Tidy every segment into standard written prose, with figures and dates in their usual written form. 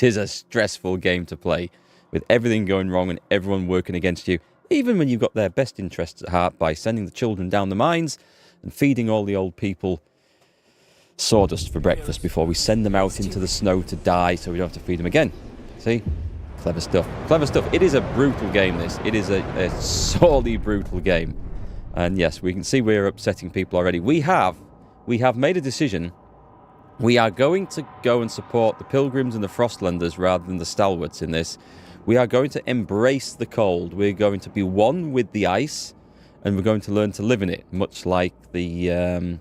is a stressful game to play, with everything going wrong and everyone working against you, even when you've got their best interests at heart by sending the children down the mines and feeding all the old people sawdust for breakfast before we send them out into the snow to die so we don't have to feed them again. See? Clever stuff. Clever stuff. It is a brutal game, this. It is a sorely brutal game. And yes, we can see we're upsetting people already. We have made a decision. We are going to go and support the Pilgrims and the Frostlanders rather than the Stalwarts in this. We are going to embrace the cold. We're going to be one with the ice, and we're going to learn to live in it, much like the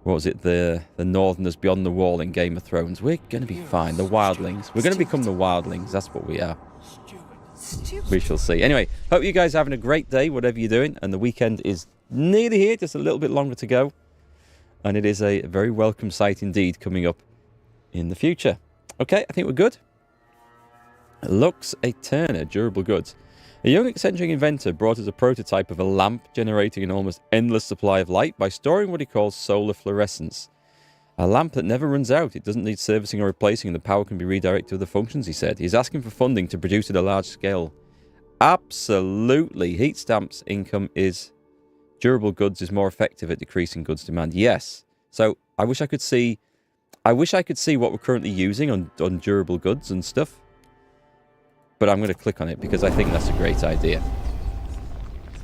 what was it? The Northerners beyond the wall in Game of Thrones. We're going to be fine. The Wildlings. We're going to become the Wildlings. That's what we are. We shall see. Anyway, hope you guys are having a great day, whatever you're doing. And the weekend is nearly here, just a little bit longer to go. And it is a very welcome sight indeed coming up in the future. Okay, I think we're good. Lux a Turner, durable goods. A young eccentric inventor brought us a prototype of a lamp generating an almost endless supply of light by storing what he calls solar fluorescence. A lamp that never runs out. It doesn't need servicing or replacing, and the power can be redirected to other functions, he said. He's asking for funding to produce at a large scale. Absolutely. Heat stamps income is... Durable goods is more effective at decreasing goods demand. Yes. So I wish I could see what we're currently using on durable goods and stuff. But I'm going to click on it because I think that's a great idea.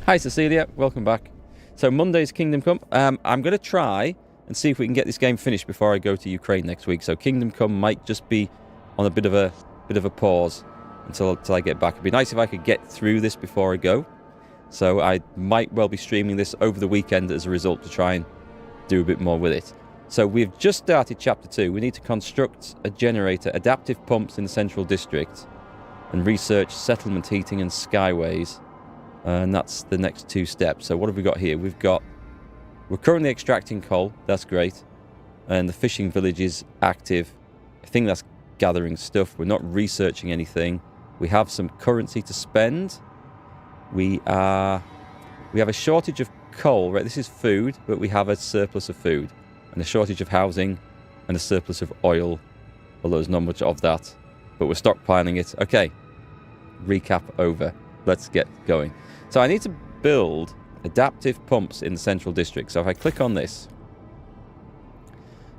Hi, Cecilia. Welcome back. So Monday's Kingdom Come. I'm going to try and see if we can get this game finished before I go to Ukraine next week. So Kingdom Come might just be on a bit of a pause until I get back. It'd be nice if I could get through this before I go. So I might well be streaming this over the weekend as a result to try and do a bit more with it. So we've just started Chapter 2. We need to construct a generator, adaptive pumps in the Central District, and research settlement heating and skyways. And that's the next 2 steps. So what have we got here? We're currently extracting coal. That's great. And the fishing village is active. I think that's gathering stuff. We're not researching anything. We have some currency to spend. We have a shortage of coal, right? This is food, but we have a surplus of food. And a shortage of housing and a surplus of oil. Although there's not much of that. But we're stockpiling it. Okay. Recap over. Let's get going. So I need to build adaptive pumps in the Central District. So if I click on this,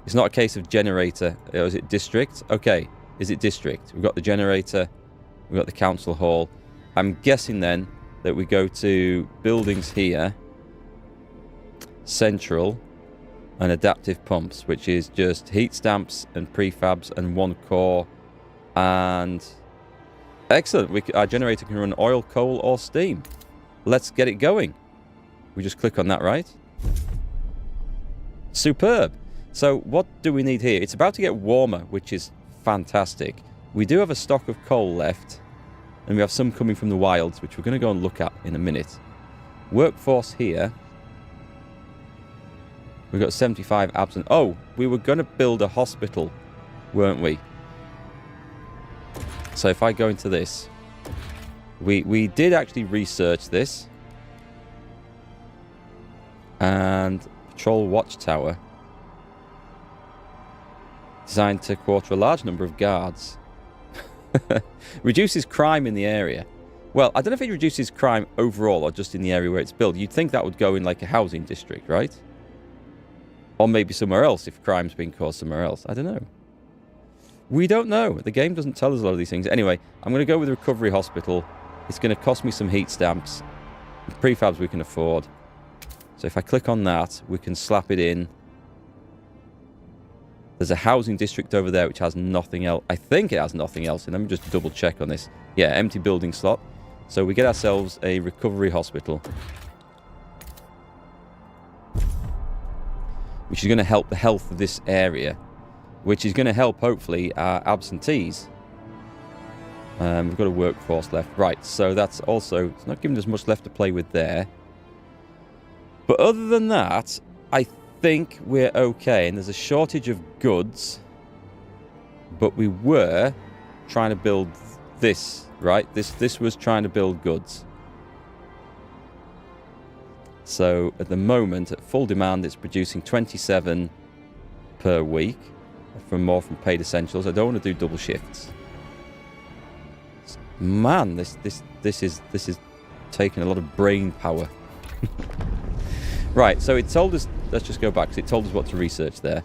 it's not a case of generator. Or is it district? Okay. Is it district? We've got the generator. We've got the council hall. I'm guessing then that we go to buildings here, central, and adaptive pumps, which is just heat stamps and prefabs and 1 core. And excellent. Our generator can run oil, coal, or steam. Let's get it going. We just click on that, right? Superb. So what do we need here? It's about to get warmer, which is fantastic. We do have a stock of coal left, and we have some coming from the wilds, which we're going to go and look at in a minute. Workforce here. We've got 75 absent. Oh, we were going to build a hospital, weren't we? So if I go into this, we did actually research this. And patrol watchtower. Designed to quarter a large number of guards. Reduces crime in the area. Well, I don't know if it reduces crime overall or just in the area where it's built. You'd think that would go in like a housing district, right? Or maybe somewhere else if crime's being caused somewhere else. I don't know. We don't know. The game doesn't tell us a lot of these things. Anyway, I'm going to go with recovery hospital. It's going to cost me some heat stamps. Prefabs we can afford. So if I click on that, we can slap it in. There's a housing district over there which has nothing else. I think it has nothing else. And let me just double check on this. Yeah, empty building slot. So we get ourselves a recovery hospital, which is going to help the health of this area, which is going to help, hopefully, our absentees. We've got a workforce left. Right, so that's also... It's not giving us much left to play with there. But other than that, I think we're okay. And there's a shortage of goods. But we were trying to build this, right? This was trying to build goods. So at the moment, at full demand, it's producing 27 per week. from paid essentials. I don't want to do double shifts. Man, this is taking a lot of brain power. Right, so it told us, let's just go back, because it told us what to research there.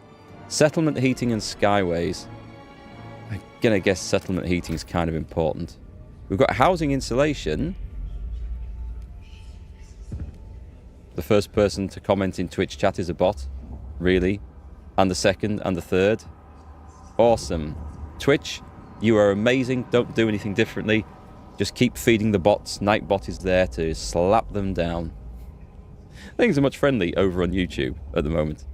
Settlement heating and skyways. I'm going to guess settlement heating is kind of important. We've got housing insulation. The first person to comment in Twitch chat is a bot. Really? And the second and the third. Awesome. Twitch, you are amazing. Don't do anything differently. Just keep feeding the bots. Nightbot is there to slap them down. Things are much friendly over on YouTube at the moment.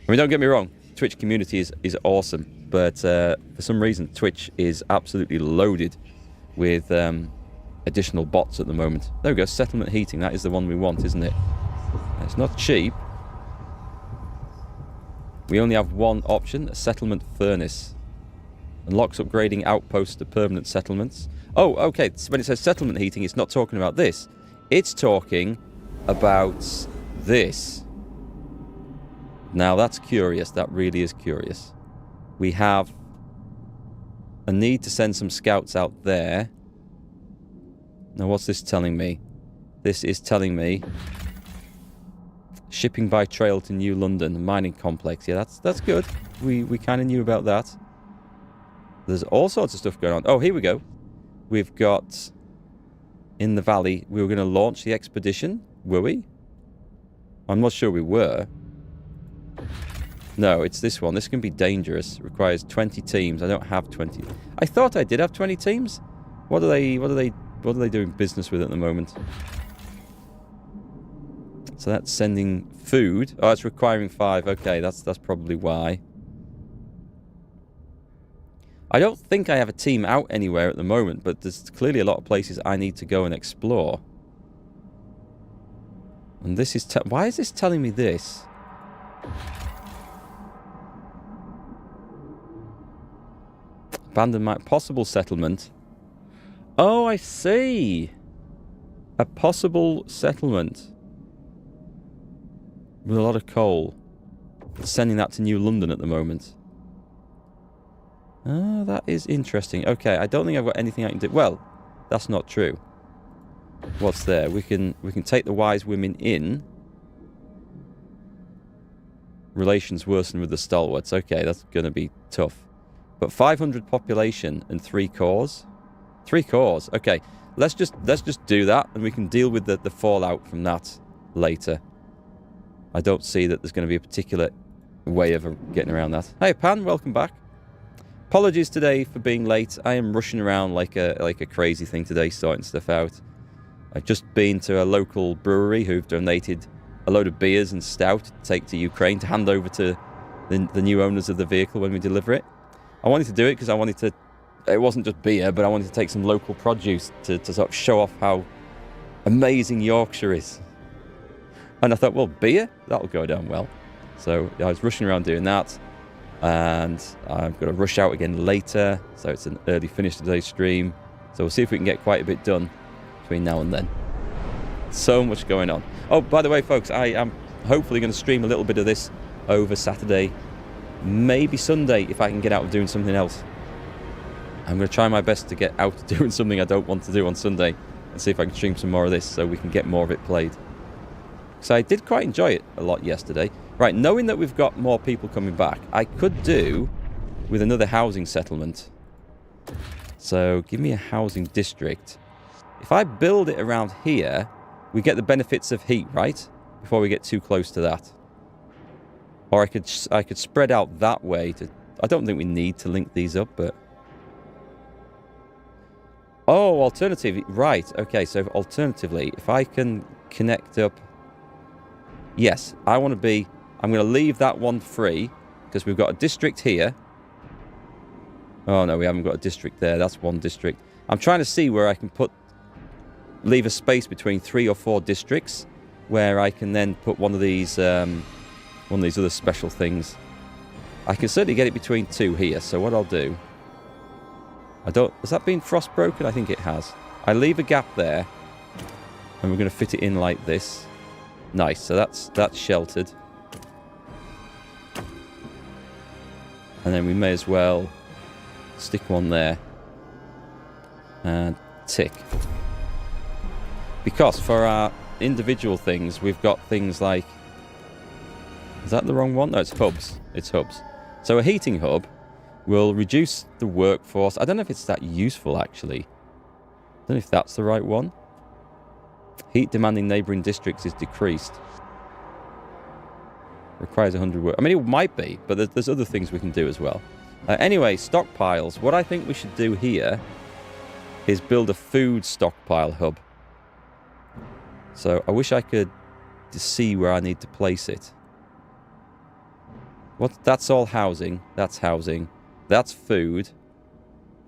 I mean, don't get me wrong. Twitch community is awesome. But for some reason, Twitch is absolutely loaded with additional bots at the moment. There we go. Settlement heating. That is the one we want, isn't it? It's not cheap. We only have one option. A settlement furnace. Unlocks upgrading outposts to permanent settlements. Oh, okay. So when it says settlement heating, it's not talking about this. It's talking about this. Now that's curious. That really is curious. We have a need to send some scouts out there. Now what's this telling me? This is telling me shipping by trail to New London, mining complex. Yeah, that's good. We kind of knew about that. There's all sorts of stuff going on. Oh, here we go. We've got in the valley. We were going to launch the expedition. Were we? I'm not sure we were. No, it's this one. This can be dangerous. It requires 20 teams. I don't have 20. I thought I did have 20 teams. What are they doing business with at the moment? So that's sending food. Oh, it's requiring 5. Okay, that's probably why. I don't think I have a team out anywhere at the moment, but there's clearly a lot of places I need to go and explore. And this is... why is this telling me this? Abandoned mine. Possible settlement. Oh, I see. A possible settlement. With a lot of coal. Sending that to New London at the moment. Oh, that is interesting. Okay, I don't think I've got anything I can do. Well, that's not true. What's there? We can take the wise women in. Relations worsen with the stalwarts. Okay, that's going to be tough. But 500 population and 3 cores. 3 cores. Okay, let's just do that, and we can deal with the fallout from that later. I don't see that there's going to be a particular way of getting around that. Hey, Pan, welcome back. Apologies today for being late. I am rushing around like a crazy thing today, sorting stuff out. I've just been to a local brewery who've donated a load of beers and stout to take to Ukraine to hand over to the new owners of the vehicle when we deliver it. I wanted to do it because I wanted to... It wasn't just beer, but I wanted to take some local produce to sort of show off how amazing Yorkshire is. And I thought, well, beer? That'll go down well. So I was rushing around doing that. And I've got to rush out again later. So it's an early finish to today's stream. So we'll see if we can get quite a bit done between now and then. So much going on. Oh, by the way, folks, I am hopefully going to stream a little bit of this over Saturday. Maybe Sunday if I can get out of doing something else. I'm going to try my best to get out of doing something I don't want to do on Sunday. And see if I can stream some more of this so we can get more of it played. So I did quite enjoy it a lot yesterday. Right, knowing that we've got more people coming back, I could do with another housing settlement. So give me a housing district. If I build it around here, we get the benefits of heat, right? Before we get too close to that. Or I could spread out that way. I don't think we need to link these up, but... Oh, alternative. Right, okay, so alternatively, if I can connect up... Yes, I want to be... I'm going to leave that one free, because we've got a district here. Oh, no, we haven't got a district there. That's one district. I'm trying to see where I can leave a space between 3 or 4 districts, where I can then put one of these other special things. I can certainly get it between 2 here, so what I'll do... Has that been frost broken? I think it has. I leave a gap there, and we're going to fit it in like this. Nice, so that's sheltered. And then we may as well stick one there. And tick. Because for our individual things, we've got things like... Is that the wrong one? No, it's hubs. It's hubs. So a heating hub will reduce the workforce. I don't know if it's that useful, actually. I don't know if that's the right one. Heat demanding neighbouring districts is decreased. Requires 100 work. I mean, it might be, but there's other things we can do as well. Anyway, stockpiles. What I think we should do here is build a food stockpile hub. So I wish I could see where I need to place it. That's all housing. That's housing. That's food.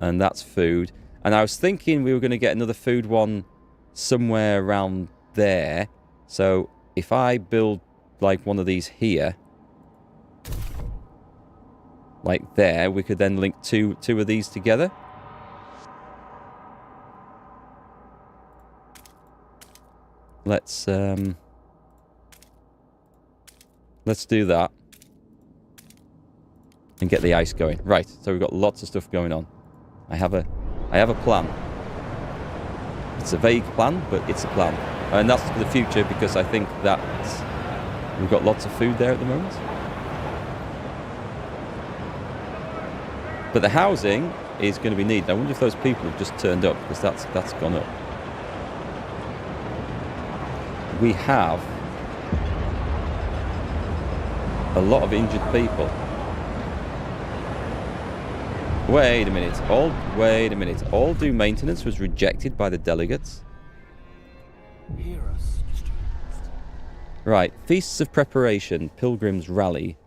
And that's food. And I was thinking we were going to get another food one somewhere around there. So if I build like one of these here, like there, we could then link two of these together. Let's do that and get the ice going. Right, so we've got lots of stuff going on. I have a plan. It's a vague plan, but it's a plan. And that's for the future because I think that we've got lots of food there at the moment. But the housing is going to be needed. I wonder if those people have just turned up because that's gone up. We have a lot of injured people. Wait a minute. Wait a minute. All due maintenance was rejected by the delegates. Right. Feasts of preparation. Pilgrims rally.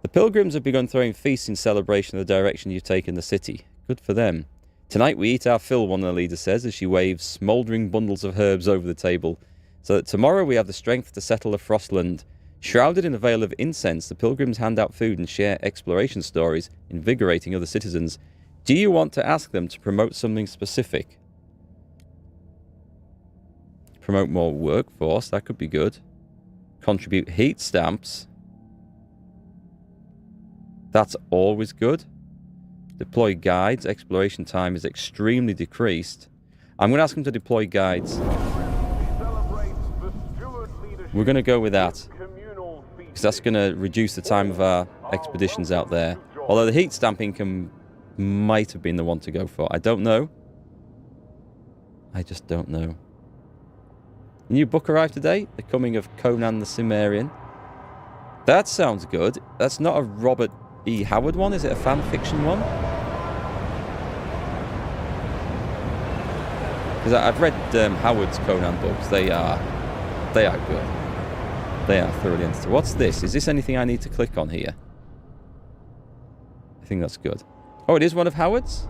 The pilgrims have begun throwing feasts in celebration of the direction you've taken the city. Good for them. Tonight we eat our fill, one of the leaders says as she waves smouldering bundles of herbs over the table, so that tomorrow we have the strength to settle the Frostland. Shrouded in a veil of incense, the pilgrims hand out food and share exploration stories, invigorating other citizens. Do you want to ask them to promote something specific? Promote more workforce, that could be good. Contribute heat stamps. That's always good. Deploy guides. Exploration time is extremely decreased. I'm going to ask them to deploy guides. We're going to go with that. Because that's going to reduce the time of our expeditions out there. Although the heat stamp income might have been the one to go for. I don't know. I just don't know. A new book arrived today. The Coming of Conan the Cimmerian. That sounds good. That's not a Robert E. Howard one. Is it a fan fiction one? Because I've read Howard's Conan books. They are good. They are thoroughly interesting. What's this? Is this anything I need to click on here? I think that's good. Oh, it is one of Howard's?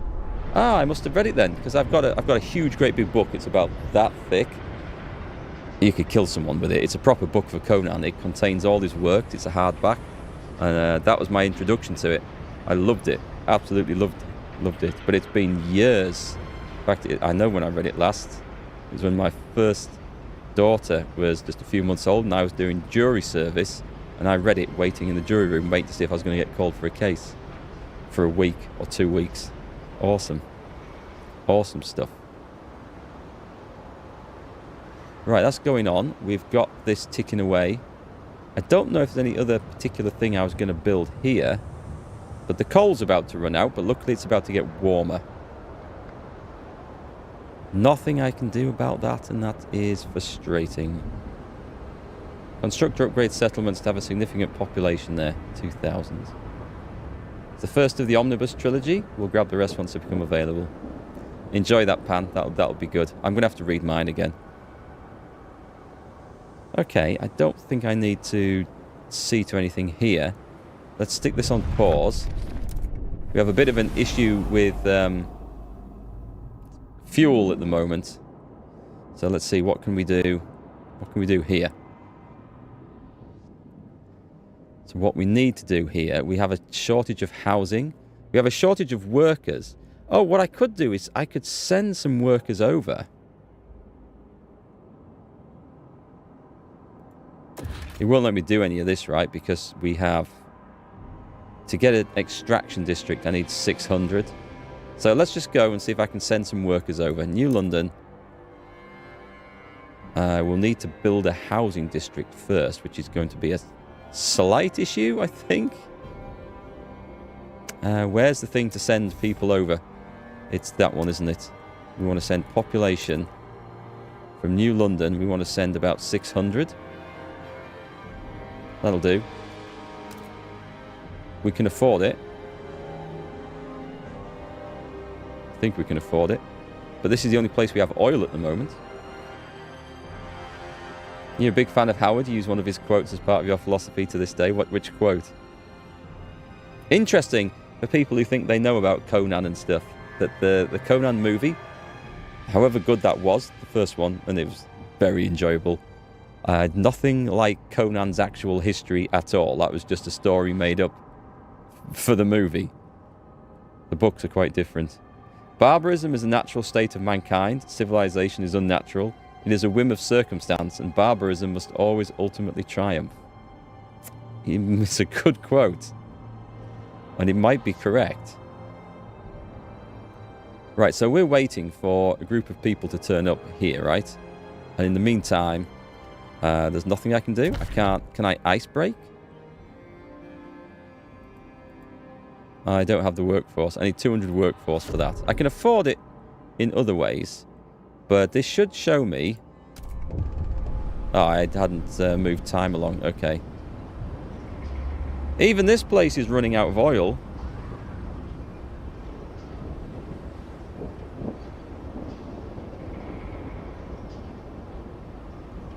Ah, I must have read it then, because I've got a huge, great big book. It's about that thick. You could kill someone with it. It's a proper book for Conan. It contains all his work. It's a hardback. And that was my introduction to it. I loved it. Absolutely loved it. But it's been years. In fact, I know when I read it last. It was when my first daughter was just a few months old and I was doing jury service. And I read it waiting in the jury room, waiting to see if I was going to get called for a case. For a week or 2 weeks. Awesome. Awesome stuff. Right, that's going on. We've got this ticking away. I don't know if there's any other particular thing I was going to build here. But the coal's about to run out, but luckily it's about to get warmer. Nothing I can do about that, and that is frustrating. Construct or upgrade settlements to have a significant population there. 2,000. It's the first of the Omnibus trilogy. We'll grab the rest once they become available. Enjoy that, Pan. That'll be good. I'm going to have to read mine again. Okay, I don't think I need to see to anything here. Let's stick this on pause. We have a bit of an issue with fuel at the moment. So let's see, what can we do? What can we do here? So what we need to do here, we have a shortage of housing. We have a shortage of workers. Oh, what I could do is I could send some workers over. It won't let me do any of this, right? Because we have To get an extraction district, I need 600. So let's just go and see if I can send some workers over. New London. We'll need to build a housing district first, which is going to be a slight issue, I think. Where's the thing to send people over? It's that one, isn't it? We want to send population from New London. We want to send about 600. That'll do. We can afford it. I think we can afford it. But this is the only place we have oil at the moment. You're a big fan of Howard. You use one of his quotes as part of your philosophy to this day. Which quote? Interesting for people who think they know about Conan and stuff. That the Conan movie, however good that was, the first one, and it was very enjoyable. Nothing like Conan's actual history at all. That was just a story made up for the movie. The books are quite different. Barbarism is a natural state of mankind. Civilization is unnatural. It is a whim of circumstance, and barbarism must always ultimately triumph. It's a good quote. And it might be correct. Right, so we're waiting for a group of people to turn up here, right? And in the meantime, there's nothing I can do. I can't... Can I ice break? I don't have the workforce. I need 200 workforce for that. I can afford it in other ways. But this should show me... Oh, I hadn't moved time along. Okay. Even this place is running out of oil.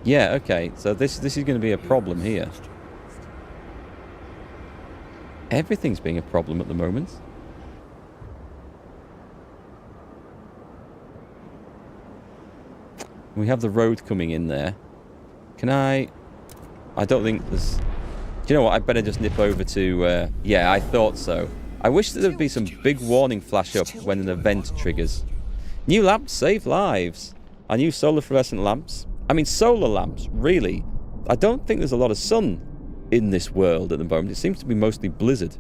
Yeah, okay. So this is going to be a problem here. Everything's being a problem at the moment. We have the road coming in there. Can I don't think there's... Do you know what? I better just nip over to... yeah, I thought so. I wish that there would be some big warning flash up when an event triggers. New lamps save lives. Our new solar fluorescent lamps. I mean, solar lamps, really. I don't think there's a lot of sun in this world at the moment. It seems to be mostly blizzard.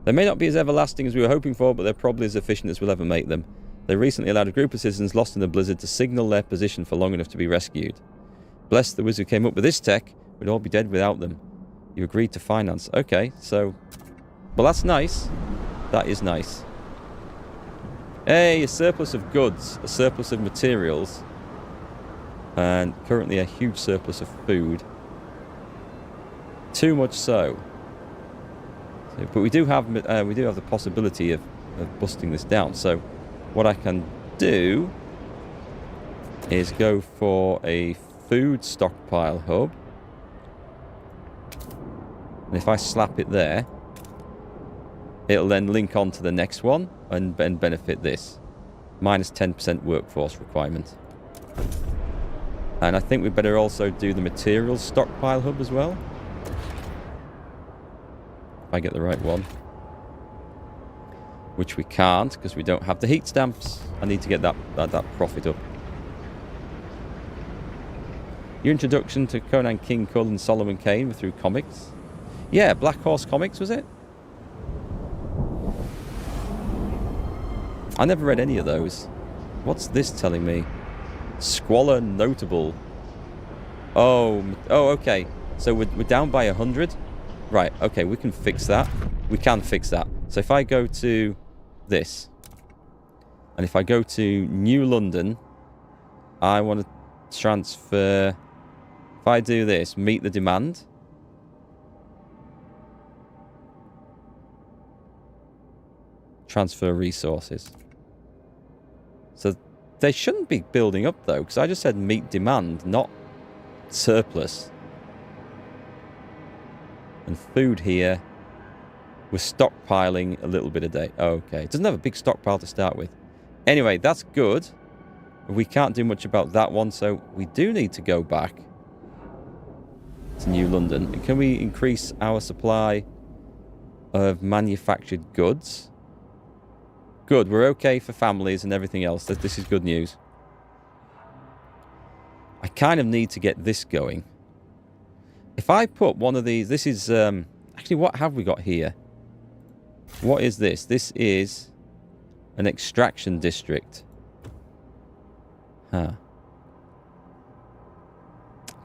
They may not be as everlasting as we were hoping for, but they're probably as efficient as we'll ever make them. They recently allowed a group of citizens lost in the blizzard to signal their position for long enough to be rescued. Bless the wizard who came up with this tech. We'd all be dead without them. You agreed to finance. Okay, so... Well, that's nice. That is nice. Hey, a surplus of goods. A surplus of materials. And currently a huge surplus of food. Too much so. But we do have the possibility of busting this down. So what I can do is go for a food stockpile hub. And if I slap it there, it'll then link on to the next one and benefit this. Minus 10% workforce requirement. And I think we better also do the materials stockpile hub as well. If I get the right one. Which we can't, because we don't have the heat stamps. I need to get that profit up. Your introduction to Conan King Kull and Solomon Kane were through comics. Yeah, Black Horse Comics, was it? I never read any of those. What's this telling me? Squalor notable. Oh, okay. So we're down by 100. Right, okay, we can fix that. We can fix that. So if I go to this, and if I go to New London, I want to transfer... If I do this, meet the demand. Transfer resources. So they shouldn't be building up, though, because I just said meet demand, not surplus. And food here, we're stockpiling a little bit a day. Okay, it doesn't have a big stockpile to start with. Anyway, that's good. We can't do much about that one, so we do need to go back to New London. And can we increase our supply of manufactured goods? Good, we're okay for families and everything else. This is good news. I kind of need to get this going. If I put one of these... This is Actually, what have we got here? What is this? This is an extraction district. Huh.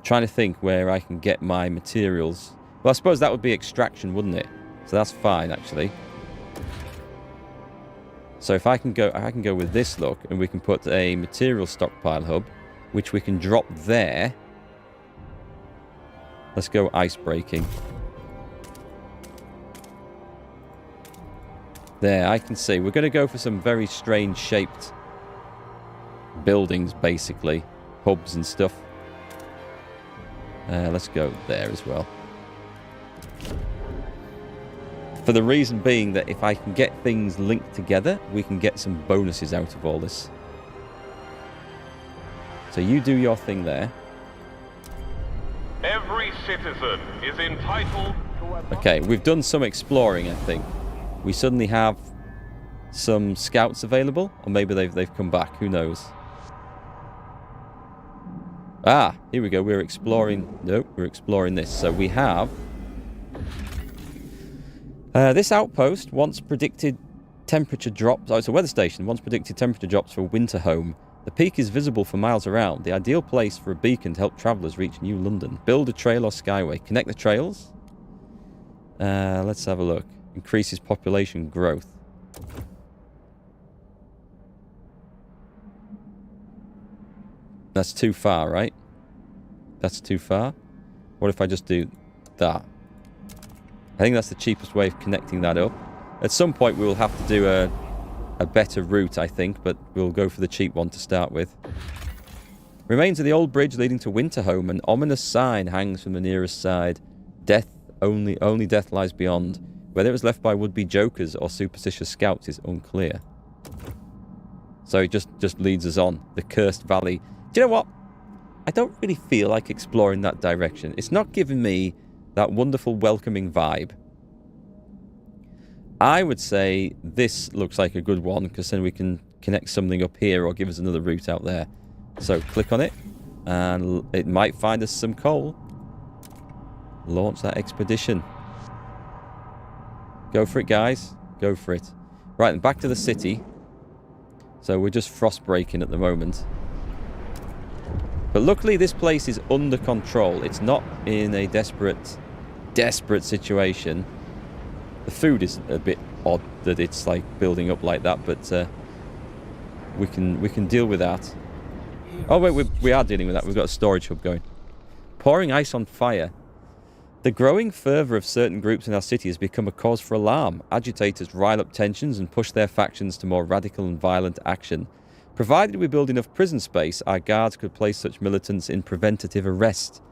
Trying to think where I can get my materials. Well, I suppose that would be extraction, wouldn't it? So that's fine, actually. So if I can go with this look, and we can put a material stockpile hub, which we can drop there. Let's go ice breaking. There, I can see. We're going to go for some very strange shaped buildings, basically. Hubs and stuff. Let's go there as well. For the reason being that if I can get things linked together, we can get some bonuses out of all this. So you do your thing there. Every citizen is entitled to... Okay, we've done some exploring, I think. We suddenly have some scouts available, or maybe they've come back. Who knows? Ah, here we go. We're exploring. Nope, we're exploring this. So we have this outpost. Once predicted temperature drops. Oh, it's a weather station. Once predicted temperature drops for winter home. The peak is visible for miles around. The ideal place for a beacon to help travellers reach New London. Build a trail or skyway. Connect the trails. Let's have a look. Increases population growth. That's too far, right? That's too far. What if I just do that? I think that's the cheapest way of connecting that up. At some point we will have to do a better route, I think, but we'll go for the cheap one to start with. Remains of the old bridge leading to Winterhome. An ominous sign hangs from the nearest side. Death only death lies beyond. Whether it was left by would-be jokers or superstitious scouts is unclear. So it just leads us on. The Cursed Valley. Do you know what? I don't really feel like exploring that direction. It's not giving me that wonderful welcoming vibe. I would say this looks like a good one, because then we can connect something up here or give us another route out there. So click on it, and it might find us some coal. Launch that expedition. Go for it, guys. Go for it. Right, and back to the city. So we're just frost breaking at the moment. But luckily this place is under control. It's not in a desperate situation. The food is a bit odd that it's like building up like that, but we can deal with that. Oh wait, we are dealing with that. We've got a storage hub going. Pouring ice on fire. The growing fervour of certain groups in our city has become a cause for alarm. Agitators rile up tensions and push their factions to more radical and violent action. Provided we build enough prison space, our guards could place such militants in preventative arrest.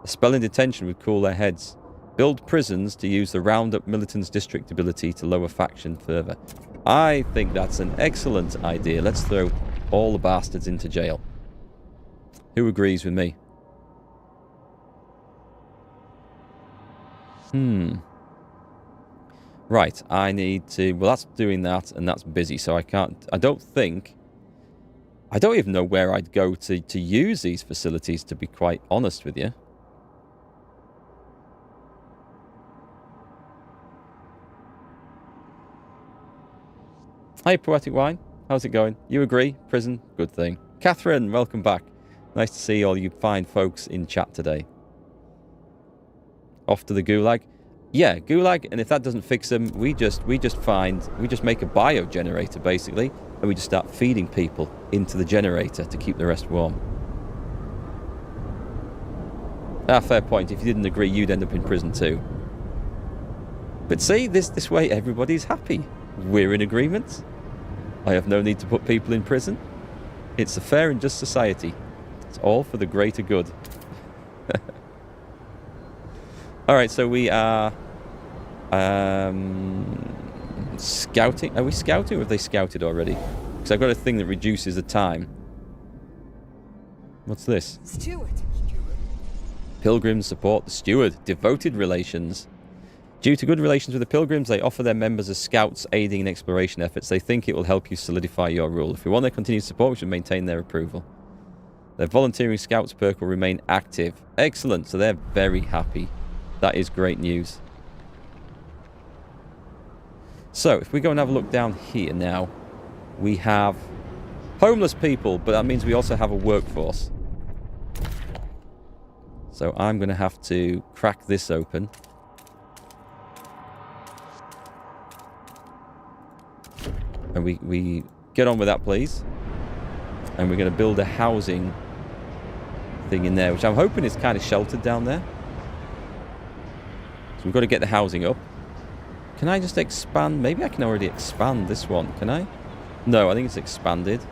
A spell in detention would cool their heads. Build prisons to use the round-up militants' district ability to lower faction fervour. I think that's an excellent idea. Let's throw all the bastards into jail. Who agrees with me? Right, I need to... Well, that's doing that, and that's busy, so I can't... I don't even know where I'd go to use these facilities, to be quite honest with you. Hi, Poetic Wine. How's it going? You agree? Prison? Good thing. Catherine, welcome back. Nice to see all you fine folks in chat today. Off to the gulag. Yeah, gulag, and if that doesn't fix them, we just make a bio generator basically, and we just start feeding people into the generator to keep the rest warm. Ah, fair point. If you didn't agree, you'd end up in prison too. But see, this way everybody's happy. We're in agreement. I have no need to put people in prison. It's a fair and just society. It's all for the greater good. Alright, so we are scouting. Are we scouting, or have they scouted already? Because I've got a thing that reduces the time. What's this? Steward. Pilgrims support the Steward. Devoted relations. Due to good relations with the Pilgrims, they offer their members as scouts aiding in exploration efforts. They think it will help you solidify your rule. If we want their continued support, we should maintain their approval. Their volunteering scouts perk will remain active. Excellent, so they're very happy. That is great news. So, if we go and have a look down here now, we have homeless people, but that means we also have a workforce. So I'm going to have to crack this open. And we get on with that, please. And we're going to build a housing thing in there, which I'm hoping is kind of sheltered down there. So we've got to get the housing up. Can I just expand? Maybe I can already expand this one. Can I? No, I think it's expanded.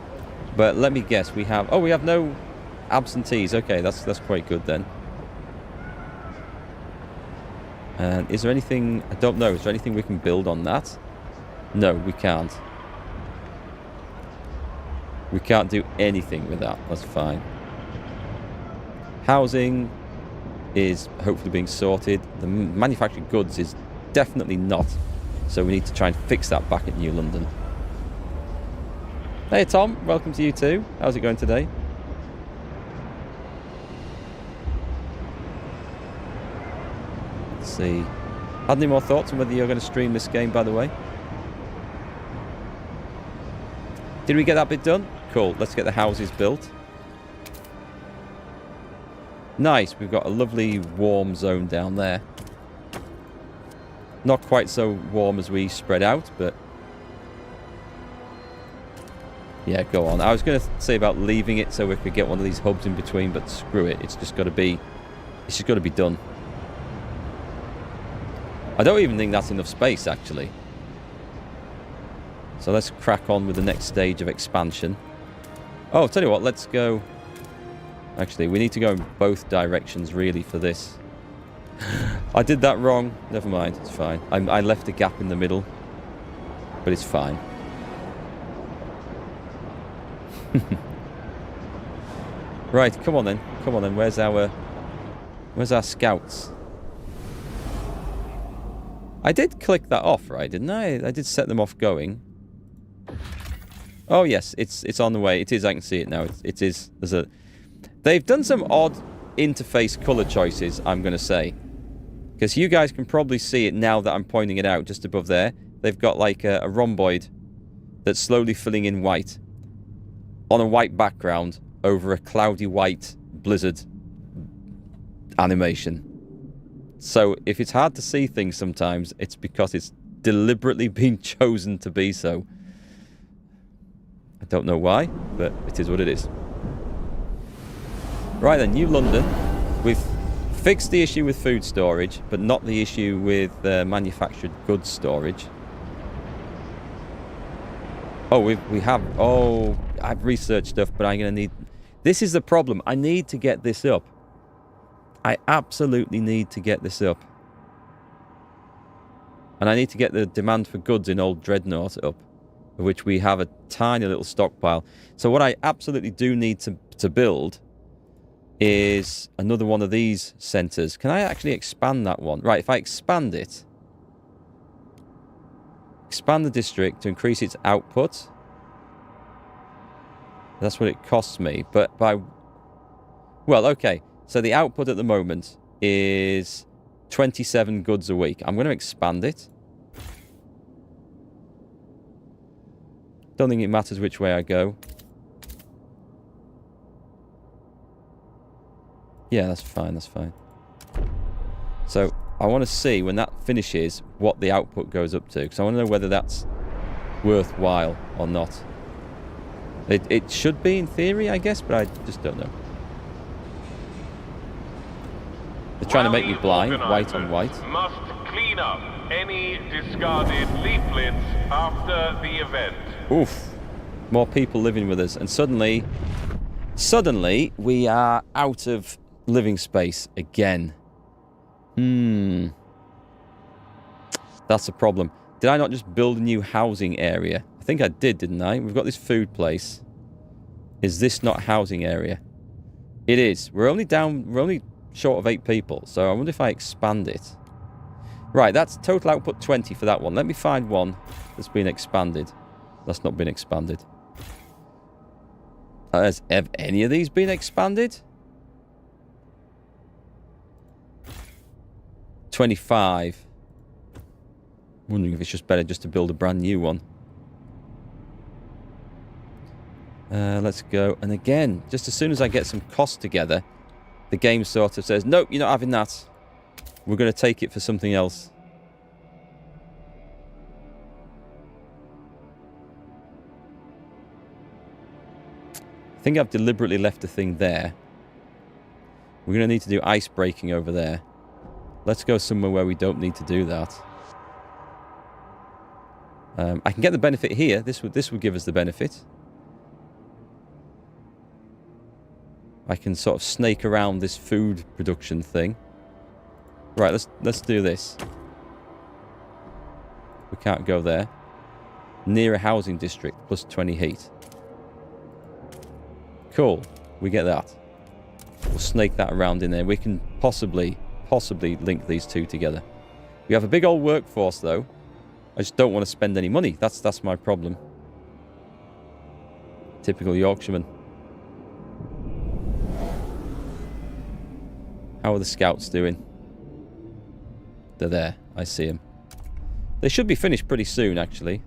But let me guess. We have... Oh, we have no absentees. Okay, that's quite good then. And is there anything... I don't know. Is there anything we can build on that? No, we can't. We can't do anything with that. That's fine. Housing is hopefully being sorted. The manufactured goods is definitely not. So we need to try and fix that back at New London. Hey Tom, welcome to you too. How's it going today? Let's see. Had any more thoughts on whether you're going to stream this game, by the way? Did we get that bit done? Cool. Let's get the houses built. Nice. We've got a lovely warm zone down there. Not quite so warm as we spread out, but... Yeah, go on. I was going to say about leaving it so we could get one of these hubs in between, but screw it. It's just got to be... It's just got to be done. I don't even think that's enough space, actually. So let's crack on with the next stage of expansion. Oh, I'll tell you what, let's go... Actually, we need to go in both directions, really, for this. I did that wrong. Never mind, it's fine. I left a gap in the middle. But it's fine. Right, come on then. Come on then. Where's our scouts? I did click that off, right, didn't I? I did set them off going. Oh yes, it's on the way. It is. I can see it now. It is. There's a. They've done some odd interface color choices, I'm going to say, because you guys can probably see it now that I'm pointing it out just above there. They've got like a rhomboid that's slowly filling in white on a white background over a cloudy white blizzard animation. So if it's hard to see things sometimes, it's because it's deliberately been chosen to be so. I don't know why, but it is what it is. Right then, New London. We've fixed the issue with food storage, but not the issue with manufactured goods storage. Oh, we have... Oh, I've researched stuff, but I'm going to need... This is the problem. I need to get this up. I absolutely need to get this up. And I need to get the demand for goods in Old Dreadnought up, of which we have a tiny little stockpile. So what I absolutely do need to build is another one of these centres. Can I actually expand that one? Right, if I expand it, expand the district to increase its output. That's what it costs me. But by... Well, okay. So the output at the moment is 27 goods a week. I'm going to expand it. Don't think it matters which way I go. Yeah, that's fine, that's fine. So, I want to see, when that finishes, what the output goes up to. Because I want to know whether that's worthwhile or not. It should be, in theory, I guess, but I just don't know. They're trying to make me blind, white on white. Must clean up any discarded leaflets after the event. Oof. More people living with us. And suddenly, we are out of living space again. That's a problem. Did I not just build a new housing area? I think I did, didn't I? We've got this food place. Is this not housing area? It is. We're only short of 8 people, so I wonder if I expand it. Right, that's total output 20 for that one. Let me find one that's been expanded. That's not been expanded. Have any of these been expanded? 25. Wondering if it's just better just to build a brand new one. Let's go. And again, just as soon as I get some cost together, the game sort of says, nope, you're not having that. We're going to take it for something else. I think I've deliberately left a thing there. We're going to need to do ice breaking over there. Let's go somewhere where we don't need to do that. I can get the benefit here. This would give us the benefit. I can sort of snake around this food production thing. Right, let's do this. We can't go there. Near a housing district, plus 20 heat. Cool, we get that. We'll snake that around in there. We can possibly link these two together. We have a big old workforce though. I just don't want to spend any money. That's my problem. Typical Yorkshireman. How are the scouts doing? They're there. I see them. They should be finished pretty soon, actually.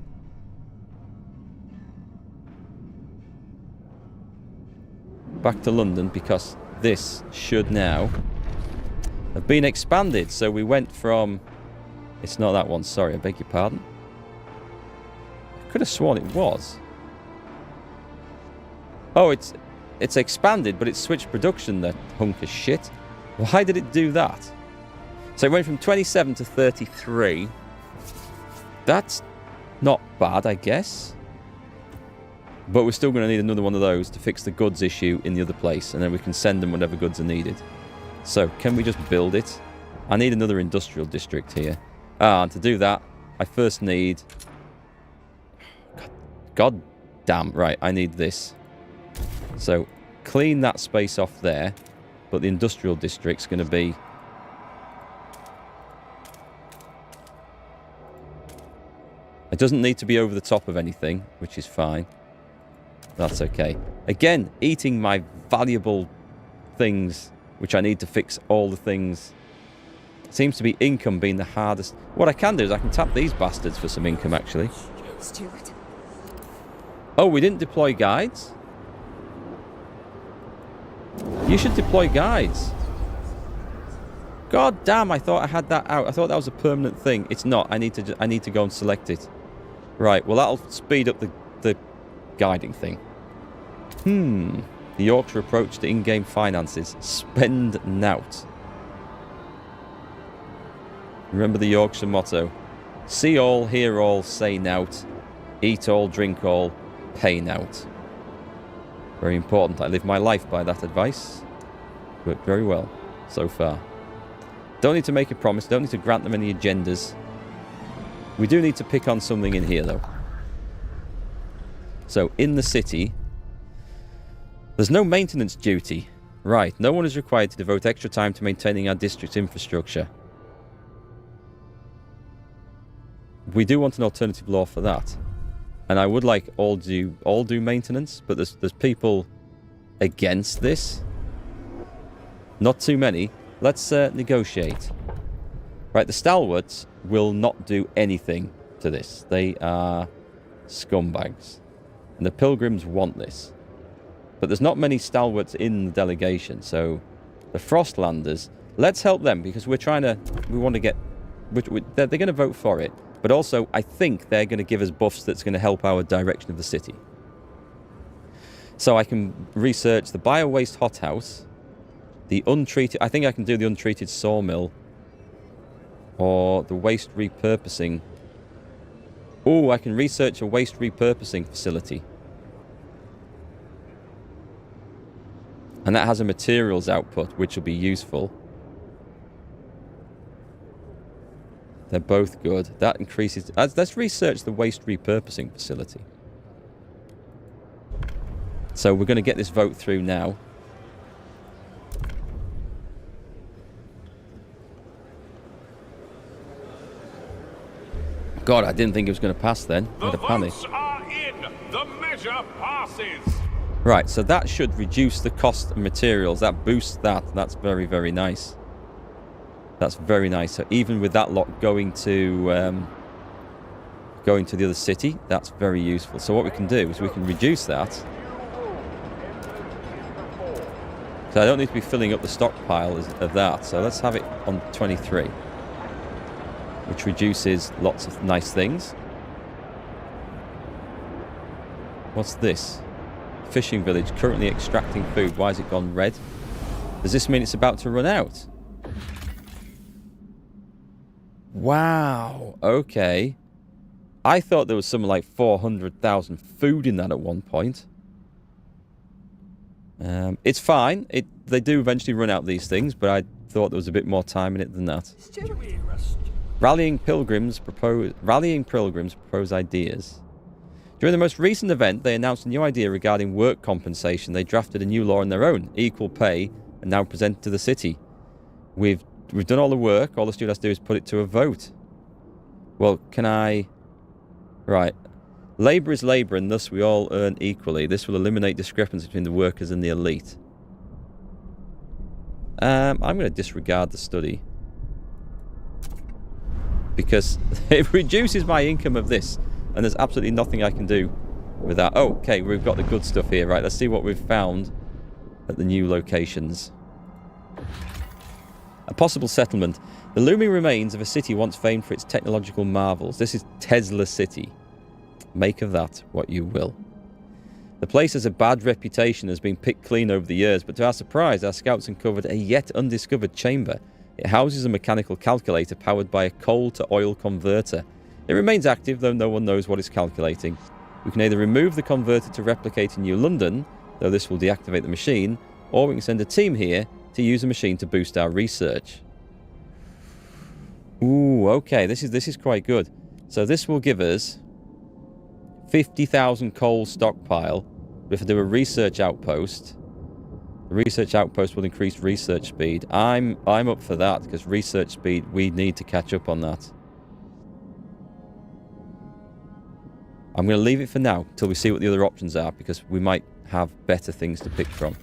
Back to London, because this should now have been expanded. So we went from... It's not that one. Sorry, I beg your pardon. I could have sworn it was. Oh, it's expanded, but it's switched production, that hunk of shit. Why did it do that? So it went from 27 to 33. That's not bad, I guess. But we're still going to need another one of those to fix the goods issue in the other place. And then we can send them whatever goods are needed. So, can we just build it? I need another industrial district here. And to do that, I first need... God damn. Right, I need this. So, clean that space off there. But the industrial district's going to be... It doesn't need to be over the top of anything, which is fine. That's okay. Again, eating my valuable things, which I need to fix all the things. Seems to be income being the hardest. What I can do is I can tap these bastards for some income, actually. Steward. Oh, we didn't deploy guides? You should deploy guides. God damn, I thought I had that out. I thought that was a permanent thing. It's not. I need to go and select it. Right, well that'll speed up the guiding thing. The Yorkshire approach to in-game finances. Spend nout. Remember the Yorkshire motto. See all, hear all, say nout. Eat all, drink all, pay nout. Very important. I live my life by that advice. Worked very well so far. Don't need to make a promise. Don't need to grant them any agendas. We do need to pick on something in here, though. So, in the city, there's no maintenance duty. Right, no one is required to devote extra time to maintaining our district's infrastructure. We do want an alternative law for that. And I would like all do maintenance, but there's people against this. Not too many. Let's negotiate. Right, the stalwarts will not do anything to this. They are scumbags. And the pilgrims want this. But there's not many stalwarts in the delegation, so the Frostlanders, let's help them, because we want to get... They're going to vote for it. But also, I think they're going to give us buffs that's going to help our direction of the city. So I can research the bio-waste hothouse, the untreated... I think I can do the untreated sawmill, or the waste repurposing. Oh, I can research a waste repurposing facility. And that has a materials output, which will be useful. They're both good. That increases... Let's research the waste repurposing facility. So we're going to get this vote through now. God, I didn't think it was going to pass then. I had a panic. The votes are in. The measure passes. Right, so that should reduce the cost of materials. That boosts that. That's very, very nice. That's very nice. So even with that lot going to going to the other city. That's very useful. So what we can do is we can reduce that. So I don't need to be filling up the stockpile of that. So let's have it on 23, which reduces lots of nice things. What's this? Fishing village currently extracting food. Why has it gone red? Does this mean it's about to run out? Wow. Okay. I thought there was something like 400,000 food in that at one point. It's fine. They do eventually run out these things, but I thought there was a bit more time in it than that. Rallying pilgrims propose ideas. During the most recent event, they announced a new idea regarding work compensation. They drafted a new law on their own, equal pay, and now presented to the city. We've done all the work. All the student has to do is put it to a vote. Well, can I... Right. Labour is labour, and thus we all earn equally. This will eliminate discrepancy between the workers and the elite. I'm going to disregard the study. Because it reduces my income of this. And there's absolutely nothing I can do with that. Oh, okay, we've got the good stuff here. Right, let's see what we've found at the new locations. A possible settlement. The looming remains of a city once famed for its technological marvels. This is Tesla City. Make of that what you will. The place has a bad reputation, has been picked clean over the years, but to our surprise, our scouts uncovered a yet undiscovered chamber. It houses a mechanical calculator powered by a coal-to-oil converter. It remains active, though no one knows what it's calculating. We can either remove the converter to replicate in New London, though this will deactivate the machine, or we can send a team here to use the machine to boost our research. Ooh, okay, this is quite good. So this will give us 50,000 coal stockpile. If I do a research outpost, the research outpost will increase research speed. I'm up for that, because research speed, we need to catch up on that. I'm going to leave it for now until we see what the other options are, because we might have better things to pick from.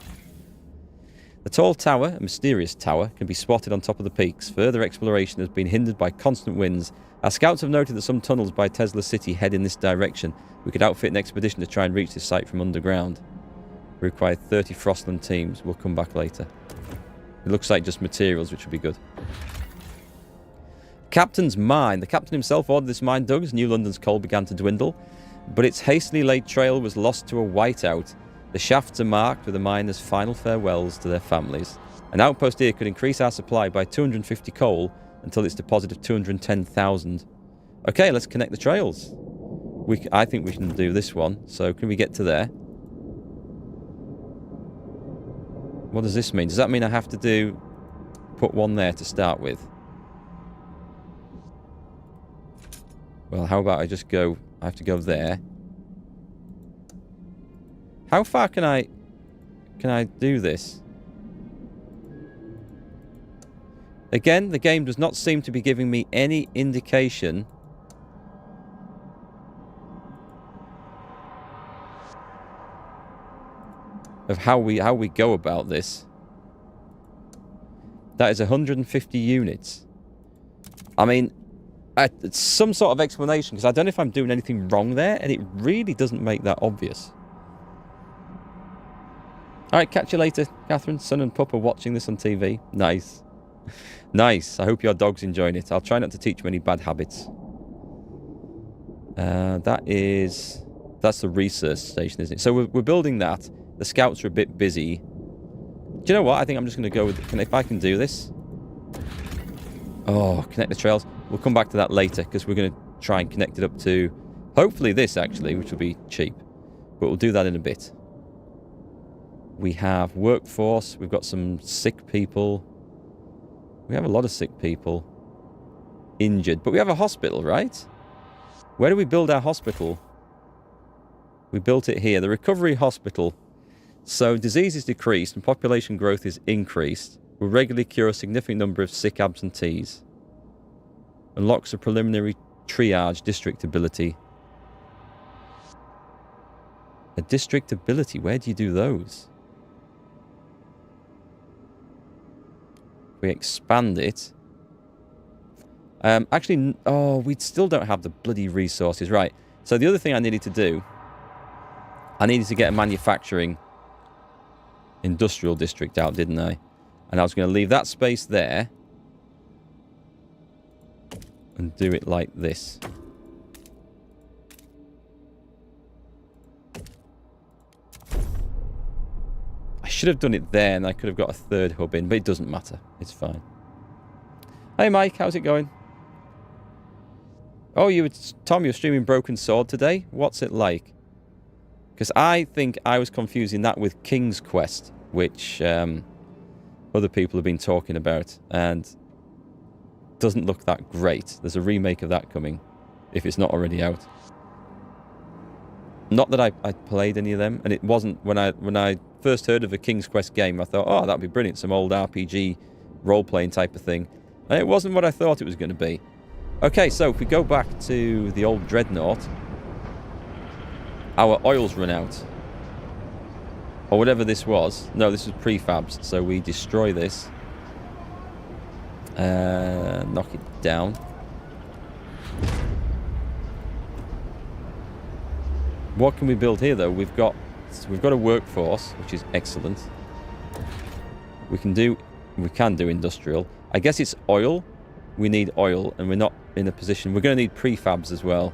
The tall tower, a mysterious tower, can be spotted on top of the peaks. Further exploration has been hindered by constant winds. Our scouts have noted that some tunnels by Tesla City head in this direction. We could outfit an expedition to try and reach this site from underground. We require 30 Frostland teams. We'll come back later. It looks like just materials, which would be good. Captain's Mine. The captain himself ordered this mine dug as New London's coal began to dwindle, but its hastily laid trail was lost to a whiteout. The shafts are marked with the miners' final farewells to their families. An outpost here could increase our supply by 250 coal until its deposit of 210,000. Okay, let's connect the trails. I think we can do this one. So can we get to there? What does this mean? Does that mean I have to put one there to start with? Well, how about I just go... I have to go there. How far can I do this? Again, the game does not seem to be giving me any indication of how we go about this. That is 150 units. I mean, it's some sort of explanation, because I don't know if I'm doing anything wrong there, and it really doesn't make that obvious. Alright, catch you later, Catherine. Son and Pup are watching this on TV. Nice. Nice. I hope your dog's enjoying it. I'll try not to teach him any bad habits. That's the research station, isn't it? So we're building that. The scouts are a bit busy. Do you know what? I think I'm just going to go with... if I can do this. Oh, connect the trails. We'll come back to that later, because we're going to try and connect it up to... hopefully this, actually, which will be cheap. But we'll do that in a bit. We have workforce. We've got some sick people. We have a lot of sick people. Injured. But we have a hospital, right? Where do we build our hospital? We built it here. The recovery hospital. So disease is decreased and population growth is increased. Will regularly cure a significant number of sick absentees. Unlocks a preliminary triage district ability. A district ability? Where do you do those? We expand it. Actually, oh, we still don't have the bloody resources. Right. So the other thing I needed to do, I needed to get a manufacturing industrial district out, didn't I? And I was going to leave that space there and do it like this. I should have done it there and I could have got a third hub in, but it doesn't matter. It's fine. Hey Mike, how's it going? Oh, Tom, you're streaming Broken Sword today? What's it like? Because I think I was confusing that with King's Quest, which other people have been talking about, and doesn't look that great. There's a remake of that coming, if it's not already out. Not that I played any of them, and it wasn't when I first heard of a King's Quest game. I thought, oh, that'd be brilliant, some old RPG role-playing type of thing, and it wasn't what I thought it was going to be. Okay, so if we go back to the old Dreadnought, our oil's run out, or whatever this was. No, this was prefabs, so we destroy this, knock it down. What can we build here, though? We've got a workforce, which is excellent. We can do industrial. I guess it's oil. We need oil, and we're not in a position. We're going to need prefabs as well.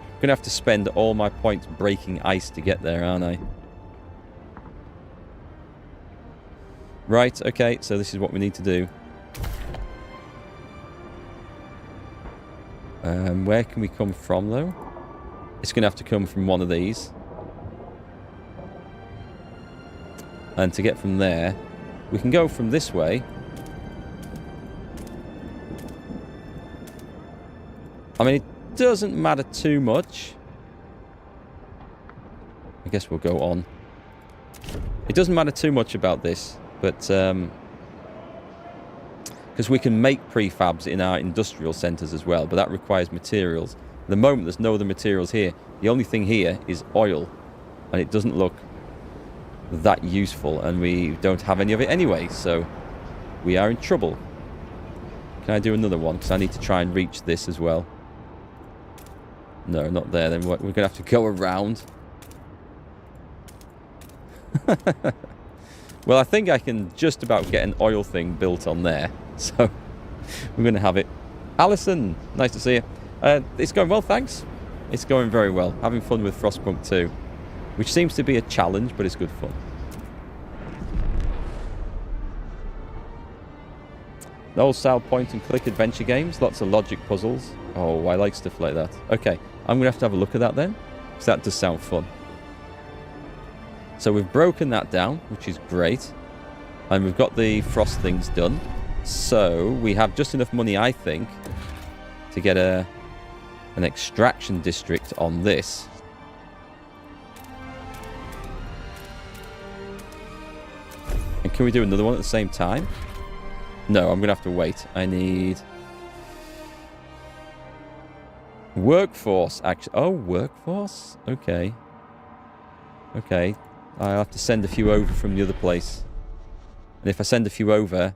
I'm going to have to spend all my points breaking ice to get there, aren't I? Right, okay, so this is what we need to do. Where can we come from, though? It's going to have to come from one of these. And to get from there, we can go from this way. I mean, it doesn't matter too much. I guess we'll go on. It doesn't matter too much about this, but because we can make prefabs in our industrial centres as well, but that requires materials. At the moment, there's no other materials here. The only thing here is oil, and it doesn't look that useful, and we don't have any of it anyway, so we are in trouble. Can I do another one? Because I need to try and reach this as well. No, not there. Then we're going to have to go around. Well, I think I can just about get an oil thing built on there. So we're going to have it. Alison, nice to see you. It's going well, thanks. It's going very well. Having fun with Frostpunk 2, which seems to be a challenge, but it's good fun. The old style point and click adventure games, lots of logic puzzles. Oh, I like stuff like that. Okay, I'm going to have a look at that then, because that does sound fun. So we've broken that down, which is great. And we've got the frost things done. So we have just enough money, I think, to get an extraction district on this. And can we do another one at the same time? No, I'm going to have to wait. I need workforce, actually. Oh, workforce? Okay. Okay. I'll have to send a few over from the other place. And if I send a few over,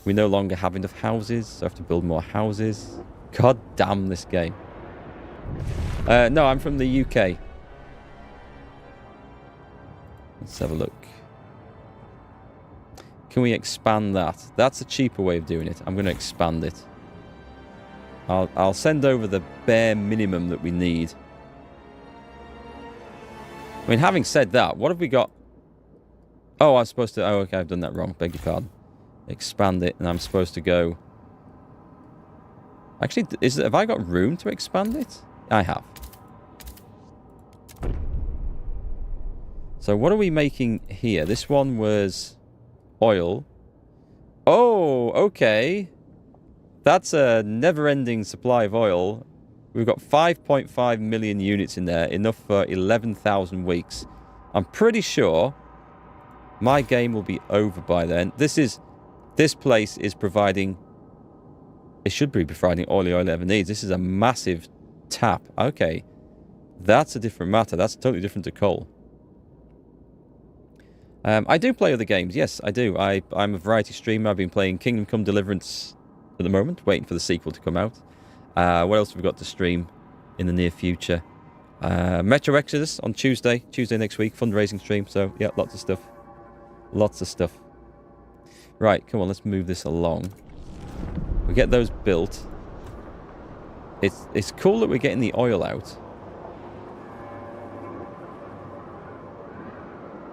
we no longer have enough houses, so I have to build more houses. God damn this game. No, I'm from the UK. Let's have a look. Can we expand that? That's a cheaper way of doing it. I'm going to expand it. I'll send over the bare minimum that we need. I mean, having said that, what have we got? Oh, I'm supposed to... Oh, okay, I've done that wrong. Beg your pardon. Expand it, and I'm supposed to go... Actually, have I got room to expand it? I have. So what are we making here? This one was oil. Oh, okay. That's a never-ending supply of oil. We've got 5.5 million units in there, enough for 11,000 weeks. I'm pretty sure my game will be over by then. This place is providing... It should be providing all the oil it ever needs. This is a massive tap. Okay. That's a different matter. That's totally different to coal. I do play other games. Yes, I do. I'm a variety streamer. I've been playing Kingdom Come Deliverance at the moment, waiting for the sequel to come out. What else have we got to stream in the near future? Metro Exodus on Tuesday next week, fundraising stream. So yeah, lots of stuff. Lots of stuff. Right, come on, let's move this along. We get those built. It's cool that we're getting the oil out.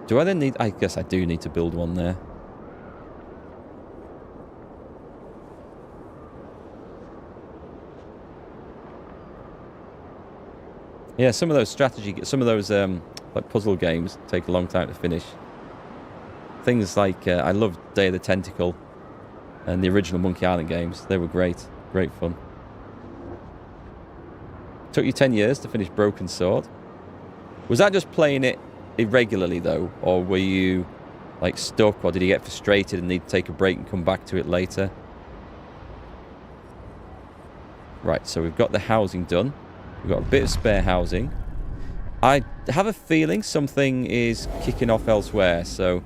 Do I then need... I guess I do need to build one there. Yeah, some of those like puzzle games take a long time to finish. Things like, I love Day of the Tentacle and the original Monkey Island games. They were great. Great fun. Took you 10 years to finish Broken Sword. Was that just playing it irregularly, though? Or were you, like, stuck? Or did you get frustrated and need to take a break and come back to it later? Right, so we've got the housing done. We've got a bit of spare housing. I have a feeling something is kicking off elsewhere, so...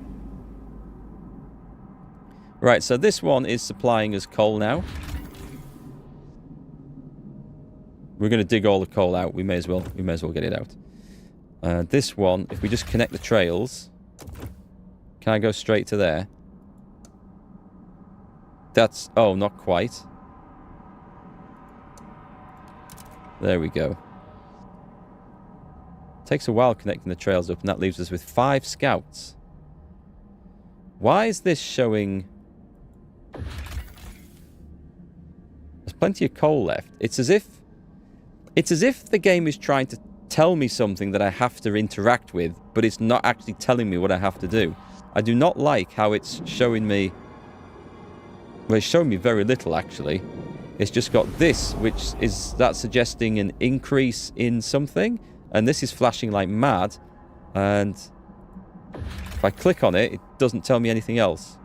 Right, so this one is supplying us coal now. We're going to dig all the coal out. We may as well get it out. This one, if we just connect the trails... Can I go straight to there? That's... Oh, not quite. There we go. Takes a while connecting the trails up, and that leaves us with 5 scouts. Why is this showing... There's plenty of coal left. It's as if the game is trying to tell me something that I have to interact with, but it's not actually telling me what I have to do. I do not like how it's showing me... Well, it's showing me very little, actually. It's just got this, which is that suggesting an increase in something, and this is flashing like mad, and if I click on it, it doesn't tell me anything else.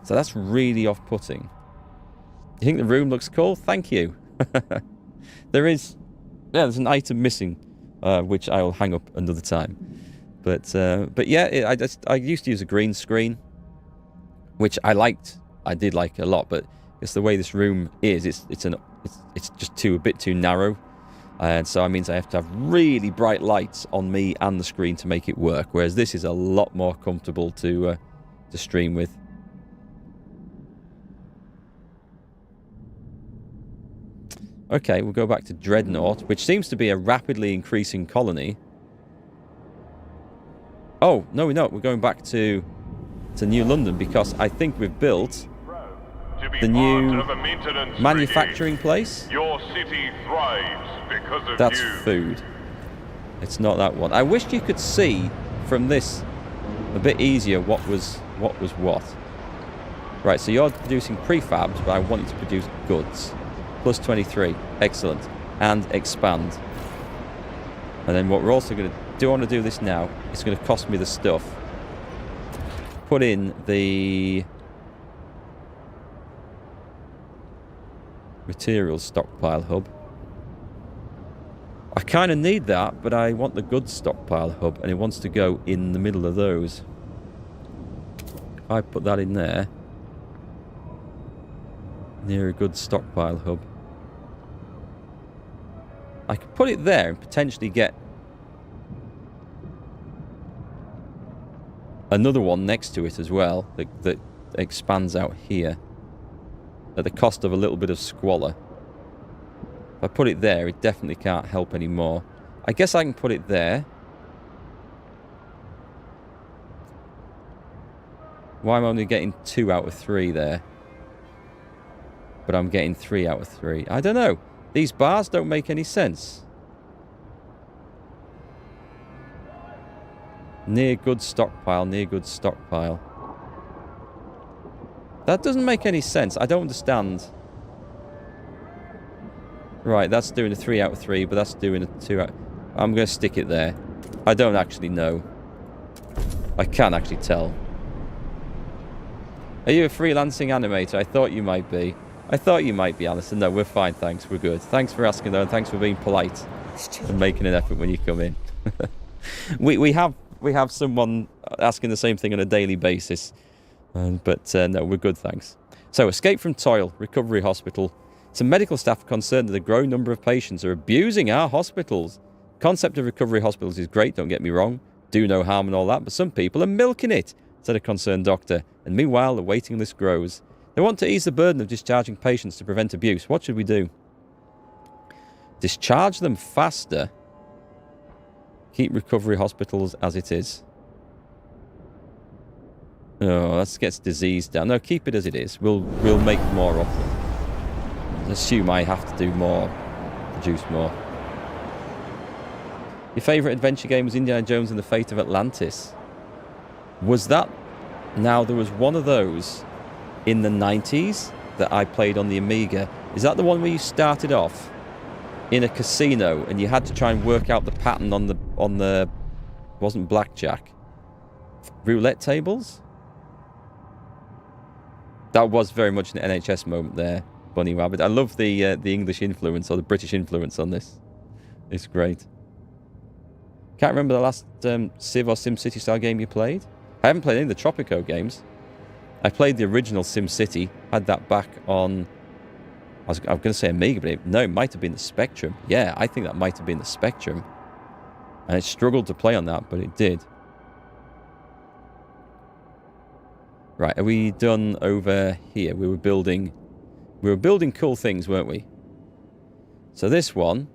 So that's really off-putting. You think the room looks cool? Thank you. There's an item missing, which I will hang up another time. But yeah, I used to use a green screen, which I did like a lot, but it's the way this room is. It's just a bit too narrow, and so it means I have to have really bright lights on me and the screen to make it work. Whereas this is a lot more comfortable to stream with. Okay, we'll go back to Dreadnought, which seems to be a rapidly increasing colony. Oh no, we're not. We're going back to New London because I think we've built the new manufacturing place. Your city thrives because of That's you. food. It's not that one. I wish you could see from this a bit easier what was what. Right, so you're producing prefabs, but I want you to produce goods. Plus 23. Excellent. And expand. And then what we're also going to do, I want to do this now. It's going to cost me the stuff. Put in the materials stockpile hub. I kind of need that, but I want the goods stockpile hub, and it wants to go in the middle of those. If I put that in there, near a goods stockpile hub, I could put it there and potentially get another one next to it as well that expands out here at the cost of a little bit of squalor. If I put it there, it definitely can't help anymore. I guess I can put it there. Why am I only getting 2 out of 3 there? But I'm getting 3 out of 3. I don't know. These bars don't make any sense. Near goods stockpile, near goods stockpile. That doesn't make any sense. I don't understand. Right, that's doing a 3 out of 3, but that's doing a 2 out... I'm going to stick it there. I don't actually know. I can't actually tell. Are you a freelancing animator? I thought you might be. I thought you might be, Alison. No, we're fine, thanks. We're good. Thanks for asking, though, and thanks for being polite and making an effort when you come in. we have someone asking the same thing on a daily basis. No, we're good, thanks. So, escape from toil, recovery hospital. Some medical staff are concerned that a growing number of patients are abusing our hospitals. Concept of recovery hospitals is great, don't get me wrong. Do no harm and all that, but some people are milking it, said a concerned doctor. And meanwhile, the waiting list grows. They want to ease the burden of discharging patients to prevent abuse. What should we do? Discharge them faster. Keep recovery hospitals as it is. Oh, that gets disease down. No, keep it as it is. We'll make more of them. Assume I have to do more. Produce more. Your favourite adventure game was Indiana Jones and the Fate of Atlantis. Was that... Now, there was one of those in the 90s that I played on the Amiga. Is that the one where you started off in a casino and you had to try and work out the pattern on the wasn't blackjack, roulette tables? That was very much an NHS moment there, Bunny Rabbit. I love the English influence or the British influence on this. It's great. Can't remember the last Civ or SimCity style game you played. I haven't played any of the Tropico games. I played the original SimCity. Had that back on... I was going to say Amiga, but no, it might have been the Spectrum. Yeah, I think that might have been the Spectrum. And it struggled to play on that, but it did. Right, are we done over here? We were building cool things, weren't we? So this one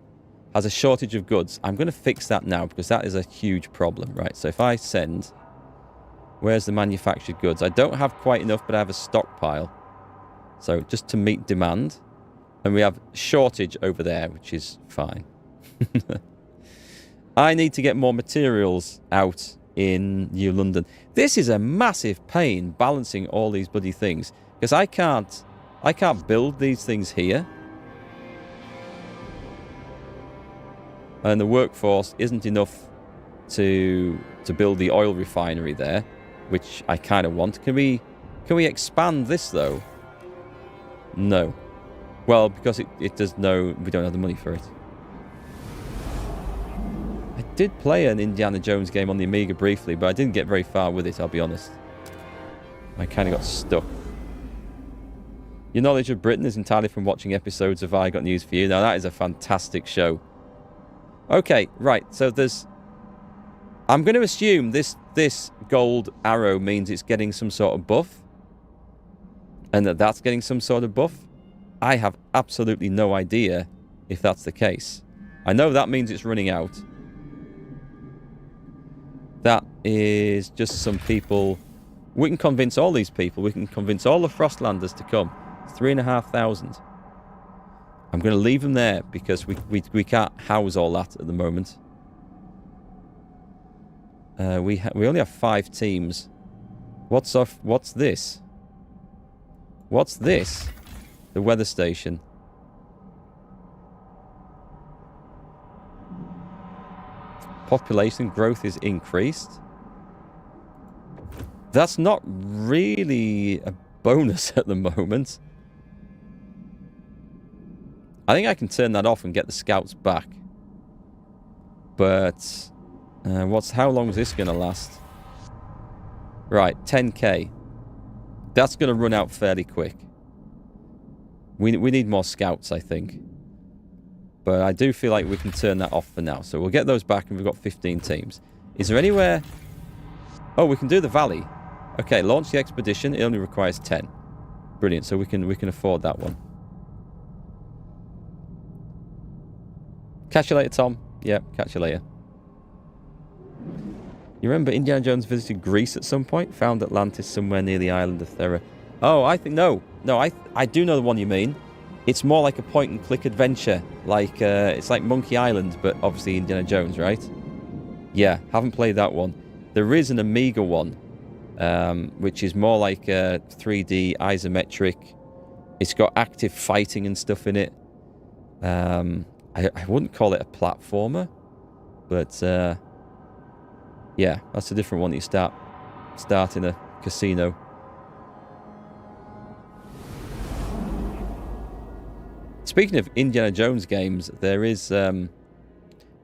has a shortage of goods. I'm going to fix that now because that is a huge problem. Right, so if I send... Where's the manufactured goods? I don't have quite enough, but I have a stockpile. So just to meet demand. And we have shortage over there, which is fine. I need to get more materials out in New London. This is a massive pain balancing all these bloody things. Because I can't build these things here. And the workforce isn't enough to build the oil refinery there, which I kind of want. Can we expand this though? No. Well, because it does no... We don't have the money for it. I did play an Indiana Jones game on the Amiga briefly, but I didn't get very far with it, I'll be honest. I kind of got stuck. Your knowledge of Britain is entirely from watching episodes of I Got News For You. Now, that is a fantastic show. Okay, right, so there's... I'm going to assume this gold arrow means it's getting some sort of buff. And that's getting some sort of buff. I have absolutely no idea if that's the case. I know that means it's running out. That is just some people... We can convince all these people. We can convince all the Frostlanders to come. 3,500. I'm going to leave them there because we can't house all that at the moment. We only have 5 teams. What's this? What's this? The weather station. Population growth is increased. That's not really a bonus at the moment. I think I can turn that off and get the scouts back. But how long is this going to last? Right, 10k. That's going to run out fairly quick. We need more scouts, I think. But I do feel like we can turn that off for now. So we'll get those back and we've got 15 teams. Is there anywhere... Oh, we can do the valley. Okay, launch the expedition. It only requires 10. Brilliant, so we can afford that one. Catch you later, Tom. Yeah, catch you later. You remember Indiana Jones visited Greece at some point? Found Atlantis somewhere near the island of Thera. Oh, I think... No, I do know the one you mean. It's more like a point-and-click adventure. Like, it's like Monkey Island, but obviously Indiana Jones, right? Yeah, haven't played that one. There is an Amiga one, which is more like a 3D isometric. It's got active fighting and stuff in it. I wouldn't call it a platformer, but yeah, that's a different one that you start in a casino. Speaking of Indiana Jones games, there is the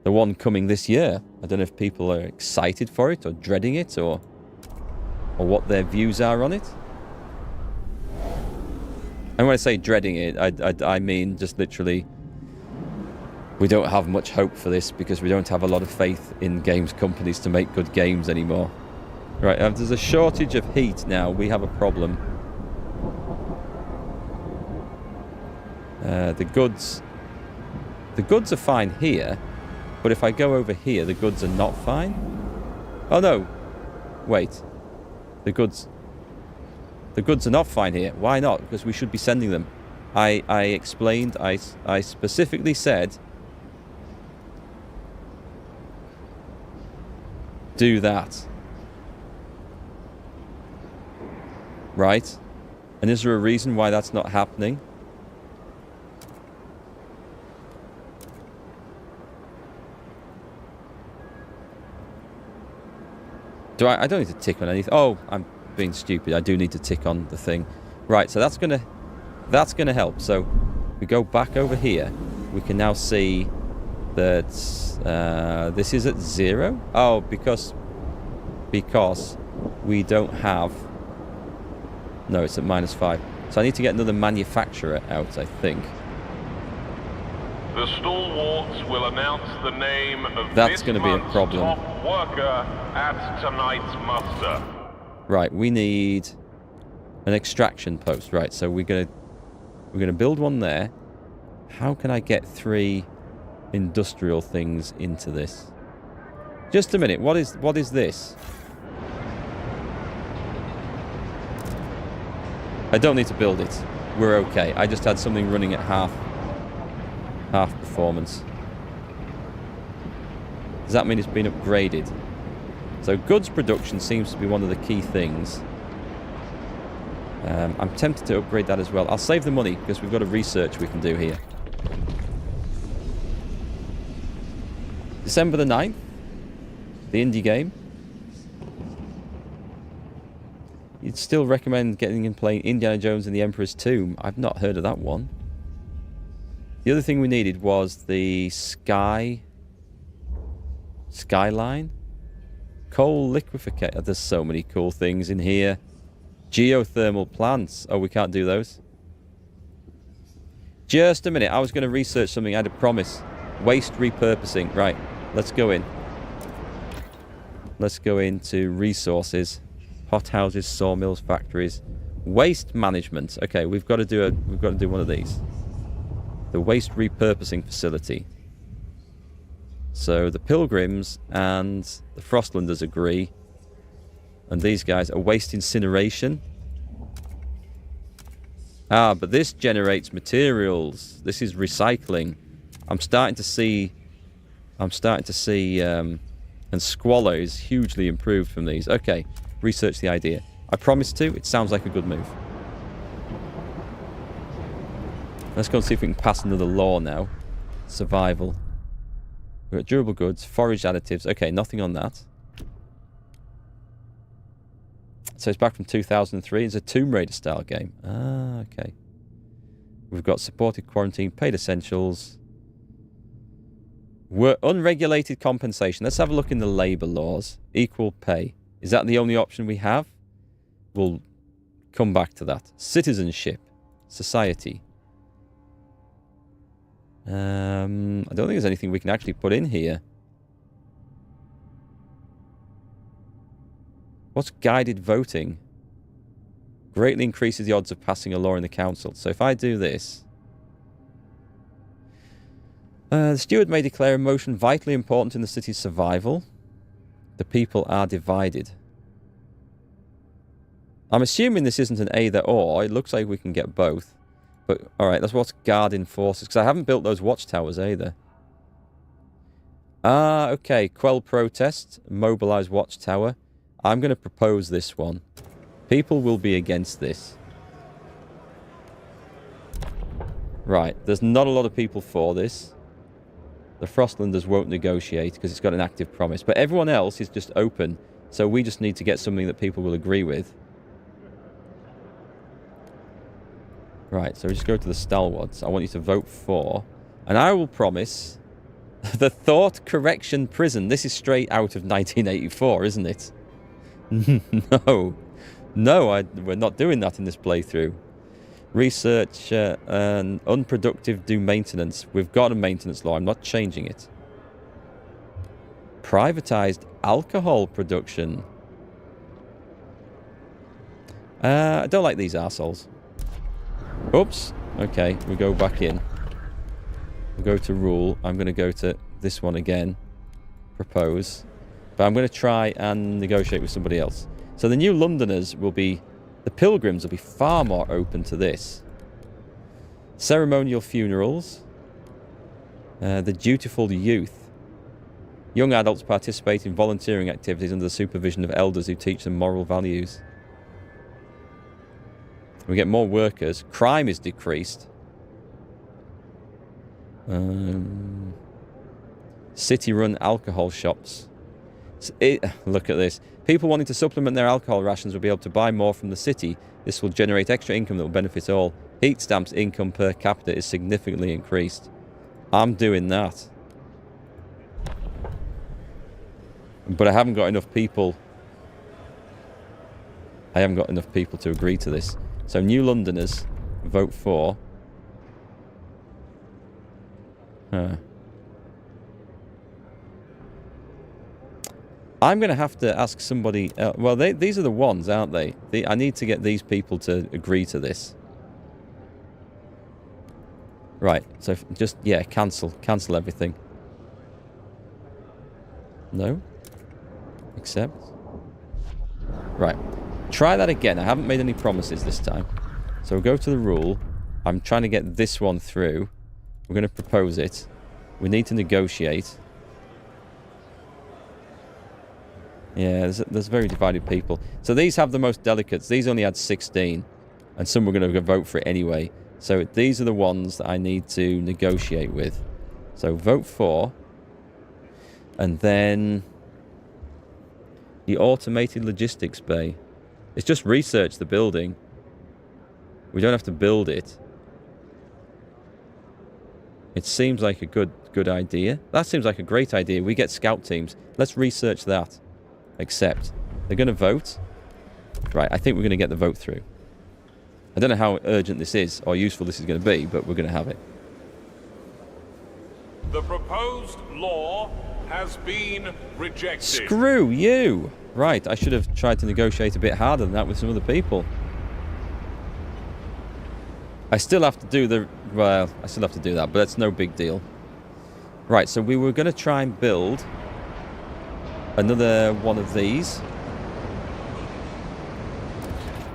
one coming this year. I don't know if people are excited for it or dreading it or what their views are on it. And when I say dreading it, I mean just literally, we don't have much hope for this because we don't have a lot of faith in games companies to make good games anymore. Right, if there's a shortage of heat now, we have a problem. The goods are fine here, but if I go over here, the goods are not fine. Oh no, wait, the goods are not fine here. Why not? Because we should be sending them. I explained, I specifically said, do that. Right? And is there a reason why that's not happening? I don't need to tick on anything. Oh, I'm being stupid. I do need to tick on the thing. Right, so that's gonna help. So we go back over here. We can now see that this is at 0. Oh, because we don't have. No, it's at -5. So I need to get another manufacturer out, I think. The stalwarts will announce the name of That's this going to be a month's problem. top worker at tonight's muster. Right, we need an extraction post. Right, so we're gonna build one there. How can I get 3 industrial things into this? Just a minute. What is this? I don't need to build it. We're okay. I just had something running at half performance. Does that mean it's been upgraded? So goods production seems to be one of the key things. I'm tempted to upgrade that as well. I'll save the money because we've got a research we can do here. December the 9th. The indie game. You'd still recommend getting and playing Indiana Jones and the Emperor's Tomb. I've not heard of that one. The other thing we needed was the skyline. Coal liquefaction. There's so many cool things in here. Geothermal plants. Oh, we can't do those. Just a minute. I was going to research something. I had a promise. Waste repurposing. Right. Let's go in. Let's go into resources. Hothouses, sawmills, factories. Waste management. Okay, we've got to do one of these. The waste repurposing facility. So the Pilgrims and the Frostlanders agree. And these guys are waste incineration. Ah, but this generates materials. This is recycling. I'm starting to see and Squallow is hugely improved from these. Okay, research the idea. I promised to. It sounds like a good move. Let's go and see if we can pass another law now. Survival. We've got durable goods, forage additives. Okay, nothing on that. So it's back from 2003. It's a Tomb Raider style game. Ah, okay. We've got supported quarantine, paid essentials. Unregulated compensation. Let's have a look in the labour laws. Equal pay. Is that the only option we have? We'll come back to that. Citizenship. Society. I don't think there's anything we can actually put in here. What's guided voting? Greatly increases the odds of passing a law in the council. So if I do this... the steward may declare a motion vitally important in the city's survival. The people are divided. I'm assuming this isn't an either or. It looks like we can get both. But, alright, that's what's guarding forces. Because I haven't built those watchtowers either. Ah, okay. Quell protest. Mobilize watchtower. I'm going to propose this one. People will be against this. Right. There's not a lot of people for this. The Frostlanders won't negotiate because it's got an active promise. But everyone else is just open. So we just need to get something that people will agree with. Right, so we just go to the stalwarts. I want you to vote for. And I will promise the Thought Correction Prison. This is straight out of 1984, isn't it? No. No, we're not doing that in this playthrough. Research and unproductive do maintenance. We've got a maintenance law. I'm not changing it. Privatized alcohol production. I don't like these arseholes. Oops. Okay, we go back in. We'll go to rule. I'm going to go to this one again. Propose. But I'm going to try and negotiate with somebody else. So the new Londoners will be... The pilgrims will be far more open to this. Ceremonial funerals. The dutiful youth. Young adults participate in volunteering activities under the supervision of elders who teach them moral values. We get more workers. Crime is decreased. City-run alcohol shops. Look at this. People wanting to supplement their alcohol rations will be able to buy more from the city. This will generate extra income that will benefit all. Heat Stamp's income per capita is significantly increased. I'm doing that. But I haven't got enough people. I haven't got enough people to agree to this. So New Londoners, vote for. I'm going to have to ask somebody... well, these are the ones, aren't they? I need to get these people to agree to this. Right, so just, yeah, cancel. Cancel everything. No? Accept. Right. Try that again. I haven't made any promises this time. So we'll go to the rule. I'm trying to get this one through. We're going to propose it. We need to negotiate. Yeah, there's very divided people. So these have the most delegates. These only had 16. And some were going to vote for it anyway. So these are the ones that I need to negotiate with. So vote for. And then... the automated logistics bay. It's just research the building. We don't have to build it. It seems like a good idea. That seems like a great idea. We get scout teams. Let's research that. Accept. They're going to vote. Right, I think we're going to get the vote through. I don't know how urgent this is or useful this is going to be, but we're going to have it. The proposed law has been rejected. Screw you! Right, I should have tried to negotiate a bit harder than that with some other people. I still have to do the... well, I still have to do that, but that's no big deal. Right, so we were going to try and build another one of these.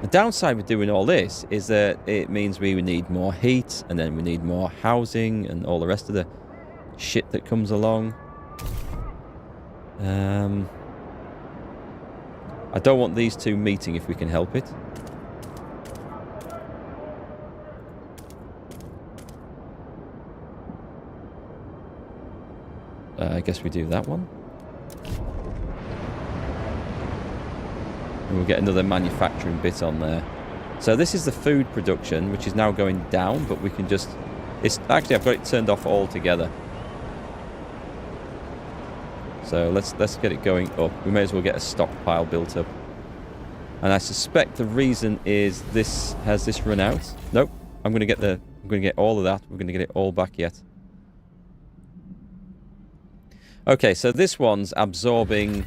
The downside with doing all this is that it means we need more heat, and then we need more housing, and all the rest of the shit that comes along. I don't want these two meeting if we can help it. I guess we do that one. And we'll get another manufacturing bit on there. So this is the food production, which is now going down, but we can just... it's actually, I've got it turned off altogether. So let's get it going up. We may as well get a stockpile built up. And I suspect the reason is this... has this run out? Nope. I'm going to get all of that. We're going to get it all back yet. Okay, so this one's absorbing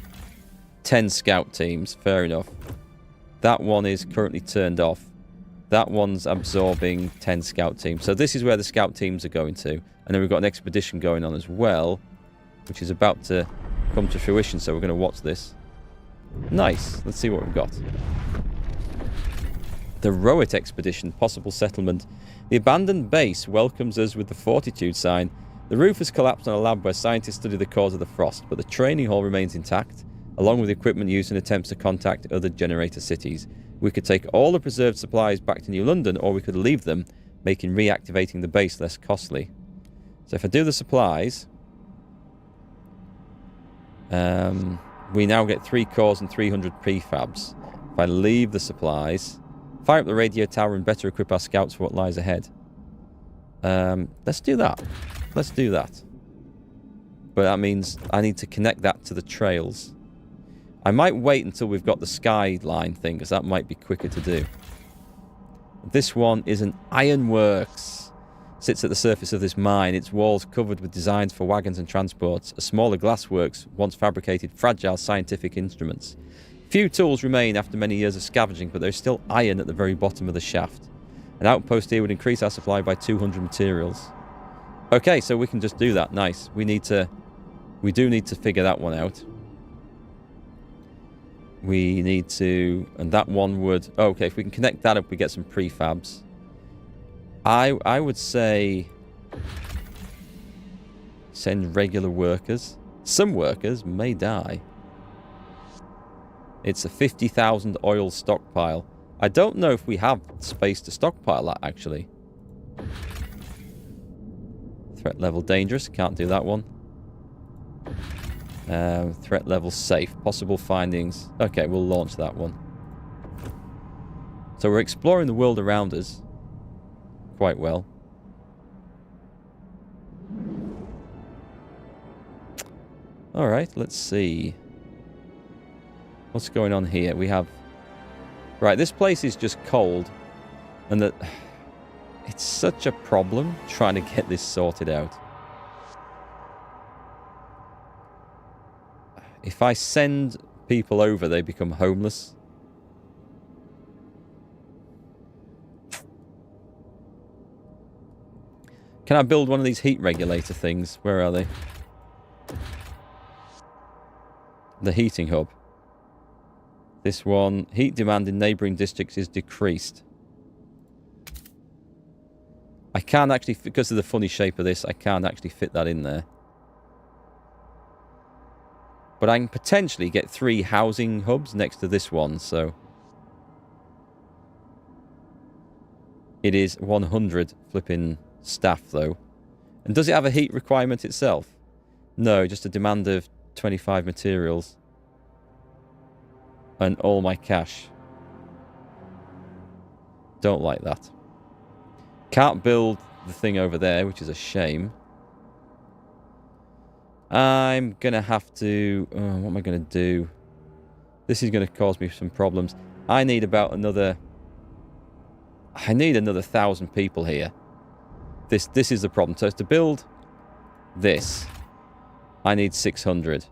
10 scout teams. Fair enough. That one is currently turned off. That one's absorbing 10 scout teams. So this is where the scout teams are going to. And then we've got an expedition going on as well, which is about to come to fruition. So we're going to watch this. Nice. Let's see what we've got. The Rowett expedition, possible settlement. The abandoned base welcomes us with the fortitude sign. The roof has collapsed on a lab where scientists study the cause of the frost, but the training hall remains intact, along with equipment used in attempts to contact other generator cities. We could take all the preserved supplies back to New London, or we could leave them, making reactivating the base less costly. So if I do the supplies, we now get 3 cores and 300 prefabs. If I leave the supplies, fire up the radio tower and better equip our scouts for what lies ahead. Let's do that. Let's do that. But that means I need to connect that to the trails. I might wait until we've got the skyline thing, because that might be quicker to do. This one is an ironworks. Sits at the surface of this mine, its walls covered with designs for wagons and transports. A smaller glassworks once fabricated fragile scientific instruments. Few tools remain after many years of scavenging, but there's still iron at the very bottom of the shaft. An outpost here would increase our supply by 200 materials. Okay, so we can just do that. Nice. We do need to figure that one out. We need to... And that one would... Oh, okay, if we can connect that up, we get some prefabs. I would say... Send regular workers. Some workers may die. It's a 50,000 oil stockpile. I don't know if we have space to stockpile that, actually. Threat level dangerous. Can't do that one. Threat level safe. Possible findings. Okay, we'll launch that one. So we're exploring the world around us quite well. Alright, let's see. What's going on here? We have... Right, this place is just cold. And that... It's such a problem trying to get this sorted out. If I send people over, they become homeless. Can I build one of these heat regulator things? Where are they? The heating hub. This one, heat demand in neighbouring districts is decreased. I can't actually, because of the funny shape of this, I can't actually fit that in there. But I can potentially get 3 housing hubs next to this one, so... It is 100 flipping staff, though. And does it have a heat requirement itself? No, just a demand of 25 materials. And all my cash. Don't like that. Can't build the thing over there, which is a shame. I'm going to have to... what am I going to do? This is going to cause me some problems. I need about another... I need another 1,000 people here. This is the problem. So to build this, I need 600.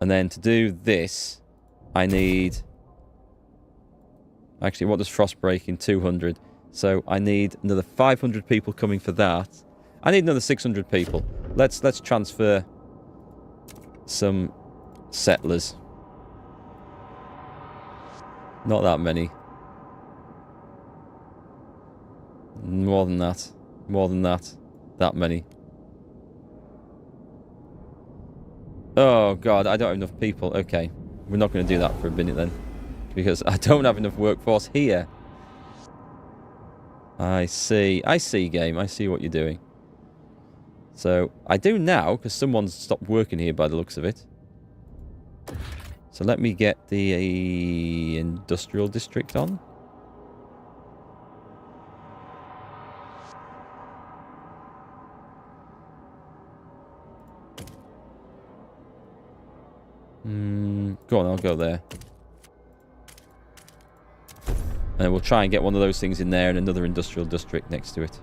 And then to do this, I need... Actually, what does frost break in? 200. So I need another 500 people coming for that. I need another 600 people. Let's transfer some settlers. Not that many. More than that. More than that. That many. Oh, God, I don't have enough people. Okay, we're not going to do that for a minute then. Because I don't have enough workforce here. I see. I see, game. I see what you're doing. So, I do now, because someone's stopped working here by the looks of it. So let me get the industrial district on. Go on, I'll go there. And we'll try and get one of those things in there and another industrial district next to it.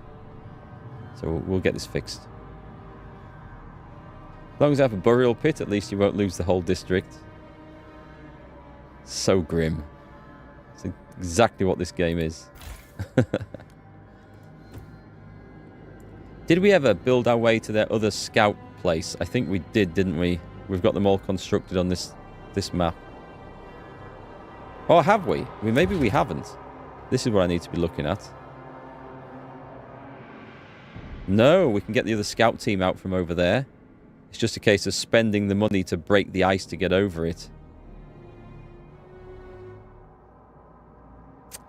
So we'll get this fixed. As long as I have a burial pit, at least you won't lose the whole district. So grim. It's exactly what this game is. Did we ever build our way to their other scout place? I think we did, didn't we? We've got them all constructed on this map. Or have we? Maybe we haven't. This is what I need to be looking at. No, we can get the other scout team out from over there. It's just a case of spending the money to break the ice to get over it.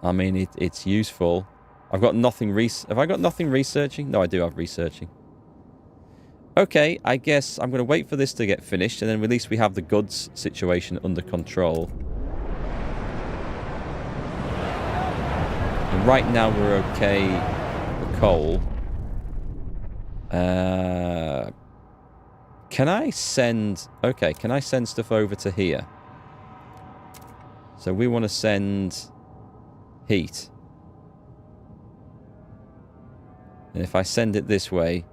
I mean, it's useful. I've got nothing have I got nothing researching? No, I do have researching. Okay, I guess I'm going to wait for this to get finished, and then at least we have the goods situation under control. And right now we're okay for coal. Can I send... Okay, can I send stuff over to here? So we want to send heat. And if I send it this way,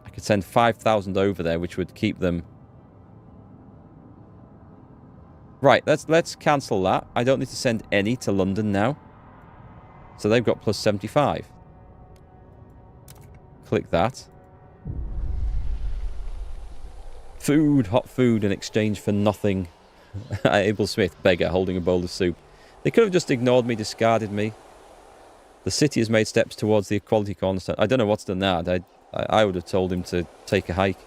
I could send 5,000 over there, which would keep them... Right, let's cancel that. I don't need to send any to London now. So they've got plus 75. Click that. Food, hot food in exchange for nothing. Abel Smith, beggar, holding a bowl of soup. They could have just ignored me, discarded me. The city has made steps towards the equality cornerstone. I don't know what's done that. I would have told him to take a hike.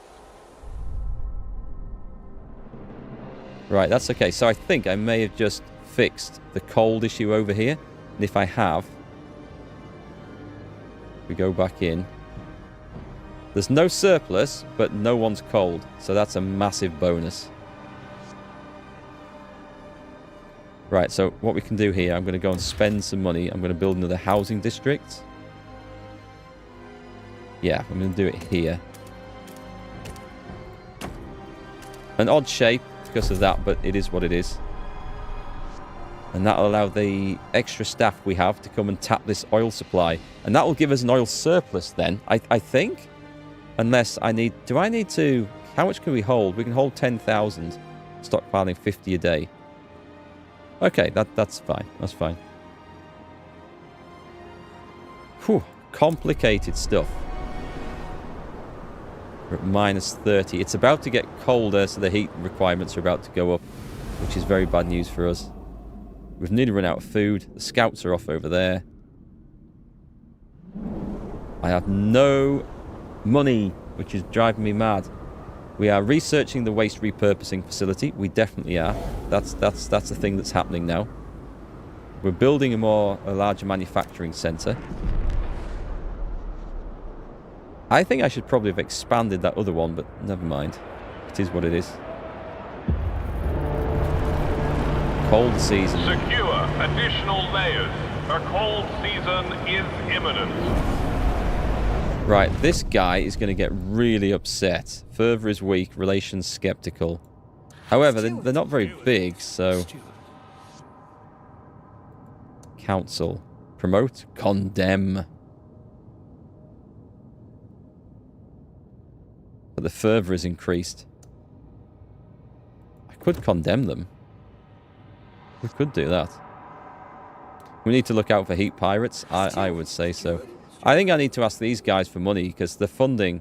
Right, that's okay. So I think I may have just fixed the cold issue over here. And if I have, we go back in. There's no surplus, but no one's cold. So that's a massive bonus. Right, so what we can do here, I'm going to go and spend some money. I'm going to build another housing district. Yeah, I'm going to do it here. An odd shape because of that, but it is what it is. And that'll allow the extra staff we have to come and tap this oil supply. And that will give us an oil surplus then, I think. Unless I need... Do I need to... How much can we hold? We can hold 10,000. Stockpiling 50 a day. Okay, that's fine. That's fine. Whew. Complicated stuff. We're at minus 30. It's about to get colder, so the heat requirements are about to go up, which is very bad news for us. We've nearly run out of food. The scouts are off over there. I have no money, which is driving me mad. We are researching the waste repurposing facility. We definitely are. That's the thing that's happening now. We're building a larger manufacturing center. I think I should probably have expanded that other one, but never mind. It is what it is. Cold season. Secure additional layers. A cold season is imminent. Right, this guy is going to get really upset. Fervor is weak, relations skeptical. However, they're not very big, so... Council. Promote, condemn. But the fervor is increased. I could condemn them. We could do that. We need to look out for heat pirates. I would say so. I think I need to ask these guys for money because the funding...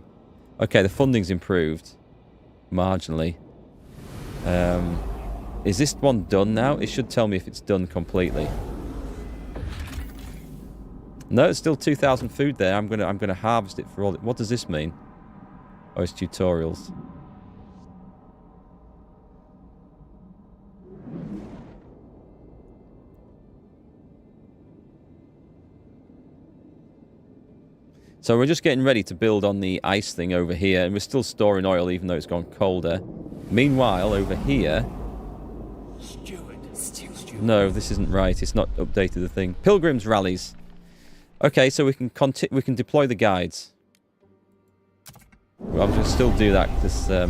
Okay, the funding's improved. Marginally. Is this one done now? It should tell me if it's done completely. No, it's still 2,000 food there. I'm gonna harvest it for all... What does this mean? Oh, it's tutorials. So we're just getting ready to build on the ice thing over here, and we're still storing oil even though it's gone colder. Meanwhile, over here... Steward. No, this isn't right. It's not updated the thing. Pilgrims rallies. Okay, so we can deploy the guides. Well, I'm going to still do that because there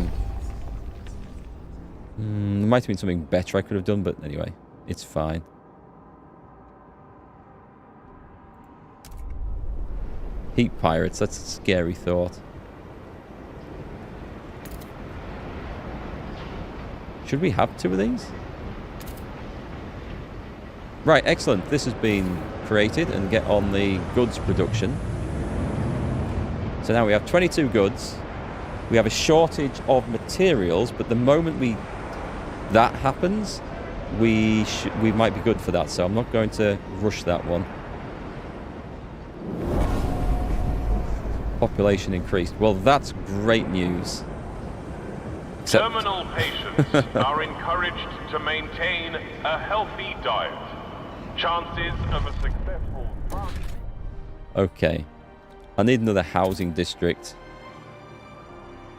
might have been something better I could have done, but anyway, it's fine. Heat pirates, that's a scary thought. Should we have two of these? Right, excellent. This has been created and get on the goods production. So now we have 22 goods. We have a shortage of materials, but the moment that happens, we might be good for that. So I'm not going to rush that one. Population increased. Well, that's great news. Terminal patients are encouraged to maintain a healthy diet. Chances of a successful transplant. Okay. I need another housing district.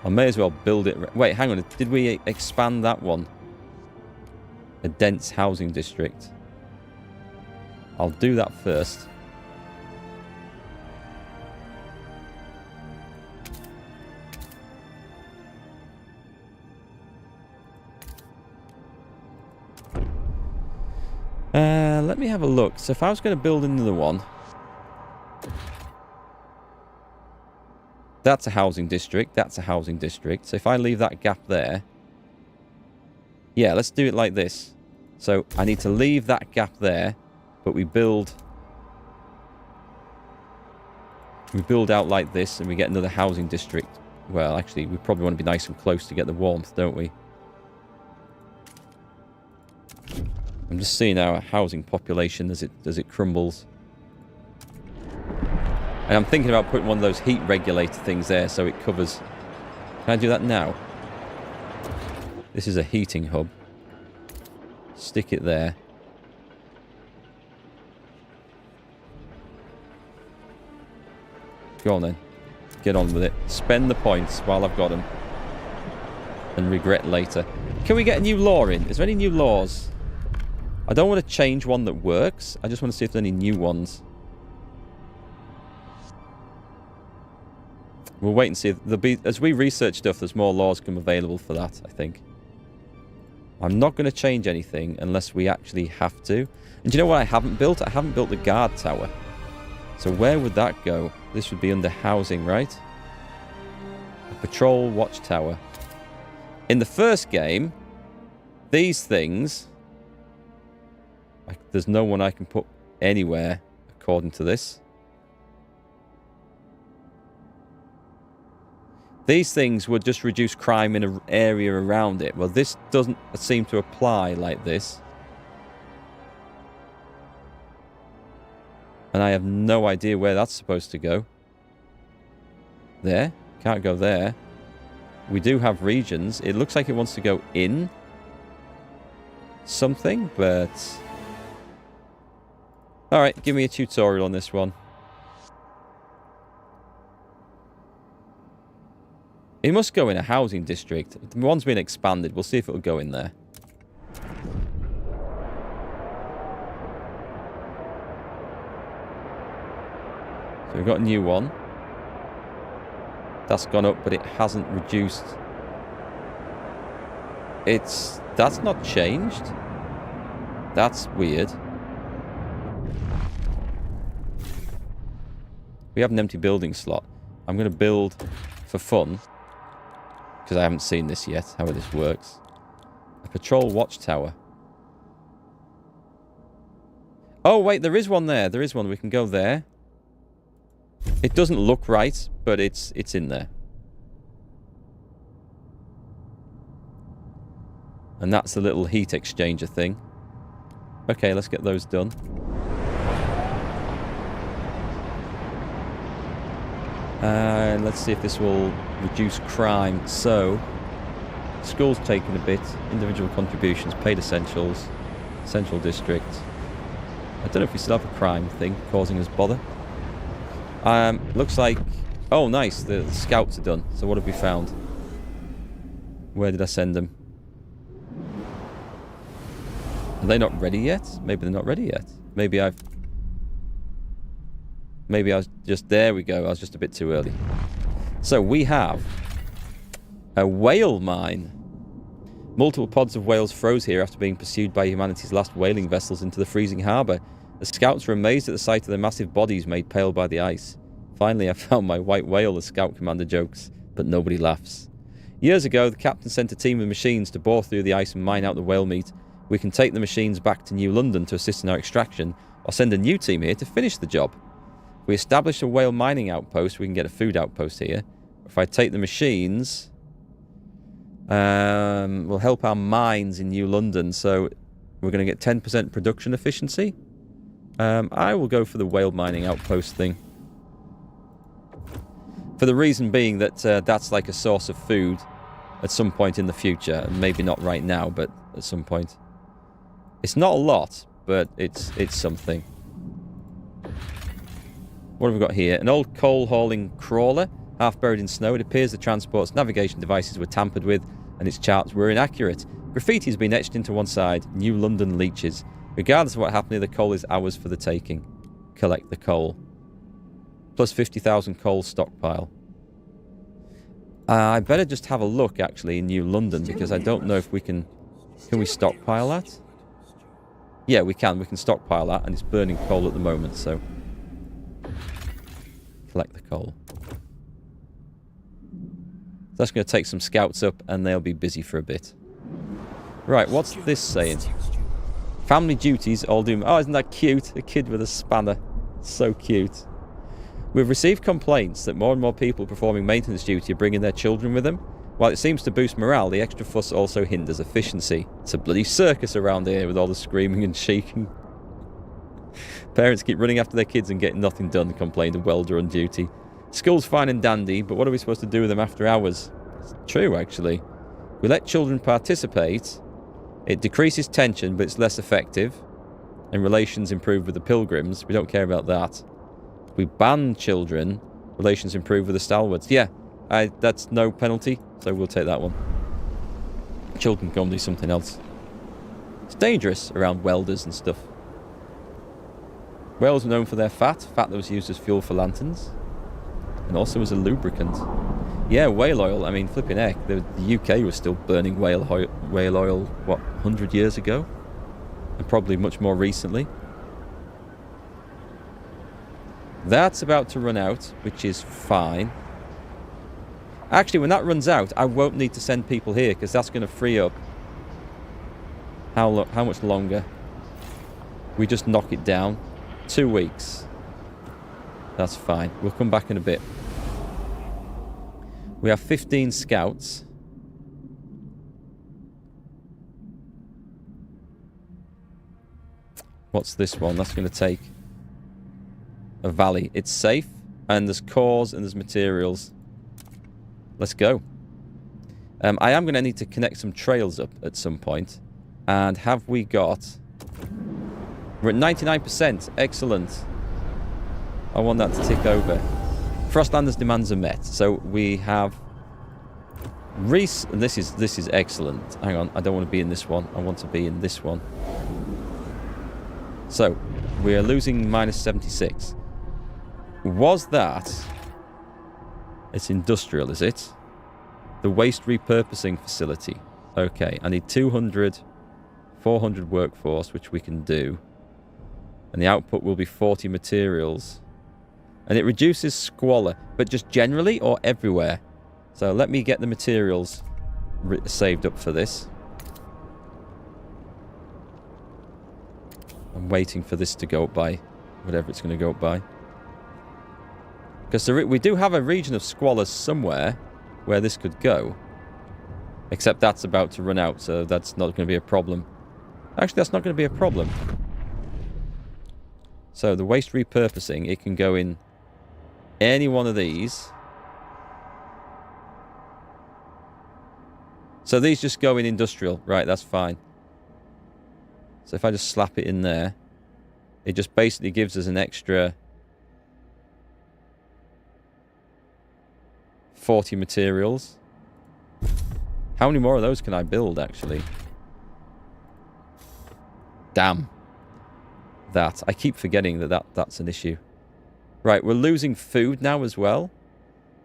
I may as well build it... Wait, hang on. Did we expand that one? A dense housing district. I'll do that first. Let me have a look. So if I was going to build another one... That's a housing district. That's a housing district. So if I leave that gap there... Yeah, let's do it like this. So I need to leave that gap there, but we build out like this, and we get another housing district. Well, actually, we probably want to be nice and close to get the warmth, don't we? I'm just seeing our housing population as it crumbles. And I'm thinking about putting one of those heat regulator things there so it covers... Can I do that now? This is a heating hub. Stick it there. Go on then. Get on with it. Spend the points while I've got them. And regret later. Can we get a new law in? Is there any new laws? I don't want to change one that works. I just want to see if there's any new ones. We'll wait and see. There'll be, as we research stuff, there's more laws come available for that, I think. I'm not going to change anything unless we actually have to. And do you know what I haven't built? I haven't built the guard tower. So where would that go? This would be under housing, right? A patrol watchtower. In the first game, these things... there's no one I can put anywhere, according to this. These things would just reduce crime in an area around it. Well, this doesn't seem to apply like this. And I have no idea where that's supposed to go. There. Can't go there. We do have regions. It looks like it wants to go in something, but... Alright, give me a tutorial on this one. It must go in a housing district. The one's been expanded. We'll see if it'll go in there. So we've got a new one. That's gone up, but it hasn't reduced. That's not changed. That's weird. We have an empty building slot. I'm going to build for fun. Because I haven't seen this yet, how this works. A patrol watchtower. Oh, wait, there is one there. There is one. We can go there. It doesn't look right, but it's in there. And that's the little heat exchanger thing. Okay, let's get those done. Let's see if this will reduce crime. So, school's taken a bit. Individual contributions, paid essentials, central district. I don't know if we still have a crime thing causing us bother. Looks like... Oh, nice. The scouts are done. So what have we found? Where did I send them? Are they not ready yet? Maybe they're not ready yet. Maybe I was just... There we go. I was just a bit too early. So we have a whale mine. Multiple pods of whales froze here after being pursued by humanity's last whaling vessels into the freezing harbour. The scouts were amazed at the sight of their massive bodies made pale by the ice. Finally, I found my white whale, the scout commander jokes, but nobody laughs. Years ago, the captain sent a team of machines to bore through the ice and mine out the whale meat. We can take the machines back to New London to assist in our extraction, or send a new team here to finish the job. If we establish a whale mining outpost, we can get a food outpost here. If I take the machines, we'll help our mines in New London, so we're going to get 10% production efficiency. I will go for the whale mining outpost thing. For the reason being that that's like a source of food at some point in the future. Maybe not right now, but at some point. It's not a lot, but it's something. What have we got here? An old coal-hauling crawler, half buried in snow. It appears the transport's navigation devices were tampered with, and its charts were inaccurate. Graffiti has been etched into one side. New London leeches. Regardless of what happened here, the coal is ours for the taking. Collect the coal. Plus 50,000 coal stockpile. I better just have a look, actually, in New London, because I don't know if we can... Can we stockpile that? Yeah, we can. We can stockpile that, and it's burning coal at the moment, so... Collect the coal. That's going to take some scouts up, and they'll be busy for a bit. Right, what's this saying? Family duties all do... Oh, isn't that cute? A kid with a spanner. So cute. We've received complaints that more and more people performing maintenance duty are bringing their children with them. While it seems to boost morale, the extra fuss also hinders efficiency. It's a bloody circus around here with all the screaming and shaking. Parents keep running after their kids and getting nothing done, complained a welder on duty. School's fine and dandy, but what are we supposed to do with them after hours? It's true, actually. We let children participate. It decreases tension, but it's less effective. And relations improve with the pilgrims. We don't care about that. We ban children. Relations improve with the stalwarts. Yeah, that's no penalty, so we'll take that one. Children can go and do something else. It's dangerous around welders and stuff. Whales were known for their fat that was used as fuel for lanterns. And also as a lubricant. Yeah, whale oil, I mean, flipping heck. The UK was still burning whale oil, what, 100 years ago? And probably much more recently. That's about to run out, which is fine. Actually, when that runs out, I won't need to send people here, because that's going to free up... How much longer? We just knock it down. 2 weeks. That's fine. We'll come back in a bit. We have 15 scouts. What's this one? That's going to take a valley. It's safe, and there's cores and there's materials. Let's go. I am going to need to connect some trails up at some point. And have we got... We're at 99%. Excellent. I want that to tick over. Frostlanders' demands are met. So we have... Reese... And this is excellent. Hang on. I don't want to be in this one. I want to be in this one. So, we are losing minus 76. Was that... It's industrial, is it? The waste repurposing facility. Okay, I need 200, 400 workforce, which we can do. And the output will be 40 materials. And it reduces squalor, but just generally or everywhere? So let me get the materials saved up for this. I'm waiting for this to go up by whatever it's going to go up by. Because we do have a region of squalor somewhere where this could go. Except that's about to run out, so that's not going to be a problem. Actually, that's not going to be a problem. So the waste repurposing, it can go in any one of these. So these just go in industrial. Right, that's fine. So if I just slap it in there, it just basically gives us an extra 40 materials. How many more of those can I build, actually? Damn. That. I keep forgetting that's an issue. Right, we're losing food now as well.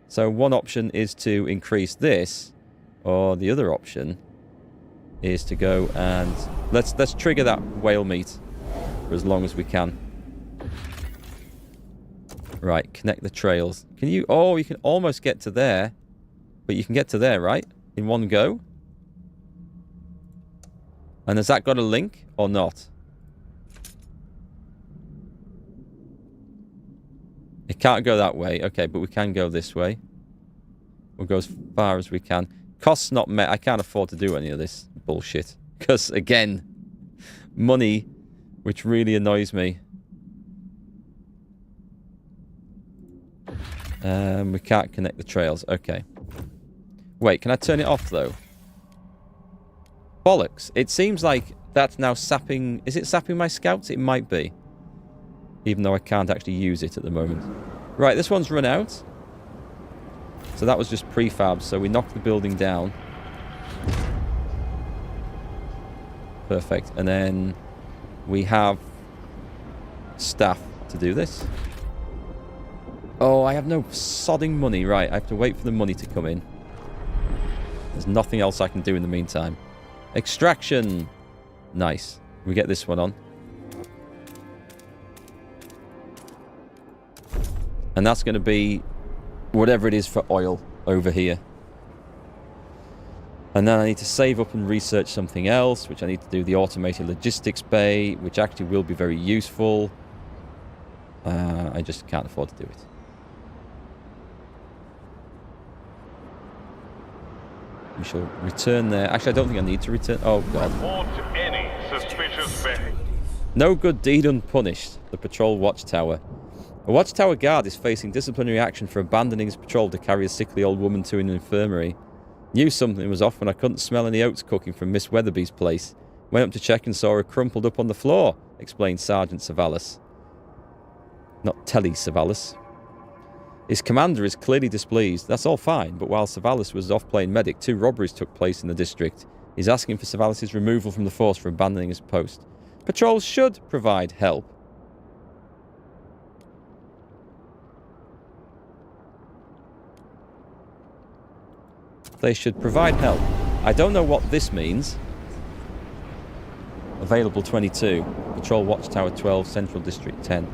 So one option is to increase this, or the other option is to go and... Let's trigger that whale meat for as long as we can. Right, connect the trails. Can you... Oh, you can almost get to there. But you can get to there, right? In one go. And has that got a link or not? It can't go that way. Okay, but we can go this way. We'll go as far as we can. Costs not met. I can't afford to do any of this bullshit. Because, again, money, which really annoys me. We can't connect the trails. Okay. Wait, can I turn it off, though? Bollocks. It seems like that's now sapping... Is it sapping my scouts? It might be. Even though I can't actually use it at the moment. Right, this one's run out. So that was just prefab, so we knocked the building down. Perfect. And then we have staff to do this. Oh, I have no sodding money. Right, I have to wait for the money to come in. There's nothing else I can do in the meantime. Extraction. Nice. We get this one on. And that's going to be whatever it is for oil over here. And then I need to save up and research something else, which I need to do the automated logistics bay, which actually will be very useful. I just can't afford to do it. We shall return there. Actually, I don't think I need to return. Oh, God. Report any suspicious vessels. No good deed unpunished. The patrol watchtower. A watchtower guard is facing disciplinary action for abandoning his patrol to carry a sickly old woman to an infirmary. Knew something was off when I couldn't smell any oats cooking from Miss Weatherby's place. Went up to check and saw her crumpled up on the floor, explained Sergeant Savalas. Not Telly Savalas. His commander is clearly displeased. That's all fine, but while Savalas was off playing medic, 2 robberies took place in the district. He's asking for Savalas' removal from the force for abandoning his post. Patrols should provide help. They should provide help. I don't know what this means. Available 22. Patrol Watchtower 12, Central District 10.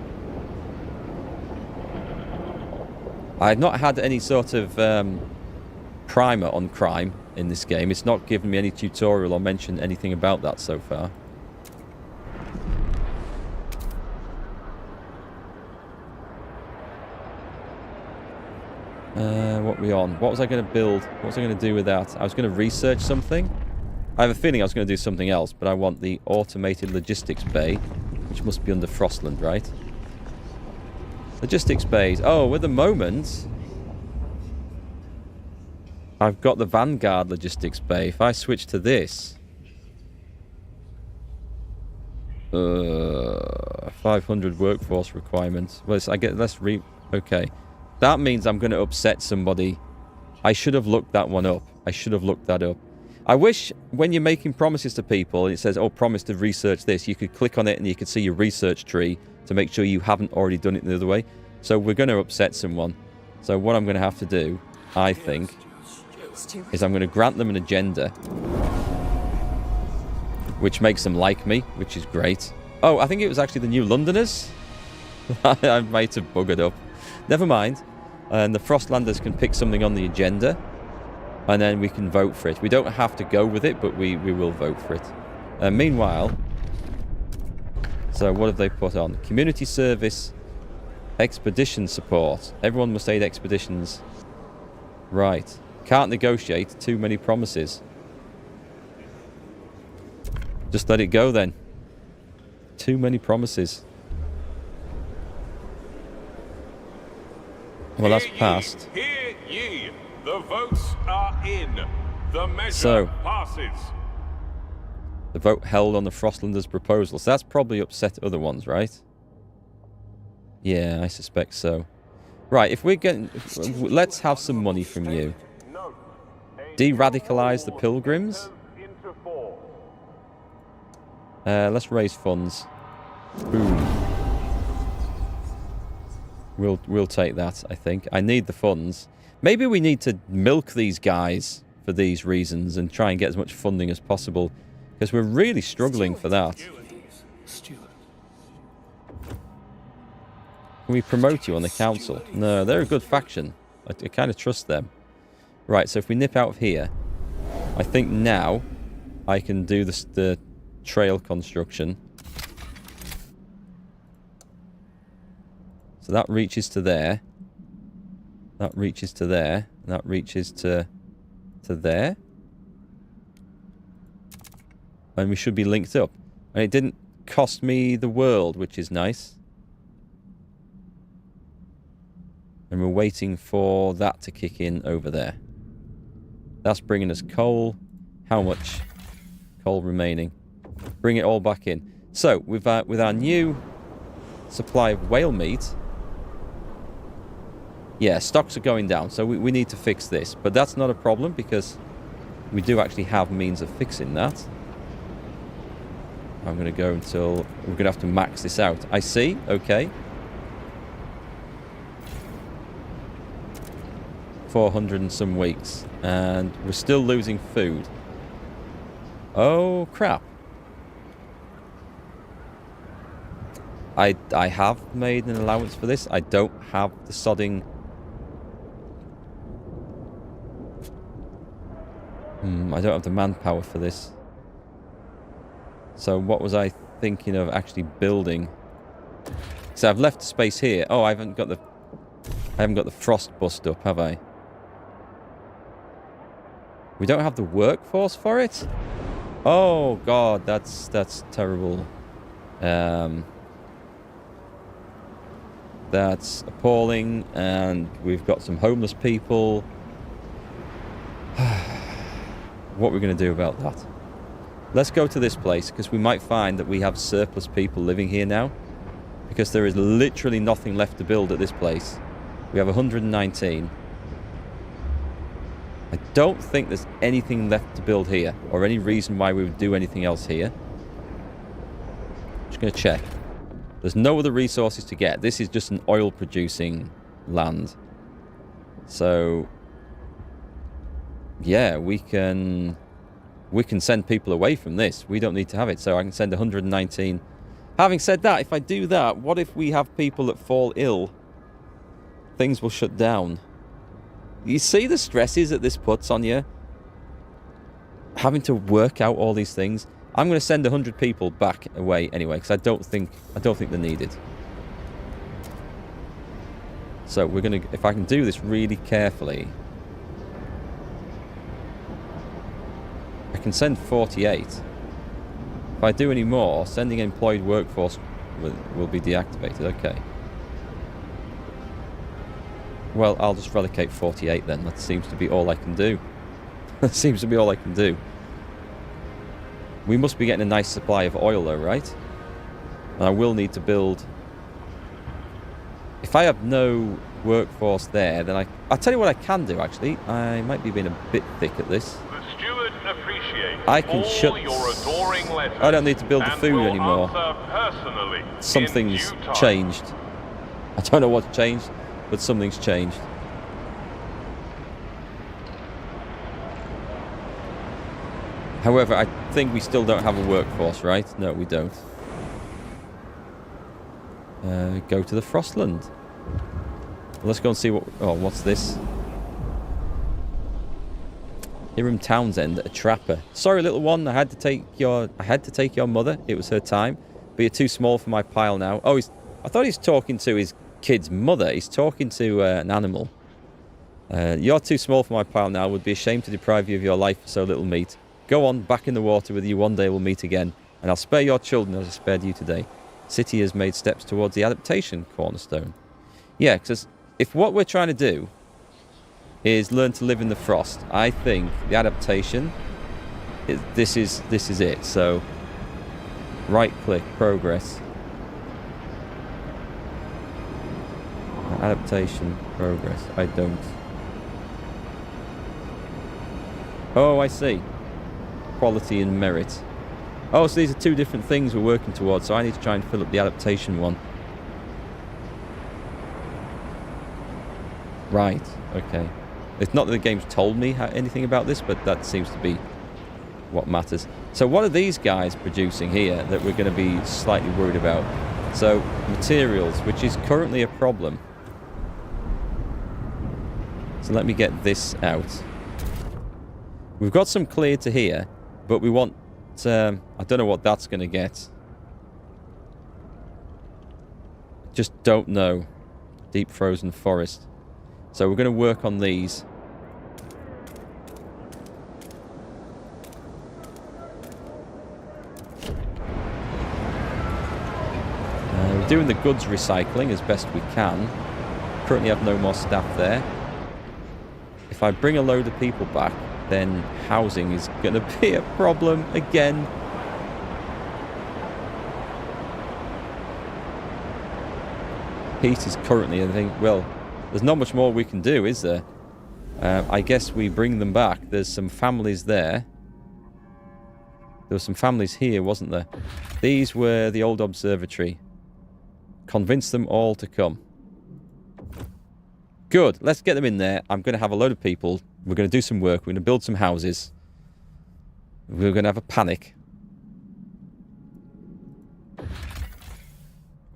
I've not had any sort of primer on crime in this game. It's not given me any tutorial or mentioned anything about that so far. What are we on? What was I going to build? What was I going to do with that? I was going to research something. I have a feeling I was going to do something else, but I want the automated logistics bay, which must be under Frostland, right? Logistics bays. Oh, at the moment, I've got the Vanguard logistics bay. If I switch to this, 500 workforce requirements. Well, okay. That means I'm going to upset somebody. I should have looked that one up. I should have looked that up. I wish when you're making promises to people and it says, oh, promise to research this, you could click on it and you could see your research tree to make sure you haven't already done it the other way. So we're going to upset someone. So what I'm going to have to do, I think, is I'm going to grant them an agenda, which makes them like me, which is great. Oh, I think it was actually the New Londoners. I might have buggered up. Never mind. And the Frostlanders can pick something on the agenda, and then we can vote for it. We don't have to go with it, but we will vote for it. Meanwhile, so what have they put on? Community service, expedition support. Everyone must aid expeditions. Right. Can't negotiate. Too many promises. Just let it go then. Too many promises. Well, that's passed. Hear ye. The votes are in. The measure passes. The vote held on the Frostlanders' proposal. So that's probably upset other ones, right? Yeah, I suspect so. Right, if we're getting... let's have some money from you. De-radicalize the pilgrims. Let's raise funds. Boom. We'll take that, I think. I need the funds. Maybe we need to milk these guys for these reasons and try and get as much funding as possible, because we're really struggling for that. Steward. Can we promote you on the council? No, they're a good faction. I kind of trust them. Right, so if we nip out of here, I think now I can do the trail construction. So that reaches to there. That reaches to there. And that reaches to there. And we should be linked up. And it didn't cost me the world, which is nice. And we're waiting for that to kick in over there. That's bringing us coal. How much coal remaining? Bring it all back in. So, with our new supply of whale meat... yeah, stocks are going down, so we need to fix this. But that's not a problem, because we do actually have means of fixing that. I'm going to go until... we're going to have to max this out. I see, okay. 400 and some weeks. And we're still losing food. Oh, crap. I have made an allowance for this. I don't have the sodding... I don't have the manpower for this. So what was I thinking of actually building? So I've left the space here. Oh, I haven't got the frost bust up, have I? We don't have the workforce for it? Oh god, that's terrible. That's appalling, and we've got some homeless people. What are we going to do about that? Let's go to this place, because we might find that we have surplus people living here now. Because there is literally nothing left to build at this place. We have 119. I don't think there's anything left to build here, or any reason why we would do anything else here. Just going to check. There's no other resources to get. This is just an oil-producing land. So... yeah, we can send people away from this. We don't need to have it. So I can send 119. Having said that, if I do that, what if we have people that fall ill? Things will shut down. You see the stresses that this puts on you? Having to work out all these things. I'm going to send 100 people back away anyway, because I don't think they're needed. So we're going to, if I can do this really carefully, I can send 48. If I do any more, sending employed workforce will be deactivated. Okay. Well, I'll just relocate 48 then. That seems to be all I can do. That seems to be all I can do. We must be getting a nice supply of oil though, right? And I will need to build... if I have no workforce there, then I'll tell you what I can do, actually. I might be being a bit thick at this. The steward appreciates I can all shut... your adoring letters I don't need to build the and food will anymore. answer personally Something's in due time. changed. I don't know what's changed, but something's changed. However, I think we still don't have a workforce, right? No, we don't. Go to the Frostland. Let's go and see what... oh, what's this? Hiram Townsend, a trapper. Sorry, little one. I had to take your mother. It was her time. But you're too small for my pile now. Oh, I thought he's talking to his kid's mother. He's talking to an animal. You're too small for my pile now. Would be ashamed to deprive you of your life for so little meat. Go on, back in the water with you. One day we'll meet again. And I'll spare your children as I spared you today. City has made steps towards the adaptation cornerstone. Yeah, because if what we're trying to do is learn to live in the frost, I think the adaptation, this is it. So, right-click, progress. Adaptation, progress. I don't. Oh, I see. Quality and merit. Oh, so these are two different things we're working towards, so I need to try and fill up the adaptation one. Right, okay. It's not that the game's told me anything about this, but that seems to be what matters. So what are these guys producing here that we're going to be slightly worried about? So, materials, which is currently a problem. So let me get this out. We've got some cleared to here, but we want... I don't know what that's going to get. Just don't know. Deep frozen forest. So we're going to work on these. We're doing the goods recycling as best we can. Currently have no more staff there. If I bring a load of people back, then housing is going to be a problem again. Heat is currently, I think, well, there's not much more we can do, is there? I guess we bring them back. There's some families there. There were some families here, wasn't there? These were the old observatory. Convince them all to come. Good. Let's get them in there. I'm going to have a load of people. We're going to do some work. We're going to build some houses. We're going to have a panic.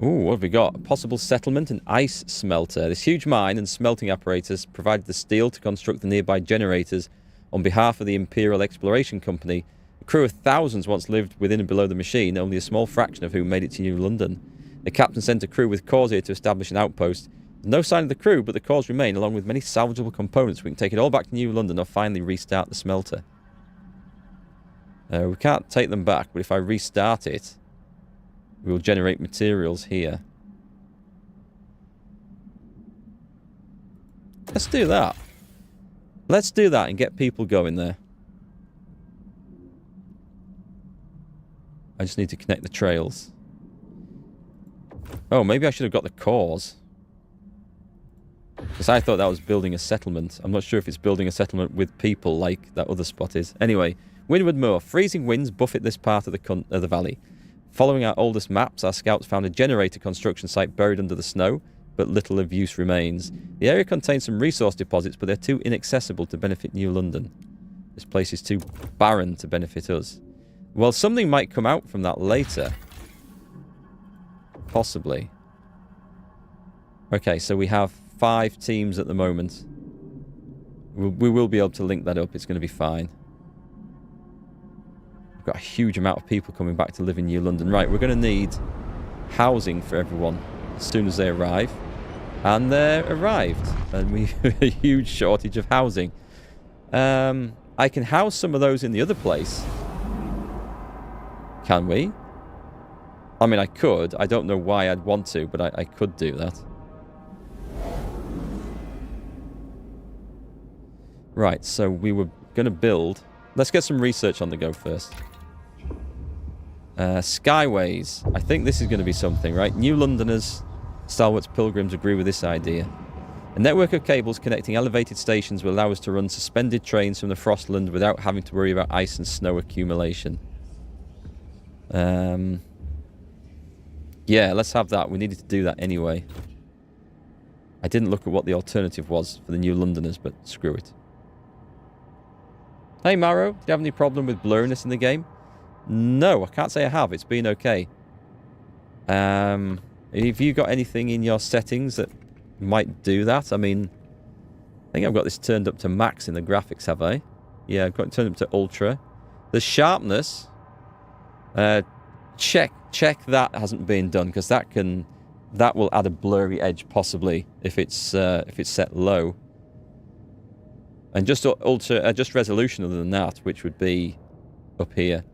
Ooh, what have we got? A possible settlement and ice smelter. This huge mine and smelting apparatus provided the steel to construct the nearby generators on behalf of the Imperial Exploration Company. A crew of thousands once lived within and below the machine, only a small fraction of whom made it to New London. The captain sent a crew with cores here to establish an outpost. No sign of the crew, but the cores remain, along with many salvageable components. We can take it all back to New London or finally restart the smelter. We can't take them back, but if I restart it, we will generate materials here. Let's do that. Let's do that and get people going there. I just need to connect the trails. Oh, maybe I should have got the cores. Because I thought that was building a settlement. I'm not sure if it's building a settlement with people like that other spot is. Anyway, Windward Moor. Freezing winds buffet this part of the valley. Following our oldest maps, our scouts found a generator construction site buried under the snow, but little of use remains. The area contains some resource deposits, but they're too inaccessible to benefit New London. This place is too barren to benefit us. Well, something might come out from that later. Possibly. Okay, so we have 5 teams at the moment. We will be able to link that up. It's going to be fine. We've got a huge amount of people coming back to live in New London. Right, we're going to need housing for everyone as soon as they arrive. And they're arrived. And we have a huge shortage of housing. I can house some of those in the other place. Can we? I mean, I could. I don't know why I'd want to, but I could do that. Right, so we were going to build... Let's get some research on the go first. Skyways. I think this is going to be something, right? New Londoners, stalwarts, pilgrims agree with this idea. A network of cables connecting elevated stations will allow us to run suspended trains from the Frostland without having to worry about ice and snow accumulation. Yeah, let's have that. We needed to do that anyway. I didn't look at what the alternative was for the New Londoners, but screw it. Hey, Maro, do you have any problem with blurriness in the game? No, I can't say I have. It's been okay. Have you got anything in your settings that might do that? I mean, I think I've got this turned up to max in the graphics, have I? Yeah, I've got it turned up to ultra. The sharpness... check that hasn't been done, because that will add a blurry edge possibly if it's set low. And just just resolution other than that, which would be up here.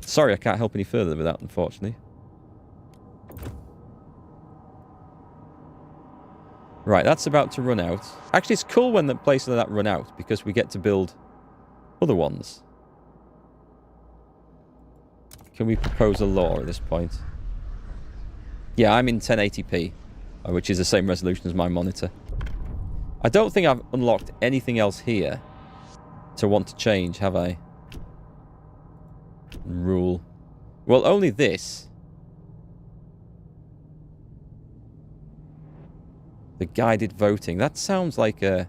Sorry, I can't help any further with that, unfortunately. Right, that's about to run out. Actually, it's cool when the places like that run out, because we get to build other ones. Can we propose a law at this point? Yeah, I'm in 1080p, which is the same resolution as my monitor. I don't think I've unlocked anything else here to want to change, have I? Rule. Well, only this. The guided voting. That sounds like a...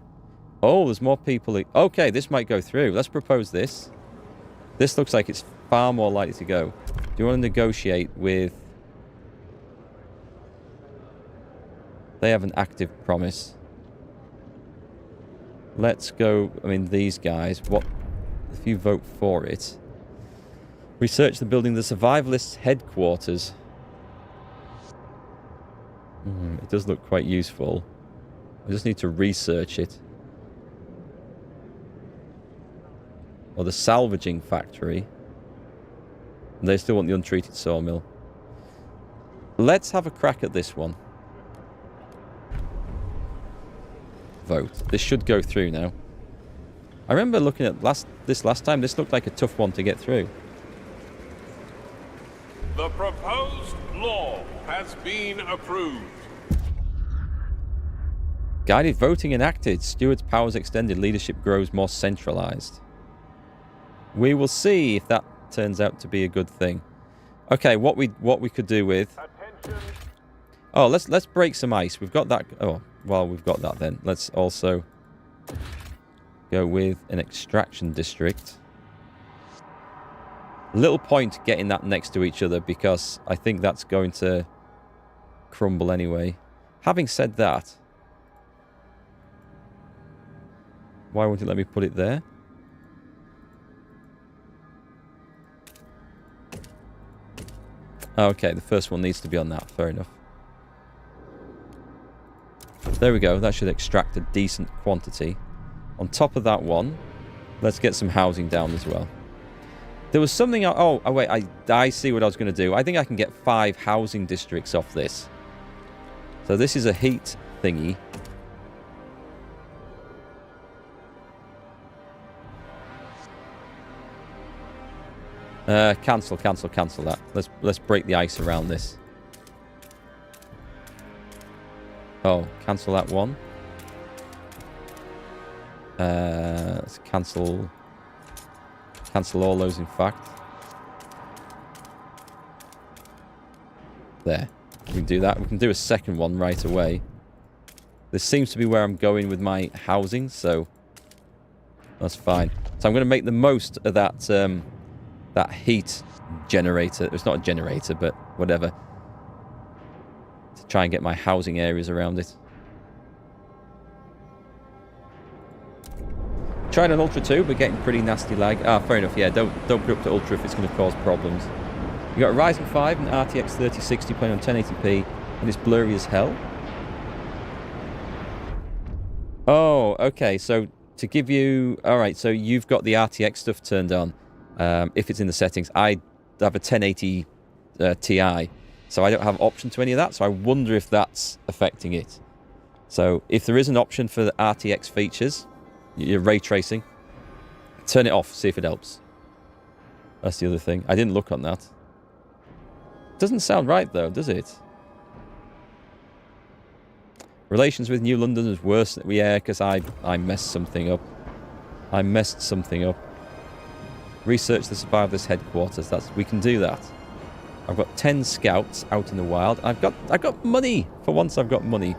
Oh, there's more people... Okay, this might go through. Let's propose this. This looks like it's far more likely to go. Do you want to negotiate with... They have an active promise. Let's go... I mean, these guys. What... If you vote for it... Research the building the survivalists' headquarters. It does look quite useful. I just need to research it. Or the salvaging factory. And they still want the untreated sawmill. Let's have a crack at this one. Vote. This should go through now. I remember looking at this last time. This looked like a tough one to get through. The proposed law has been approved. Guided voting enacted. Steward's powers extended. Leadership grows more centralized. We will see if that turns out to be a good thing. Okay, what we could do with... Attention. Oh, let's break some ice. We've got that... Oh, well, we've got that then. Let's also go with an extraction district. Little point getting that next to each other, because I think that's going to crumble anyway. Having said that, why won't it let me put it there? Okay, the first one needs to be on that. Fair enough. There we go. That should extract a decent quantity. On top of that one, let's get some housing down as well. There was something... Oh, wait. I see what I was going to do. I think I can get 5 housing districts off this. So this is a heat thingy. Cancel that. Let's break the ice around this. Oh, cancel that one. Let's cancel all those, in fact. There. We can do that. We can do a second one right away. This seems to be where I'm going with my housing, so that's fine. So I'm going to make the most of that that heat generator. It's not a generator, but whatever. To try and get my housing areas around it. Tried on Ultra 2, but getting pretty nasty lag. Ah, fair enough. Yeah, don't put it up to Ultra if it's going to cause problems. You got a Ryzen 5 and RTX 3060 playing on 1080p, and it's blurry as hell. Oh, okay. So to give you... Alright, so you've got the RTX stuff turned on. If it's in the settings. I have a 1080 Ti, so I don't have option to any of that, so I wonder if that's affecting it. So if there is an option for the RTX features, your ray tracing, turn it off, see if it helps. That's the other thing. I didn't look on that. Doesn't sound right though, does it? Relations with New London is worse. Yeah, because I messed something up. I messed something up. Research the survivors' headquarters. We can do that. I've got 10 scouts out in the wild. I've got money. For once, I've got money.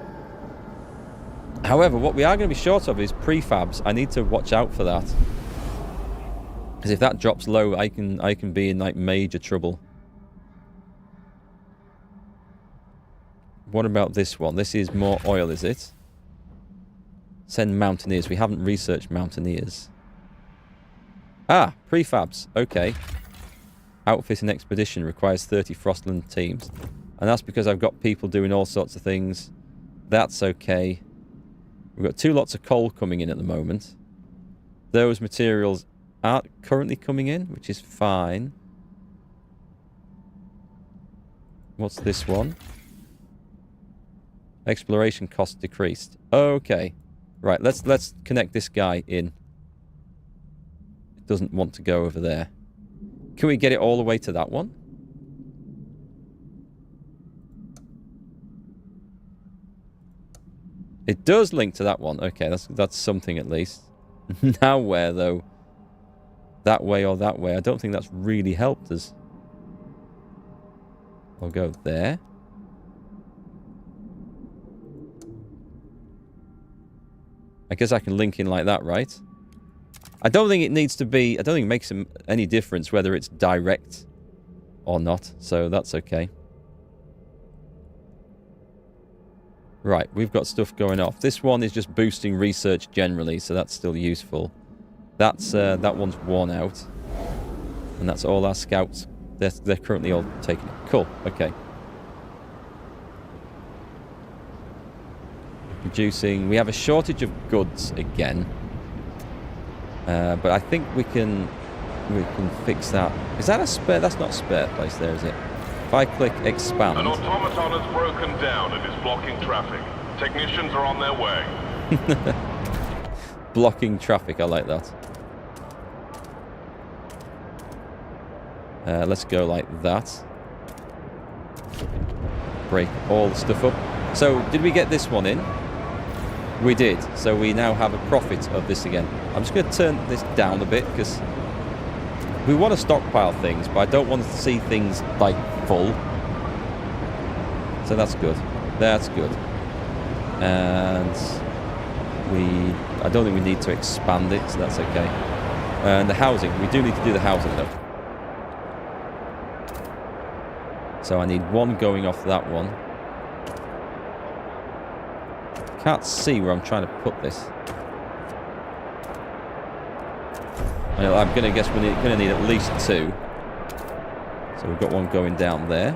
However, what we are going to be short of is prefabs. I need to watch out for that. Because if that drops low, I can be in like major trouble. What about this one? This is more oil, is it? Send mountaineers. We haven't researched mountaineers. Ah, prefabs. Okay. Outfit and expedition requires 30 Frostland teams. And that's because I've got people doing all sorts of things. That's okay. We've got 2 lots of coal coming in at the moment. Those materials aren't currently coming in, which is fine. What's this one? Exploration cost decreased. Okay. Right, let's connect this guy in. It doesn't want to go over there. Can we get it all the way to that one? It does link to that one. Okay, that's something at least. Now where, though? That way or that way? I don't think that's really helped us. I'll go there. I guess I can link in like that, right? I don't think it needs to be... I don't think it makes any difference whether it's direct or not. So that's okay. Right, we've got stuff going off. This one is just boosting research generally, so that's still useful. That's that one's worn out. And that's all our scouts. They're currently all taken. Cool, okay. Producing. We have a shortage of goods again. But I think we can fix that. Is that a spare? That's not a spare place there, is it? If I click expand. An automaton has broken down and is blocking traffic. Technicians are on their way. Blocking traffic, I like that. Let's go like that. Break all the stuff up. So, did we get this one in? We did. So we now have a profit of this again. I'm just going to turn this down a bit because we want to stockpile things, but I don't want to see things like full. So that's good. That's good. And I don't think we need to expand it, so that's okay. And the housing, we do need to do the housing though. So I need one going off that one. can't see where I'm trying to put this. I'm going to guess we're going to need at least 2. So we've got one going down there.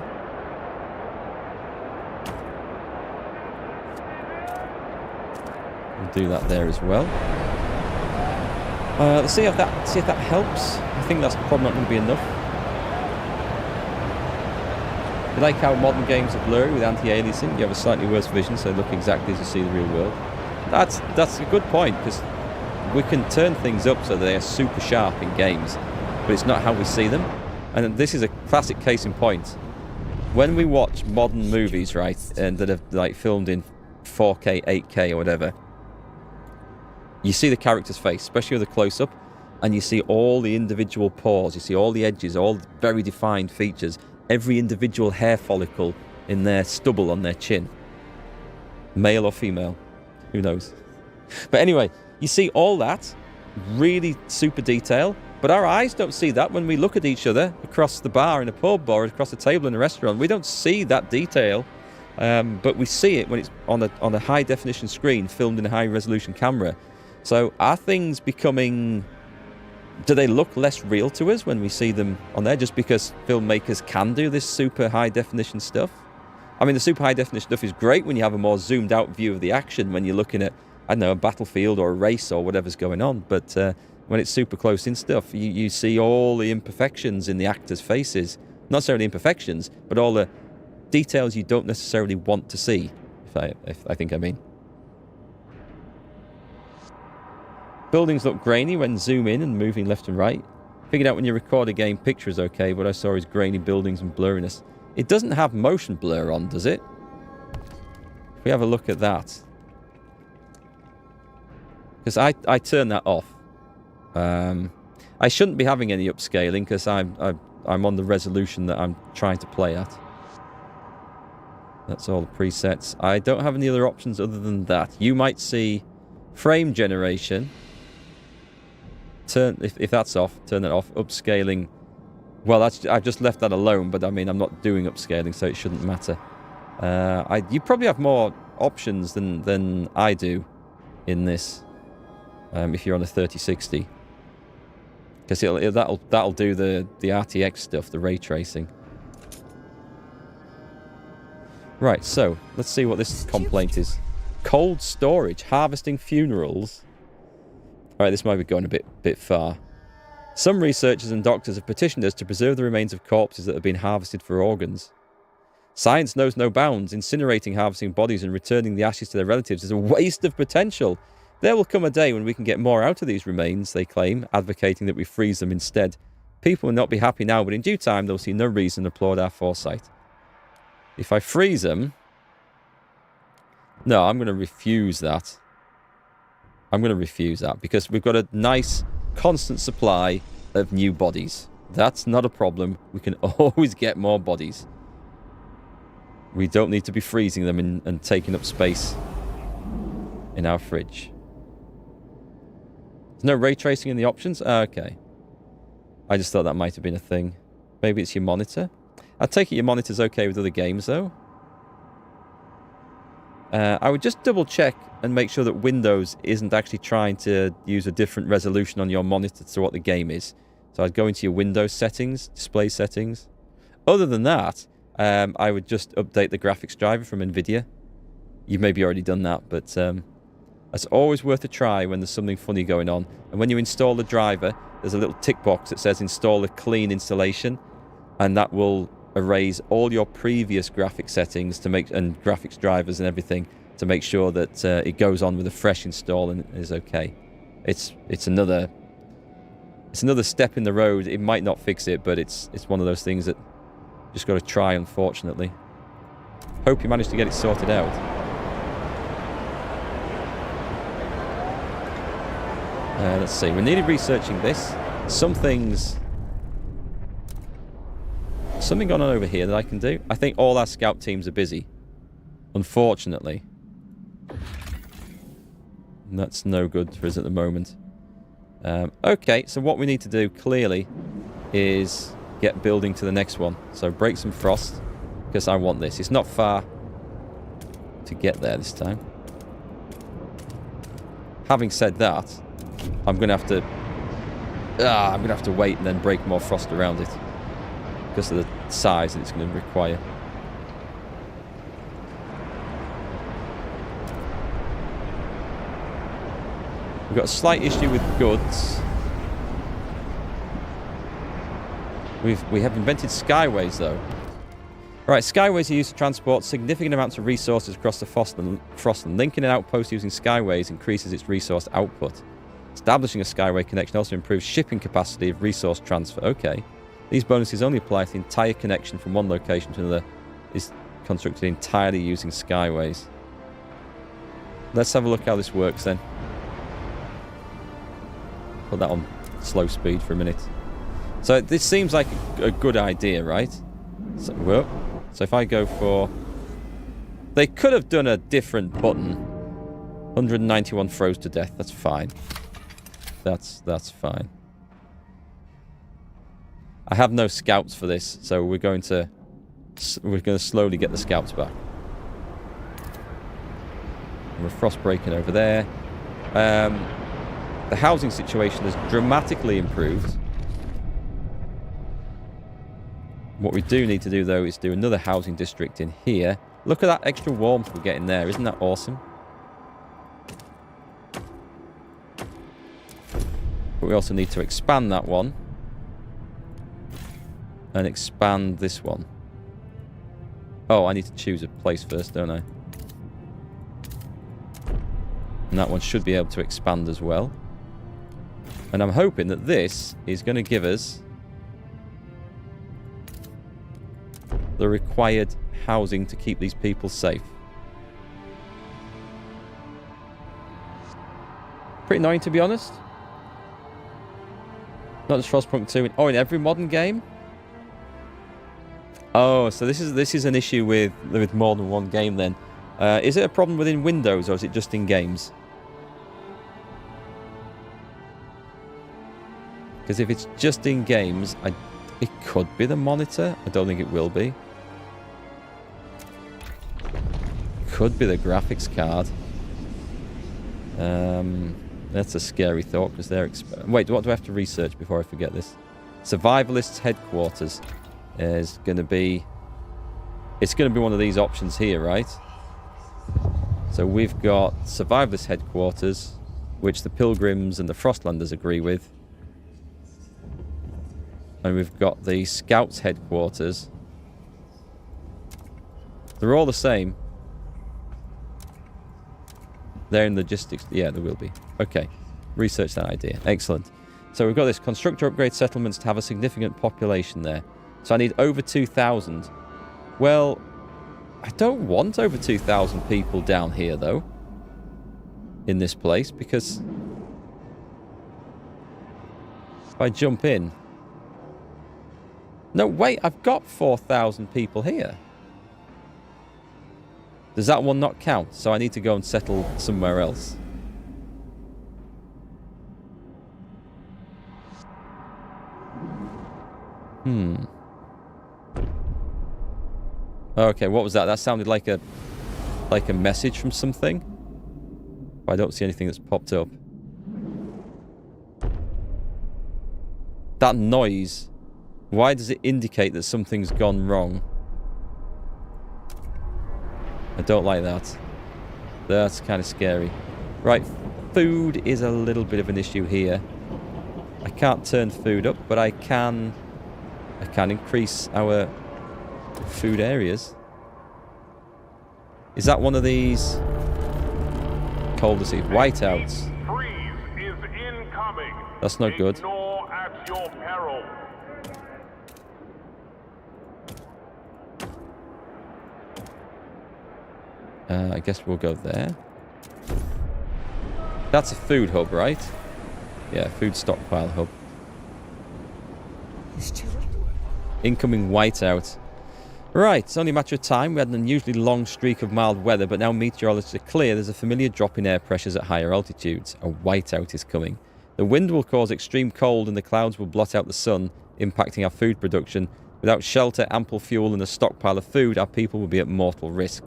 We'll do that there as well. Let's see if that helps. I think that's probably not going to be enough. You like how modern games are blurry with anti-aliasing? You have a slightly worse vision, so they look exactly as you see the real world. That's a good point, because we can turn things up so that they are super sharp in games, but it's not how we see them. And this is a classic case in point. When we watch modern movies, right, and that are like filmed in 4K, 8K or whatever, you see the character's face, especially with a close-up, and you see all the individual pores, you see all the edges, all the very defined features, every individual hair follicle in their stubble on their chin. Male or female, who knows. But anyway, you see all that, really super detail, but our eyes don't see that when we look at each other across the bar in a pub or across the table in a restaurant. We don't see that detail, but we see it when it's on a high-definition screen filmed in a high-resolution camera. So are things becoming... Do they look less real to us when we see them on there just because filmmakers can do this super high-definition stuff? I mean, the super high-definition stuff is great when you have a more zoomed-out view of the action, when you're looking at, I don't know, a battlefield or a race or whatever's going on. But when it's super close-in stuff, you see all the imperfections in the actors' faces. Not necessarily imperfections, but all the details you don't necessarily want to see, if I think I mean. Buildings look grainy when zoom in and moving left and right. Figured out when you record a game, picture is okay. What I saw is grainy buildings and blurriness. It doesn't have motion blur on, does it? If we have a look at that. Because I turn that off. I shouldn't be having any upscaling because I'm on the resolution that I'm trying to play at. That's all the presets. I don't have any other options other than that. You might see frame generation. If that's off, turn that off. Upscaling. Well, I've just left that alone, but I mean, I'm not doing upscaling, so it shouldn't matter. You probably have more options than I do in this. If you're on a 3060, because that'll do the RTX stuff, the ray tracing. Right, so let's see what this complaint is. Cold storage, harvesting funerals. All right, this might be going a bit far. Some researchers and doctors have petitioned us to preserve the remains of corpses that have been harvested for organs. Science knows no bounds. Incinerating harvesting bodies and returning the ashes to their relatives is a waste of potential. There will come a day when we can get more out of these remains, they claim, advocating that we freeze them instead. People will not be happy now, but in due time they'll see no reason to applaud our foresight. If I freeze them... No, I'm going to refuse that. I'm going to refuse that because we've got a nice, constant supply of new bodies. That's not a problem. We can always get more bodies. We don't need to be freezing them and taking up space in our fridge. There's no ray tracing in the options? Okay. I just thought that might have been a thing. Maybe it's your monitor? I take it your monitor's okay with other games, though. I would just double check and make sure that Windows isn't actually trying to use a different resolution on your monitor to what the game is. So I'd go into your Windows settings, display settings. Other than that, I would just update the graphics driver from Nvidia. You've maybe already done that, but it's always worth a try when there's something funny going on. And when you install the driver, there's a little tick box that says install a clean installation, and that will erase all your previous graphic settings to make, and graphics drivers and everything, to make sure that it goes on with a fresh install and is okay. It's another step in the road. It might not fix it, but it's one of those things that you just got to try, unfortunately. Hope you managed to get it sorted out. Let's see. We're nearly researching this. Something going on over here that I can do. I think all our scout teams are busy, unfortunately. And that's no good for us at the moment. Okay, so what we need to do, clearly, is get building to the next one. So break some frost, because I want this. It's not far to get there this time. Having said that, I'm gonna have to wait and then break more frost around it because of the size that it's going to require. We've got a slight issue with goods. We have invented skyways though. Right, skyways are used to transport significant amounts of resources across the Frostland. Linking an outpost using skyways increases its resource output. Establishing a skyway connection also improves shipping capacity of resource transfer. Okay. These bonuses only apply if the entire connection from one location to another is constructed entirely using skyways. Let's have a look how this works then. Put that on slow speed for a minute. So this seems like a good idea, right? So, whoa. So if I go for... They could have done a different button. 191 froze to death. That's fine. That's fine. I have no scouts for this, so we're going to slowly get the scouts back. We're frost breaking over there. The housing situation has dramatically improved. What we do need to do, though, is do another housing district in here. Look at that extra warmth we're getting there. Isn't that awesome? But we also need to expand that one. And expand this one. Oh, I need to choose a place first, don't I? And that one should be able to expand as well. And I'm hoping that this is going to give us the required housing to keep these people safe. Pretty annoying, to be honest. Not just Frostpunk 2. In every modern game? Oh, so this is an issue with more than one game then. Is it a problem within Windows or is it just in games? Because if it's just in games, it could be the monitor. I don't think it will be. Could be the graphics card. That's a scary thought because they're... Wait, what do I have to research before I forget this? Survivalists' headquarters is going to be... It's going to be one of these options here, right? So we've got Survivalists' headquarters, which the Pilgrims and the Frostlanders agree with. And we've got the Scouts' headquarters. They're all the same. They're in logistics. Yeah, there will be. Okay. Research that idea. Excellent. So we've got this. Construct or upgrade settlements to have a significant population there. So I need over 2,000. Well, I don't want over 2,000 people down here, though. In this place, because... if I jump in... No, wait, I've got 4,000 people here. Does that one not count? So I need to go and settle somewhere else. Okay, what was that? That sounded like a message from something. But I don't see anything that's popped up. That noise, why does it indicate that something's gone wrong? I don't like that. That's kind of scary. Right, food is a little bit of an issue here. I can't turn food up, but I can increase our food areas. Is that one of these cul-de-sac whiteouts? Freeze is incoming. That's not good. Ignore at your peril. I guess we'll go there. That's a food hub, right? Yeah, food stockpile hub. Incoming whiteout. Right, it's only a matter of time. We had an unusually long streak of mild weather, but now meteorologists are clear there's a familiar drop in air pressures at higher altitudes. A whiteout is coming. The wind will cause extreme cold and the clouds will blot out the sun, impacting our food production. Without shelter, ample fuel and a stockpile of food, our people will be at mortal risk.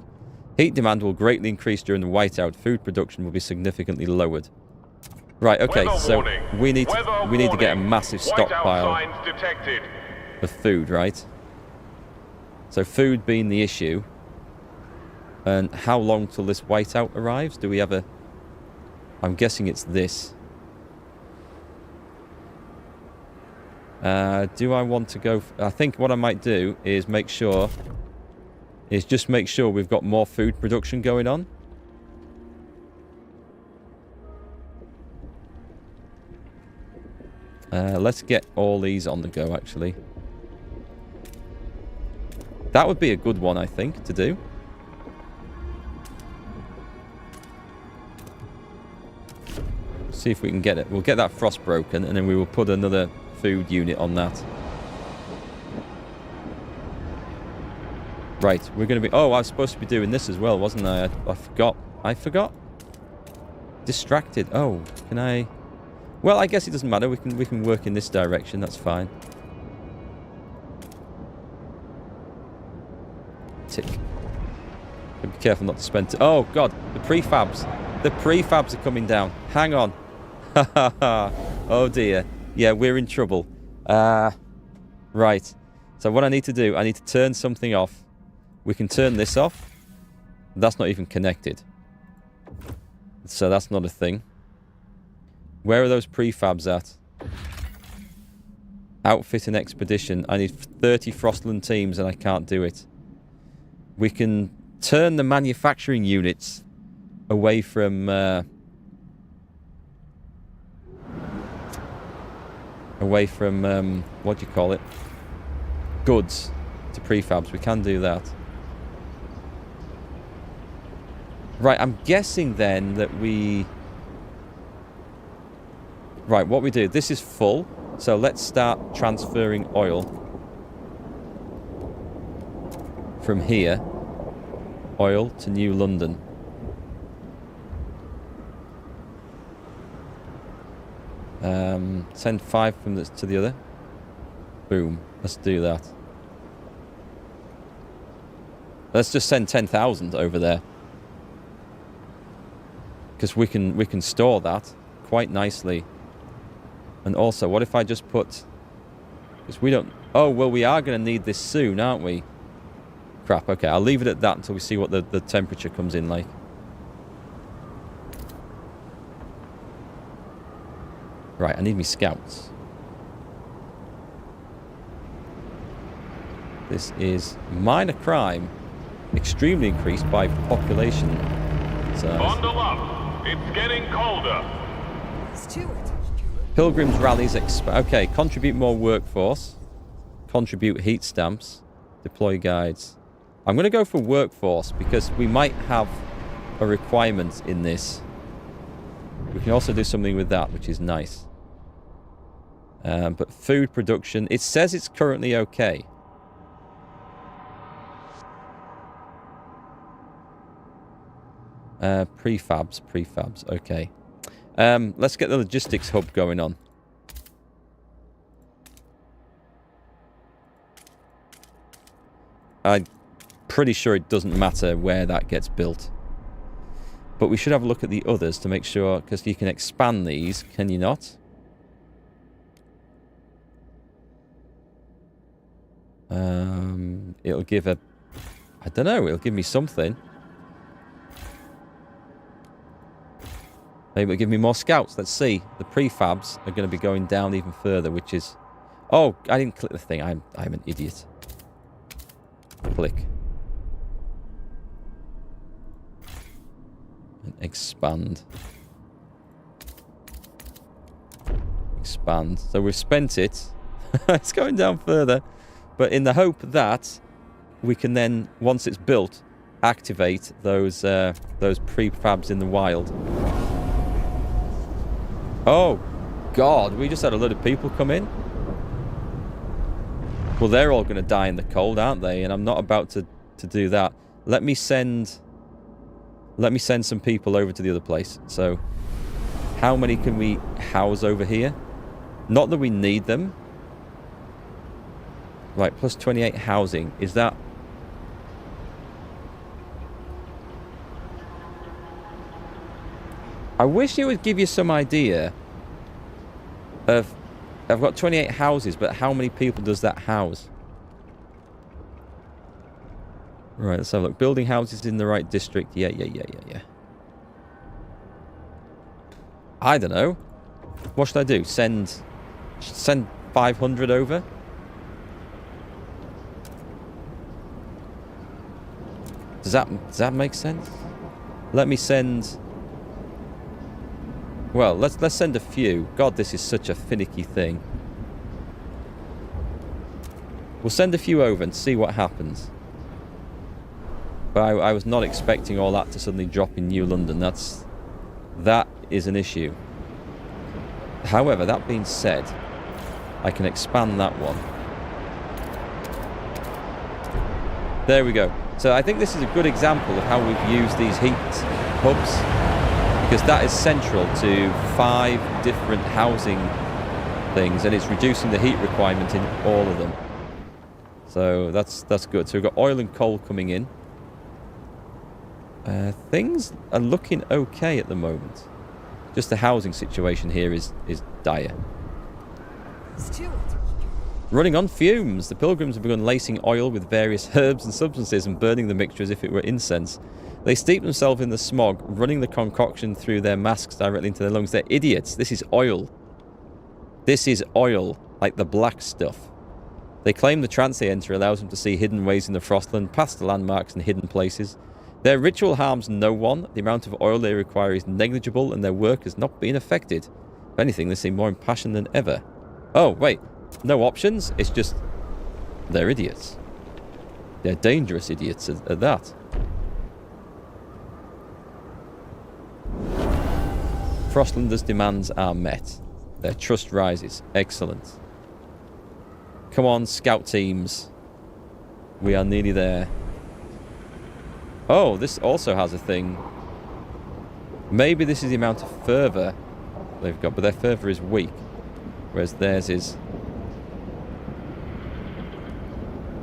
Heat demand will greatly increase during the whiteout. Food production will be significantly lowered. Right, okay, Weather so warning. we need Weather to get a warning. massive Whiteout stockpile signs detected. of food, right? So food being the issue. And how long till this whiteout arrives? Do we have a... I'm guessing it's this. Do I want to go... I think what I might do is make sure... just make sure we've got more food production going on. Let's get all these on the go, actually. That would be a good one, I think, to do. See if we can get it. We'll get that frost broken, and then we will put another food unit on that. Right, we're going to be... Oh, I was supposed to be doing this as well, wasn't I? I forgot. I forgot? Distracted. Oh, can I... Well, I guess it doesn't matter. We can work in this direction. That's fine. Tick. Be careful not to spend... Oh, God. The prefabs. The prefabs are coming down. Hang on. Ha ha ha. Oh, dear. Yeah, we're in trouble. Right. So what I need to do, I need to turn something off. We can turn this off. That's not even connected. So that's not a thing. Where are those prefabs at? Outfit and expedition. I need 30 Frostland teams and I can't do it. We can turn the manufacturing units away from... what do you call it? Goods to prefabs. We can do that. Right, I'm guessing then that we... Right, what we do, this is full, so let's start transferring oil from here, oil to New London. Send 5 from this to the other. Boom, let's do that. Let's just send 10,000 over there. Because we can store that quite nicely. And also, what if I just put... Because we don't... Oh, well, we are going to need this soon, aren't we? Crap, okay. I'll leave it at that until we see what the temperature comes in like. Right, I need me scouts. This is minor crime. Extremely increased by population. Bundle up. It's getting colder. Steward. Pilgrims rallies okay, contribute more workforce. Contribute heat stamps. Deploy guides. I'm going to go for workforce because we might have a requirement in this. We can also do something with that, which is nice. But food production, it says it's currently okay. Prefabs, okay. Let's get the logistics hub going on. I'm pretty sure it doesn't matter where that gets built. But we should have a look at the others to make sure, because you can expand these, can you not? It'll give a... I don't know, it'll give me something. Maybe it'll give me more scouts. Let's see. The prefabs are going to be going down even further, which is... Oh, I didn't click the thing. I'm an idiot. Click. And expand. Expand. So we've spent it. It's going down further. But in the hope that we can then, once it's built, activate those prefabs in the wild. Oh, God. We just had a load of people come in. Well, they're all going to die in the cold, aren't they? And I'm not about to do that. Let me send some people over to the other place. So, how many can we house over here? Not that we need them. Right, plus 28 housing. Is that... I wish it would give you some idea of... I've got 28 houses, but how many people does that house? Right, let's have a look. Building houses in the right district. Yeah. I don't know. What should I do? Send 500 over? Does that make sense? Let me send... Well, let's send a few. God, this is such a finicky thing. We'll send a few over and see what happens. But I was not expecting all that to suddenly drop in New London. That is an issue. However, that being said, I can expand that one. There we go. So I think this is a good example of how we've used these heat hubs, because that is central to 5 different housing things, and it's reducing the heat requirement in all of them. So that's good. So we've got oil and coal coming in. Things are looking okay at the moment. Just the housing situation here is dire. Steward. Running on fumes, the pilgrims have begun lacing oil with various herbs and substances and burning the mixture as if it were incense. They steep themselves in the smog, running the concoction through their masks directly into their lungs. They're idiots. This is oil. This is oil, like the black stuff. They claim the trance they enter allows them to see hidden ways in the Frostland, past the landmarks and hidden places. Their ritual harms no one. The amount of oil they require is negligible, and their work has not been affected. If anything, they seem more impassioned than ever. Oh, wait. No options? It's just... they're idiots. They're dangerous idiots at that. Frostlanders' demands are met. Their trust rises. Excellent. Come on, scout teams. We are nearly there. Oh, this also has a thing. Maybe this is the amount of fervour they've got, but their fervour is weak, whereas theirs is...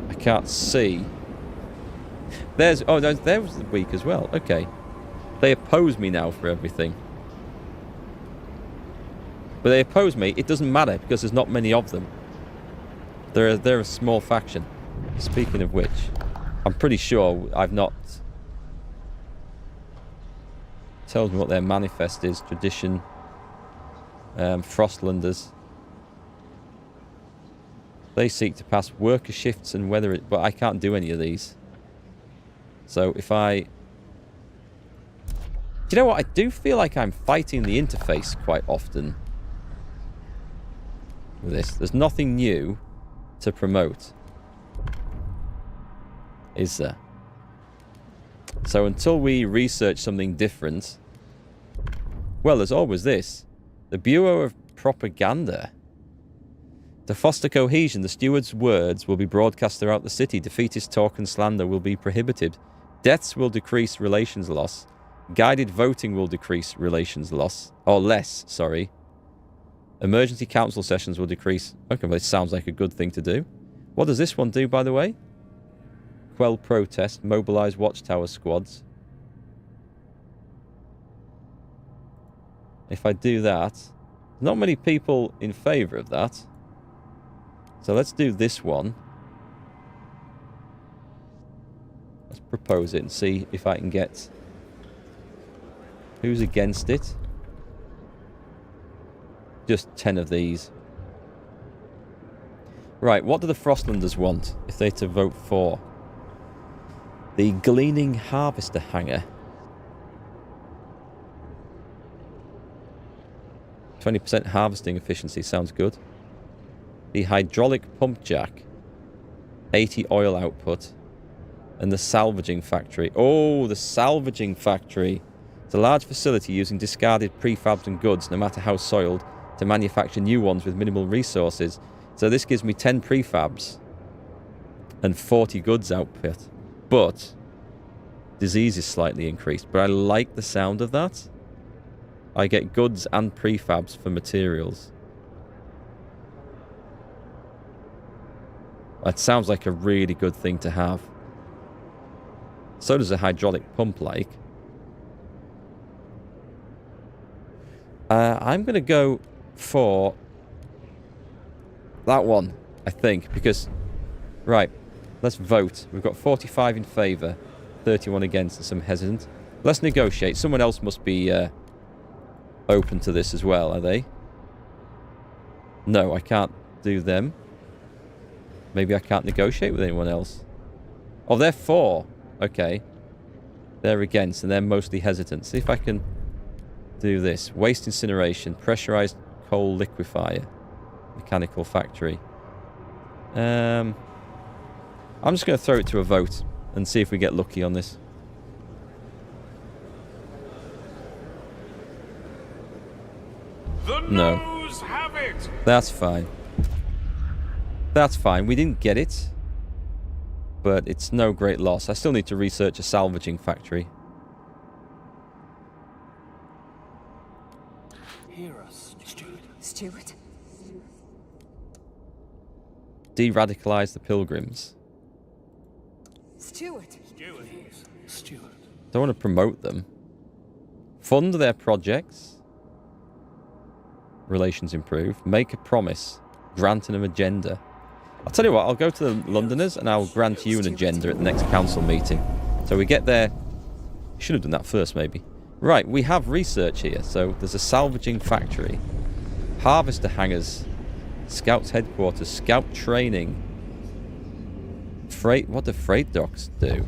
I can't see. Theirs... oh, theirs was weak as well. Okay. They oppose me now for everything. But they oppose me. It doesn't matter, because there's not many of them. They're a small faction. Speaking of which, I'm pretty sure I've not... Tells me what their manifest is. Tradition. Frostlanders. They seek to pass worker shifts and weather it, but I can't do any of these. So if I... Do you know what? I do feel like I'm fighting the interface quite often with this. There's nothing new to promote, is there? So until we research something different... Well, there's always this. The Bureau of Propaganda. To foster cohesion, the steward's words will be broadcast throughout the city. Defeatist talk and slander will be prohibited. Deaths will decrease relations loss. Guided voting will decrease relations loss. Or less, sorry. Emergency council sessions will decrease. Okay, well, it sounds like a good thing to do. What does this one do, by the way? Quell protest. Mobilize watchtower squads. If I do that, not many people in favour of that. So let's do this one. Let's propose it and see if I can get... Who's against it? Just 10 of these. Right, what do the Frostlanders want if they're to vote for? The Gleaning Harvester Hanger. 20% harvesting efficiency sounds good. The Hydraulic Pump Jack. 80 oil output. And the Salvaging Factory. Oh, the Salvaging Factory. It's a large facility using discarded prefabs and goods, no matter how soiled, to manufacture new ones with minimal resources. So this gives me 10 prefabs and 40 goods output. But disease is slightly increased. But I like the sound of that. I get goods and prefabs for materials. That sounds like a really good thing to have. So does a hydraulic pump, like. I'm going to go for that one, I think, because... Right, let's vote. We've got 45 in favour, 31 against, and some hesitant. Let's negotiate. Someone else must be open to this as well, are they? No, I can't do them. Maybe I can't negotiate with anyone else. Oh, they're for. Okay. They're against, and they're mostly hesitant. See if I can do this. Waste incineration, pressurized coal liquefier, mechanical factory. I'm just going to throw it to a vote and see if we get lucky on this. The No. noes have it. That's fine. That's fine. We didn't get it. But it's no great loss. I still need to research a salvaging factory. Hear us, Steward. Steward. De-radicalize the pilgrims. Steward. Steward. Please, Steward. Don't want to promote them. Fund their projects. Relations improve. Make a promise. Grant an agenda. I'll tell you what, I'll go to the Londoners and I'll grant you an agenda at the next council meeting. So we get there. Should have done that first, maybe. Right, we have research here. So there's a salvaging factory. Harvester hangars. Scouts headquarters. Scout training. Freight. What do freight docks do?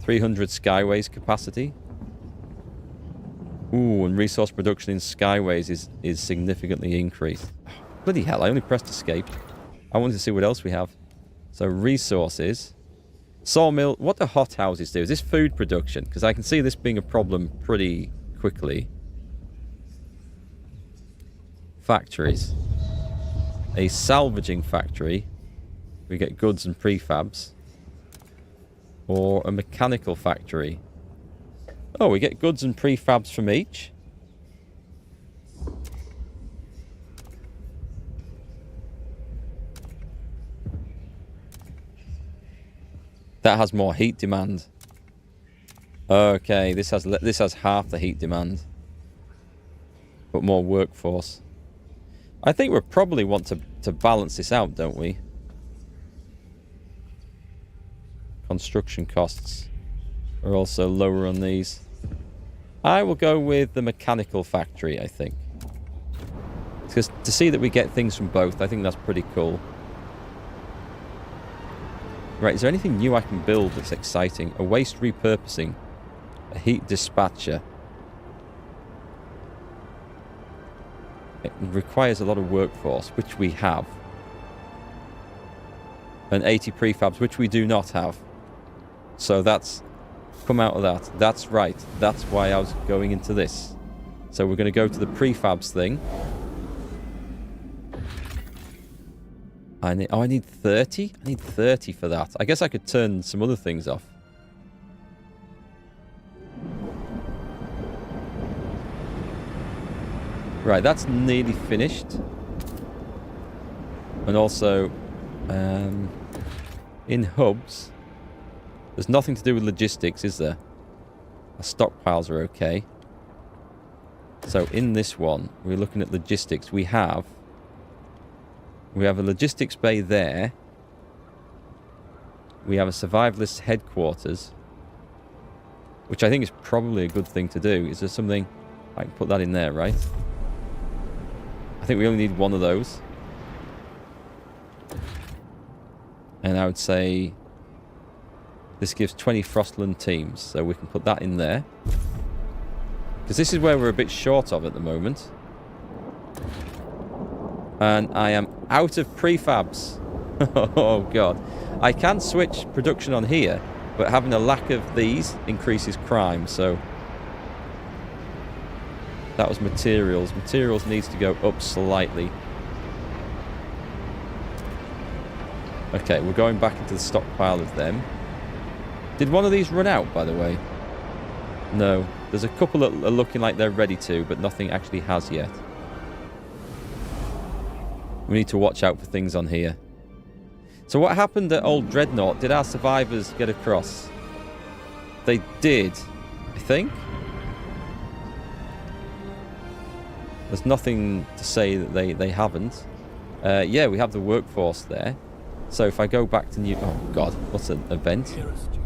300 skyways capacity. Ooh, and resource production in skyways is significantly increased. Bloody hell, I only pressed escape. I wanted to see what else we have. So, resources. Sawmill. What do hothouses do? Is this food production? Because I can see this being a problem pretty quickly. Factories. A salvaging factory. We get goods and prefabs. Or a mechanical factory. Oh, we get goods and prefabs from each. That has more heat demand. Okay, this has half the heat demand. But more workforce. I think we probably want to balance this out, don't we? Construction costs are also lower on these. I will go with the mechanical factory, I think. Because to see that we get things from both, I think that's pretty cool. Right, is there anything new I can build that's exciting? A waste repurposing. A heat dispatcher. It requires a lot of workforce, which we have. And 80 prefabs, which we do not have. So that's... Come out of that. That's right. That's why I was going into this. So we're going to go to the prefabs thing. I need 30? I need 30 for that. I guess I could turn some other things off. Right, that's nearly finished. And also, in hubs, there's nothing to do with logistics, is there? Our stockpiles are okay. So in this one, we're looking at logistics. We have a logistics bay there. We have a survivalist headquarters, which I think is probably a good thing to do. Is there something... I can put that in there, right? I think we only need one of those. And I would say this gives 20 Frostland teams, so we can put that in there. Because this is where we're a bit short of at the moment. And I am out of prefabs. Oh, God. I can switch production on here, but having a lack of these increases crime, so... That was materials. Materials needs to go up slightly. Okay, we're going back into the stockpile of them. Did one of these run out, by the way? No. There's a couple that are looking like they're ready to, but nothing actually has yet. We need to watch out for things on here. So what happened at Old Dreadnought? Did our survivors get across? They did, I think. There's nothing to say that they haven't. Yeah, we have the workforce there. So if I go back to new... Oh, God. What's an event? Hear us, Steward.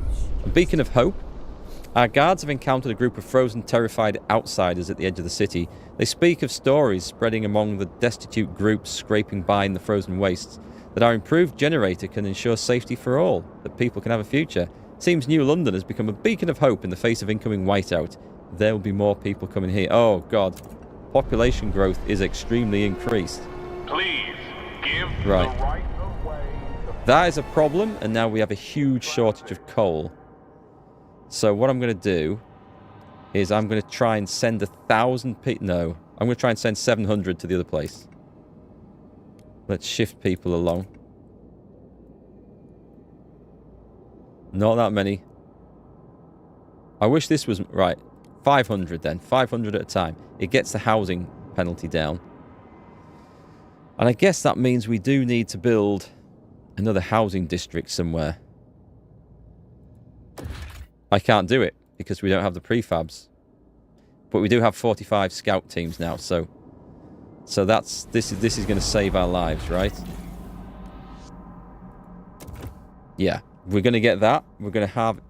A beacon of hope. Our guards have encountered a group of frozen, terrified outsiders at the edge of the city. They speak of stories spreading among the destitute groups scraping by in the frozen wastes, that our improved generator can ensure safety for all, that people can have a future. Seems New London has become a beacon of hope in the face of incoming whiteout. There will be more people coming here. Oh, God. Population growth is extremely increased. Please give Right. the right of way to That is a problem, and now we have a huge shortage of coal. So what I'm going to do is I'm going to try and send 1,000 people... No, I'm going to try and send 700 to the other place. Let's shift people along. Not that many. I wish this was... Right, 500 then. 500 at a time. It gets the housing penalty down. And I guess that means we do need to build another housing district somewhere. I can't do it because we don't have the prefabs. But we do have 45 scout teams now, so that's this is going to save our lives, right? Yeah, we're going to get that. We're going to have...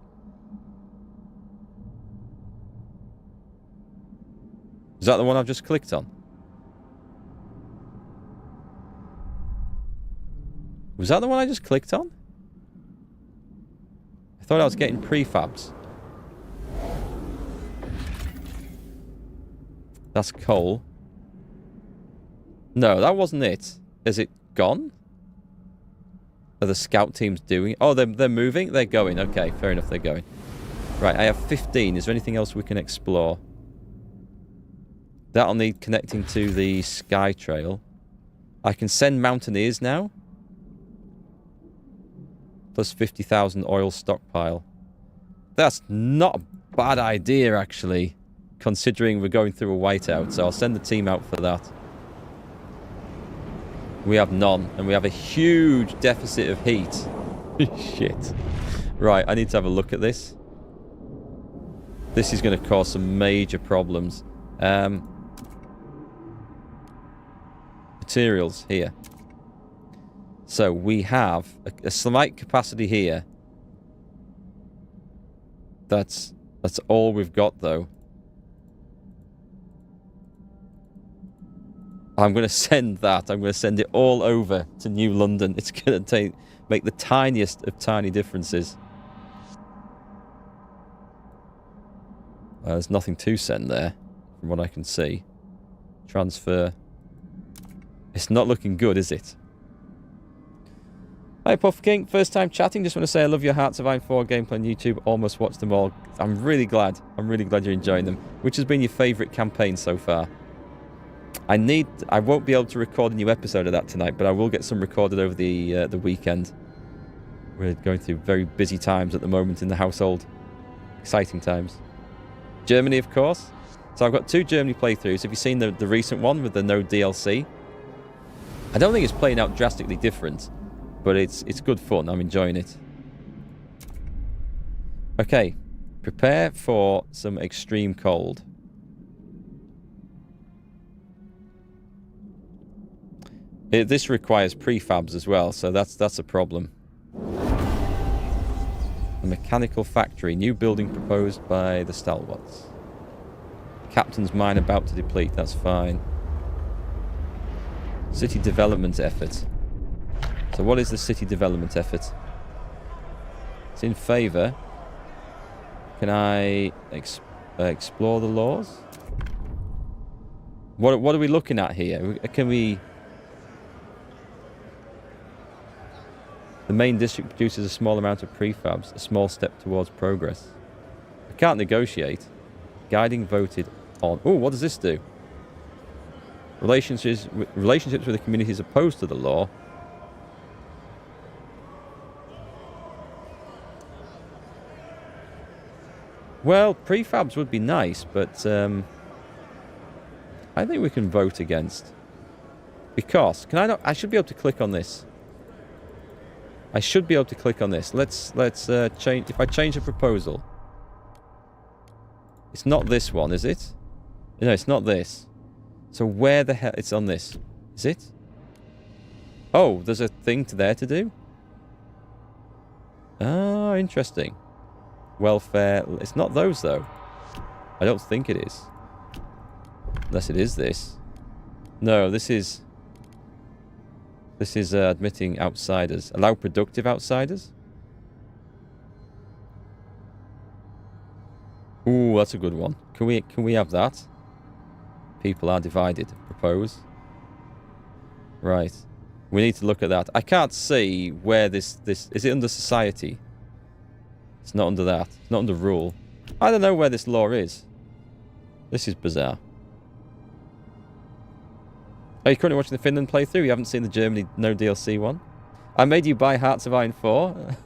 Is that the one I've just clicked on? Was that the one I just clicked on? I thought I was getting prefabs. That's coal. No, that wasn't it. Is it gone? Are the scout teams doing... Oh, they're moving? They're going. Okay, fair enough, they're going. Right, I have 15. Is there anything else we can explore? That'll need connecting to the Sky Trail. I can send mountaineers now. Plus 50,000 oil stockpile. That's not a bad idea, actually. Considering we're going through a whiteout. So I'll send the team out for that. We have none. And we have a huge deficit of heat. Shit. Right, I need to have a look at this. This is going to cause some major problems. Materials here. So we have a slight capacity here. That's all we've got, though. I'm going to send that. I'm going to send it all over to New London. It's going to make the tiniest of tiny differences. There's nothing to send there, from what I can see. Transfer. It's not looking good, is it? Hi, Puff King. First time chatting. Just want to say I love your Hearts of Iron 4 gameplay on YouTube. Almost watched them all. I'm really glad. I'm really glad you're enjoying them. Which has been your favourite campaign so far? I won't be able to record a new episode of that tonight, but I will get some recorded over the weekend. We're going through very busy times at the moment in the household. Exciting times. Germany, of course. So I've got 2 Germany playthroughs. Have you seen the recent one with the no DLC? I don't think it's playing out drastically different, but it's good fun. I'm enjoying it. Okay. Prepare for some extreme cold. This requires prefabs as well, so that's a problem. A mechanical factory. New building proposed by the Stalwarts. Captain's mine about to deplete. That's fine. City development effort. So what is the city development effort? It's in favour. Can I explore the laws? What are we looking at here? Can we... The main district produces a small amount of prefabs, a small step towards progress. I can't negotiate. Guiding voted on... Oh, what does this do? Relationships with the communities opposed to the law. Well, prefabs would be nice, but I think we can vote against. Because, can I not... I should be able to click on this. I should be able to click on this. Let's change... If I change a proposal... It's not this one, is it? No, it's not this. So where the hell... It's on this. Is it? Oh, there's a thing there to do? Ah, interesting. Welfare. It's not those, though. I don't think it is. Unless it is this. No, this is... This is admitting outsiders. Allow productive outsiders? Ooh, that's a good one. Can we have that? People are divided. Propose. Right. We need to look at that. I can't see where this... Is it under society? It's not under that. It's not under rule. I don't know where this law is. This is bizarre. Are you currently watching the Finland playthrough? You haven't seen the Germany no DLC one? I made you buy Hearts of Iron 4.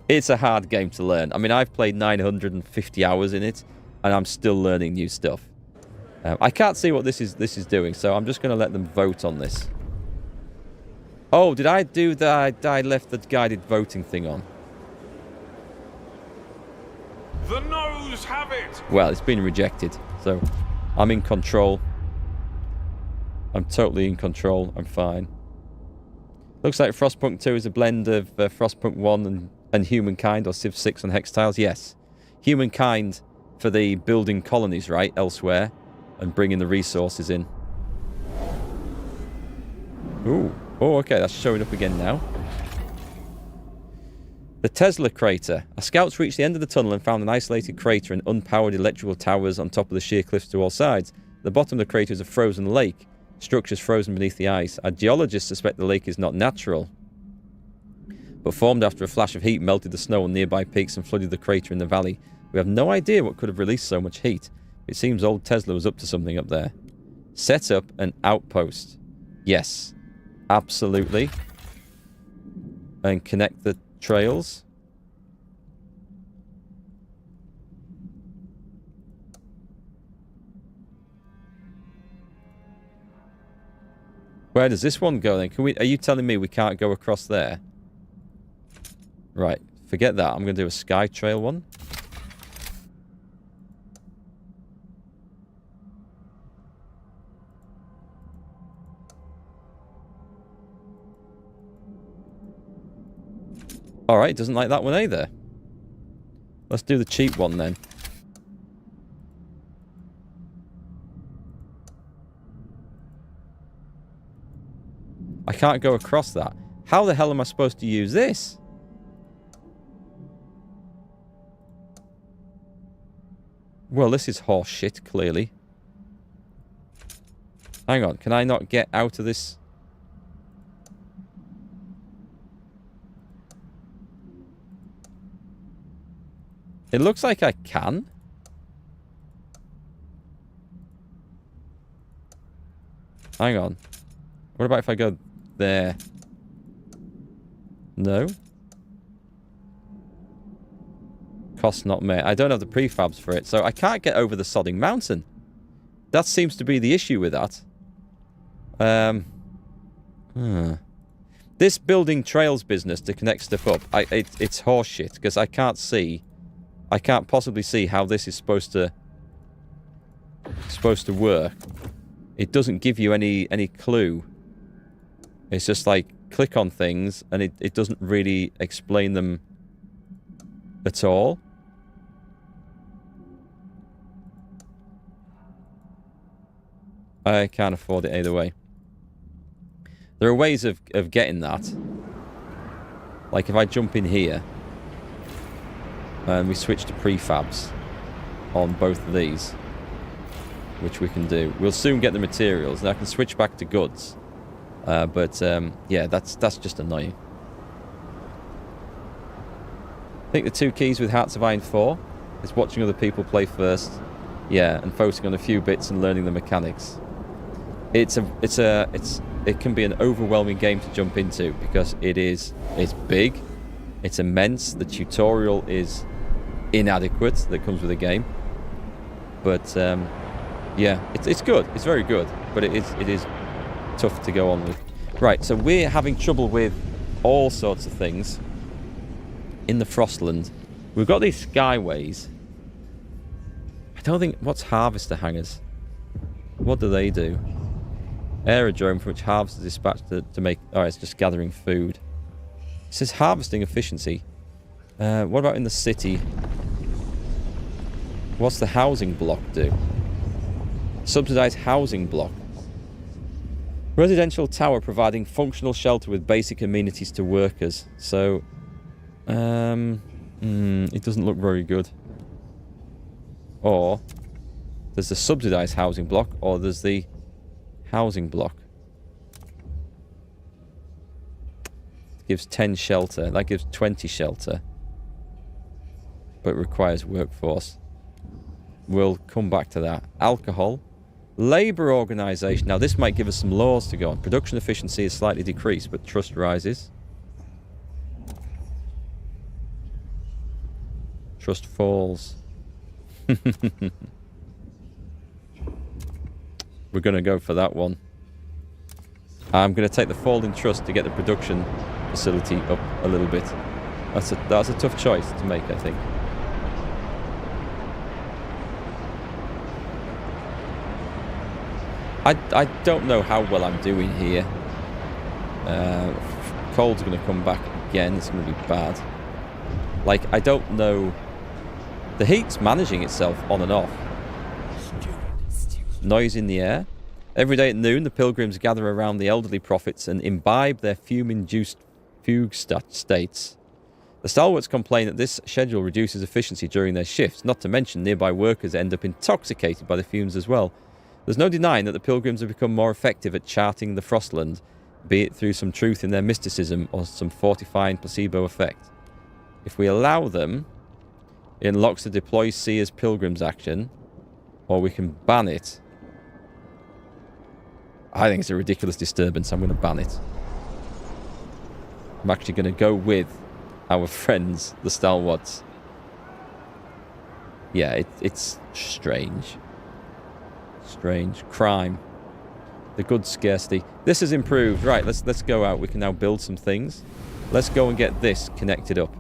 It's a hard game to learn. I mean, I've played 950 hours in it, and I'm still learning new stuff. I can't see what this is doing, so I'm just going to let them vote on this. Oh, did I do that? I left the guided voting thing on. The noes have it! Well, it's been rejected, so I'm in control. I'm totally in control. I'm fine. Looks like Frostpunk 2 is a blend of Frostpunk 1 and Humankind, or Civ 6 on hex tiles. Yes. Humankind for the building colonies, right, elsewhere, and bringing the resources in. Ooh. Oh, okay, that's showing up again now. The Tesla crater. Our scouts reached the end of the tunnel and found an isolated crater and unpowered electrical towers on top of the sheer cliffs to all sides. At the bottom of the crater is a frozen lake. Structures frozen beneath the ice. Our geologists suspect the lake is not natural, but formed after a flash of heat melted the snow on nearby peaks and flooded the crater in the valley. We have no idea what could have released so much heat. It seems old Tesla was up to something up there. Set up an outpost. Yes. Absolutely. And connect the trails. Where does this one go then? Are you telling me we can't go across there? Right. Forget that. I'm going to do a sky trail one. Alright, doesn't like that one either. Let's do the cheap one then. I can't go across that. How the hell am I supposed to use this? Well, this is horse shit, clearly. Hang on, can I not get out of this? It looks like I can. Hang on. What about if I go there? No. Cost not met. I don't have the prefabs for it, so I can't get over the sodding mountain. That seems to be the issue with that. This building trails business to connect stuff up, it's horseshit, because I can't possibly see how this is supposed to work. It doesn't give you any clue. It's just like, click on things, and it doesn't really explain them at all. I can't afford it either way. There are ways of getting that. Like if I jump in here, and we switch to prefabs on both of these, which we can do. We'll soon get the materials, and I can switch back to goods. Yeah, that's just annoying. I think the two keys with Hearts of Iron 4 is watching other people play first, yeah, and focusing on a few bits and learning the mechanics. It can be an overwhelming game to jump into because it's big, it's immense. The tutorial is inadequate that comes with the game, but yeah, it's good. It's very good, but it is tough to go on with. Right, so we're having trouble with all sorts of things in the Frostland. We've got these skyways. I don't think... What's harvester hangers? What do they do? Aerodrome from which harvest is dispatched to make... Oh, it's just gathering food. It says harvesting efficiency. What about in the city? What's the housing block do? Subsidized housing block. Residential tower providing functional shelter with basic amenities to workers. So, it doesn't look very good. Or, there's the subsidized housing block, or there's the housing block. It gives 10 shelter. That gives 20 shelter. But it requires workforce. We'll come back to that. Alcohol. Labour organisation. Now, this might give us some laws to go on. Production efficiency is slightly decreased, but trust rises. Trust falls. We're going to go for that one. I'm going to take the fall in trust to get the production facility up a little bit. That's a tough choice to make, I think. I don't know how well I'm doing here. Cold's going to come back again. It's going to be bad. Like, I don't know. The heat's managing itself on and off. Noise in the air. Every day at noon, the pilgrims gather around the elderly prophets and imbibe their fume-induced fugue states. The stalwarts complain that this schedule reduces efficiency during their shifts, not to mention nearby workers end up intoxicated by the fumes as well. There's no denying that the pilgrims have become more effective at charting the Frostland, be it through some truth in their mysticism or some fortifying placebo effect. If we allow them, it unlocks the deploy seers pilgrims action, or we can ban it. I think it's a ridiculous disturbance. I'm going to ban it. I'm actually going to go with our friends, the stalwarts. Yeah, it's strange. Strange. Crime. The goods scarcity. This has improved. Right, let's go out. We can now build some things. Let's go and get this connected up.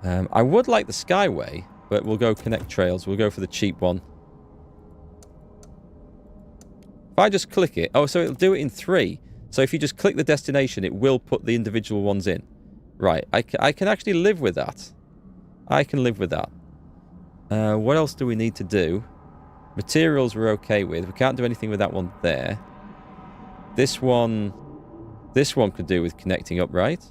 I would like the Skyway, but we'll go connect trails. We'll go for the cheap one. If I just click it... Oh, so it'll do it in 3. So if you just click the destination, it will put the individual ones in. Right, I can actually live with that. I can live with that. What else do we need to do? Materials we're okay with. We can't do anything with that one there. This one could do with connecting up, right?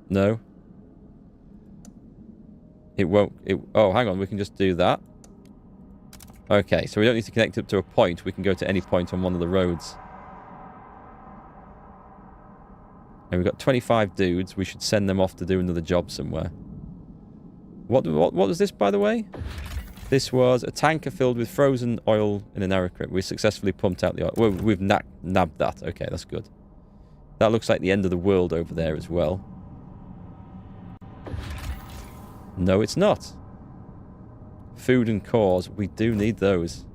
No. It won't... oh, hang on. We can just do that. Okay, so we don't need to connect up to a point. We can go to any point on one of the roads. And we've got 25 dudes. We should send them off to do another job somewhere. What was this, by the way? This was a tanker filled with frozen oil in an aerocript. We successfully pumped out the oil. Well, we've nabbed that. Okay, that's good. That looks like the end of the world over there as well. No, it's not. Food and cores. We do need those.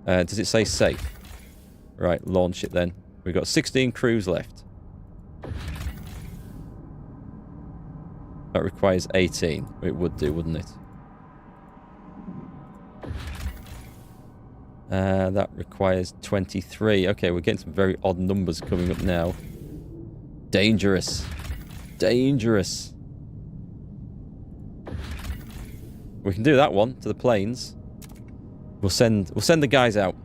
Does it say safe? Right, launch it then. We've got 16 crews left. That requires 18. It would do, wouldn't it? That requires 23. Okay, we're getting some very odd numbers coming up now. Dangerous. Dangerous. We can do that one to the plains. We'll send the guys out.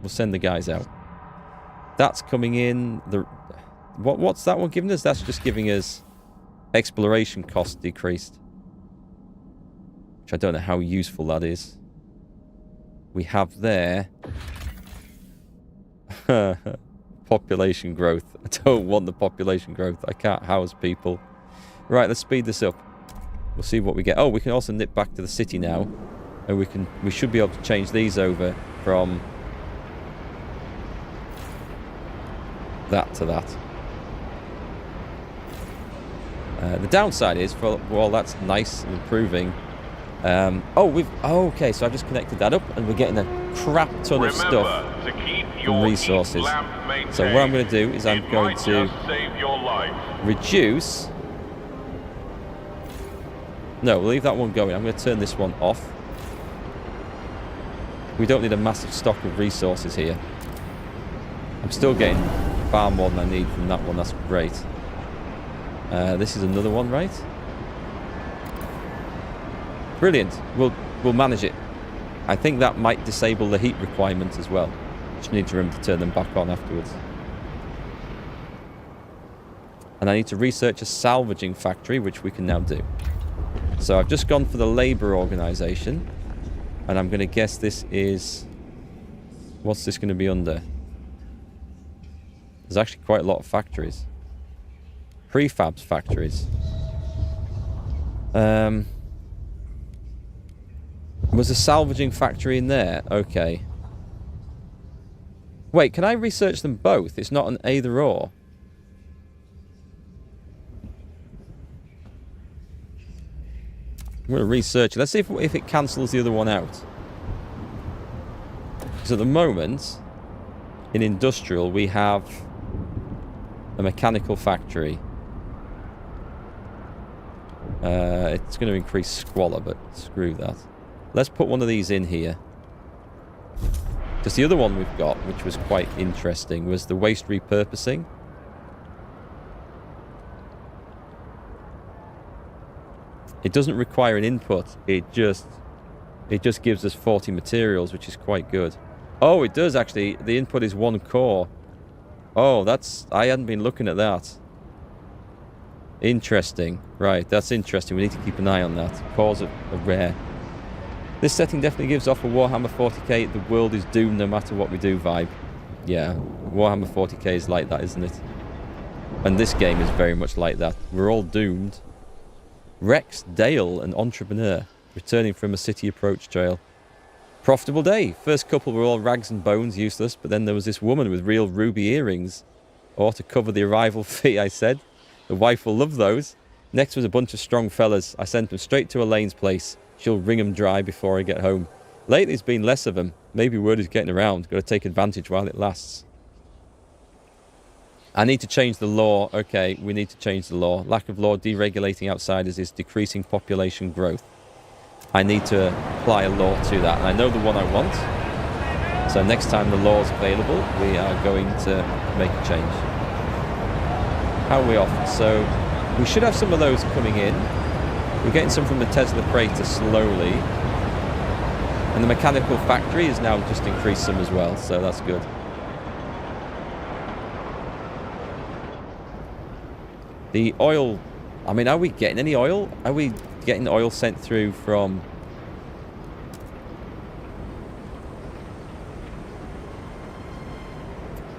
We'll send the guys out. That's coming in. What's that one giving us? That's just giving us exploration cost decreased. Which I don't know how useful that is. We have there population growth. I don't want the population growth. I can't house people. Right, let's speed this up. We'll see what we get. Oh, we can also nip back to the city now. And we should be able to change these over from that to that. The downside is, well, that's nice and improving. Okay, so I've just connected that up and we're getting a crap ton of stuff and resources. So what I'm going to do is I'm going to reduce No, we'll leave that one going. I'm going to turn this one off. We don't need a massive stock of resources here. I'm still getting far more than I need from that one. That's great. This is another one, right? Brilliant. We'll manage it. I think that might disable the heat requirement as well. Just need to remember to turn them back on afterwards. And I need to research a salvaging factory, which we can now do. So I've just gone for the labour organisation. And I'm going to guess this is... What's this going to be under? There's actually quite a lot of factories. Prefabs factories. Was a salvaging factory in there? Okay. Wait, can I research them both? It's not an either or. I'm going to research it. Let's see if it cancels the other one out. Because at the moment, in industrial, we have a mechanical factory. It's going to increase squalor, but screw that. Let's put one of these in here. Because the other one we've got, which was quite interesting, was the waste repurposing. It doesn't require an input. It just gives us 40 materials, which is quite good. Oh, it does actually. The input is 1 core. Oh, I hadn't been looking at that. Interesting. Right, that's interesting. We need to keep an eye on that. Cores are rare. This setting definitely gives off a Warhammer 40k, the world is doomed no matter what we do vibe. Yeah, Warhammer 40k is like that, isn't it? And this game is very much like that. We're all doomed. Rex Dale, an entrepreneur, returning from a city approach trail. Profitable day. First couple were all rags and bones, useless, but then there was this woman with real ruby earrings. Or to cover the arrival fee, I said. The wife will love those. Next was a bunch of strong fellas. I sent them straight to Elaine's place. She'll wring them dry before I get home. Lately it's been less of them. Maybe word is getting around. Got to take advantage while it lasts. I need to change the law. Okay, we need to change the law. Lack of law deregulating outsiders is decreasing population growth. I need to apply a law to that. And I know the one I want. So next time the law is available, we are going to make a change. How are we off? So we should have some of those coming in. We're getting some from the Tesla Praetor slowly. And the mechanical factory has now just increased some as well. So that's good. The oil, I mean, are we getting any oil? Are we getting oil sent through from...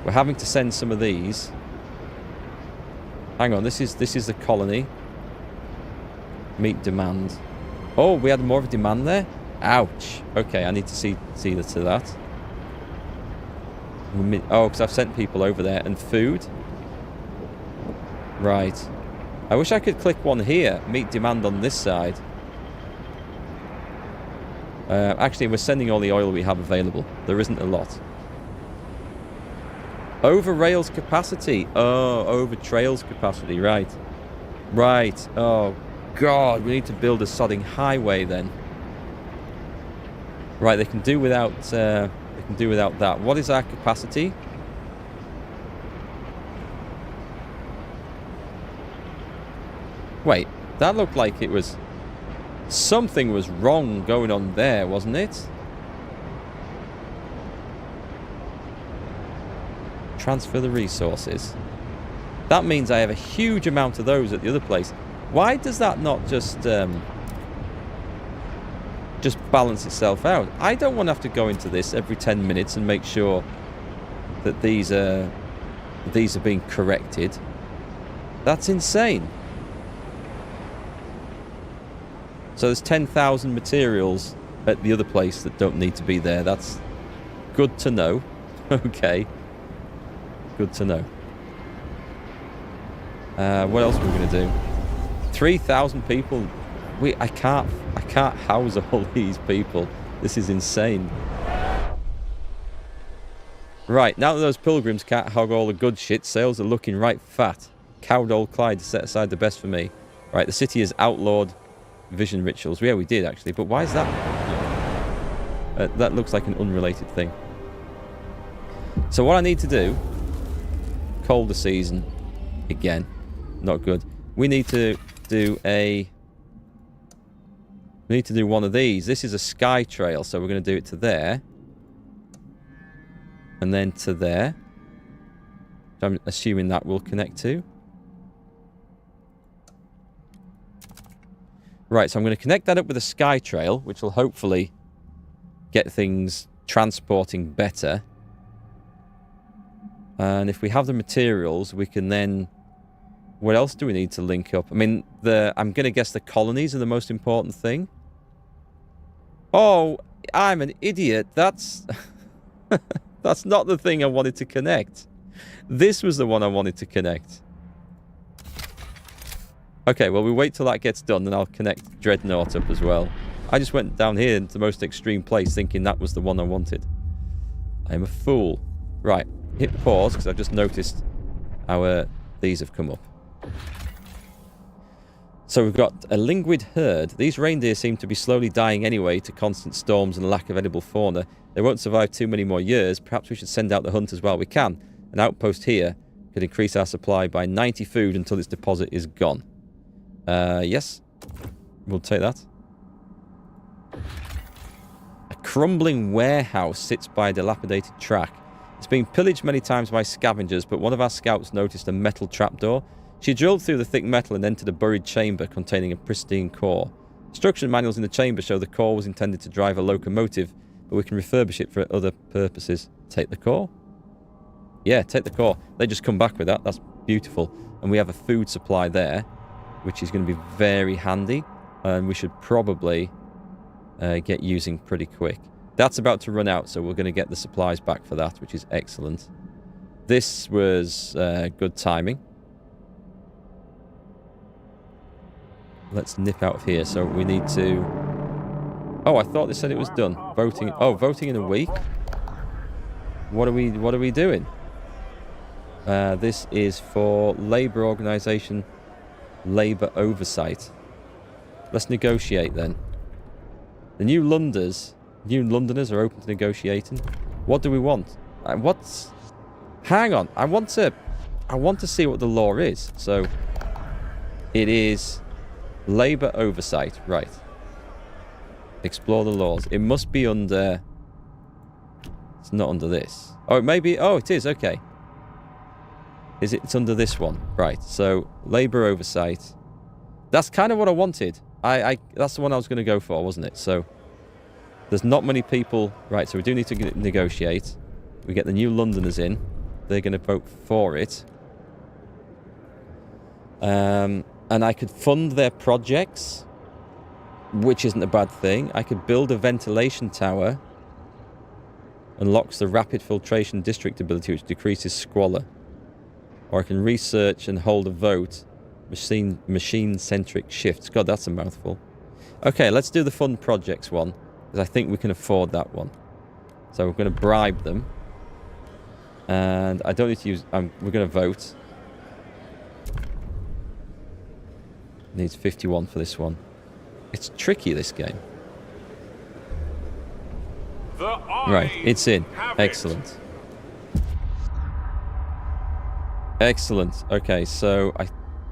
We're having to send some of these. Hang on, this is the colony. Meet demand. Oh, we had more of a demand there? Ouch. Okay, I need to see to that. Oh, because I've sent people over there. And food. Right. I wish I could click one here. Meet demand on this side. Actually, we're sending all the oil we have available. There isn't a lot. Over rails capacity. Oh, over trails capacity. Right. Right. Oh, God. We need to build a sodding highway then. Right. They can do without. They can do without that. What is our capacity? Wait, that looked like it was... Something was wrong going on there, wasn't it? Transfer the resources. That means I have a huge amount of those at the other place. Why does that not just balance itself out? I don't want to have to go into this every 10 minutes and make sure that these are being corrected. That's insane. So there's 10,000 materials at the other place that don't need to be there. That's good to know. Okay. Good to know. What else are we going to do? 3,000 people. I can't house all these people. This is insane. Right, now that those pilgrims can't hog all the good shit, sales are looking right fat. Cowed old Clyde to set aside the best for me. Right, the city is outlawed vision rituals. Yeah, we did actually. But why is that? That looks like an unrelated thing. So what I need to do, colder season, again, not good. We need to do one of these. This is a sky trail, so we're going to do it to there. And then to there. I'm assuming that will connect to. Right, so I'm going to connect that up with a sky trail, which will hopefully get things transporting better. And if we have the materials, we can then... What else do we need to link up? I mean, I'm going to guess the colonies are the most important thing. Oh, I'm an idiot. That's... That's not the thing I wanted to connect. This was the one I wanted to connect. Okay, well, we wait till that gets done, and I'll connect Dreadnought up as well. I just went down here into the most extreme place thinking that was the one I wanted. I am a fool. Right, hit pause, because I've just noticed how these have come up. So we've got a linguid herd. These reindeer seem to be slowly dying anyway to constant storms and lack of edible fauna. They won't survive too many more years. Perhaps we should send out the hunters while we can. An outpost here could increase our supply by 90 food until its deposit is gone. Yes. We'll take that. A crumbling warehouse sits by a dilapidated track. It's been pillaged many times by scavengers, but one of our scouts noticed a metal trapdoor. She drilled through the thick metal and entered a buried chamber containing a pristine core. Instruction manuals in the chamber show the core was intended to drive a locomotive, but we can refurbish it for other purposes. Take the core? Yeah, take the core. They just come back with that. That's beautiful. And we have a food supply there, which is going to be very handy. And we should probably get using pretty quick. That's about to run out, so we're going to get the supplies back for that, which is excellent. This was good timing. Let's nip out of here. So we need to... Oh, I thought they said it was done. Voting. Oh, voting in a week? What are we doing? This is for Labour Organisation, Labour Oversight. Let's negotiate then. The New Londoners are open to negotiating. What do we want? Hang on. I want to see what the law is. So it is Labour Oversight, right? Explore the laws. It must be under... It's not under this. Oh, it may be... Oh, it is. Okay. It's under this one. Right. So, Labour Oversight. That's kind of what I wanted. That's the one I was going to go for, wasn't it? So, there's not many people... Right, so we do need to negotiate. We get the New Londoners in. They're going to vote for it. And I could fund their projects, which isn't a bad thing. I could build a ventilation tower. Unlocks the rapid filtration district ability, which decreases squalor. Or I can research and hold a vote. Machine-centric shifts. God, that's a mouthful. Okay, let's do the fund projects one, because I think we can afford that one. So we're going to bribe them. And I don't need to use... we're going to vote. Needs 51 for this one. It's tricky, this game. Right, it's in. Excellent. Excellent. Okay, so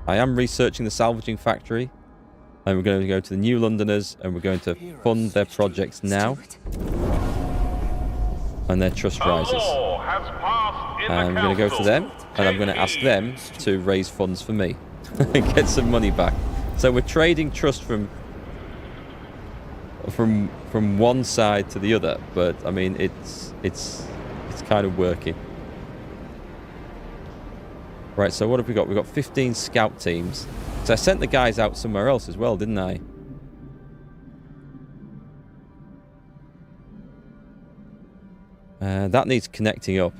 I am researching the salvaging factory. And we're going to go to the New Londoners, and we're going to fund their projects now. And their trust rises. And we're going to go to them, and I'm going to ask them to raise funds for me. And get some money back. So we're trading trust from one side to the other, but I mean it's kind of working. Right, so what have we got? We've got 15 scout teams. So I sent the guys out somewhere else as well, didn't I? That needs connecting up.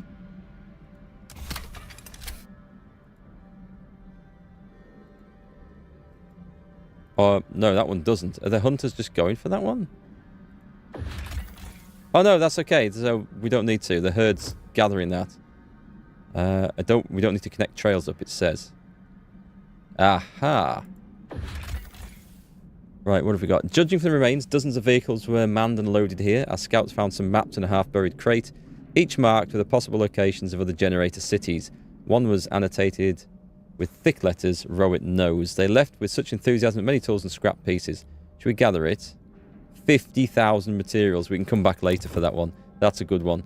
No, that one doesn't. Are the hunters just going for that one? Oh no, that's okay. So we don't need to. The herd's gathering that. We don't need to connect trails up, it says. Aha. Right, what have we got? Judging from the remains, dozens of vehicles were manned and loaded here. Our scouts found some maps in a half-buried crate, each marked with the possible locations of other generator cities. One was annotated with thick letters, Rowett knows. They left with such enthusiasm, many tools and scrap pieces. Should we gather it? 50,000 materials. We can come back later for that one. That's a good one.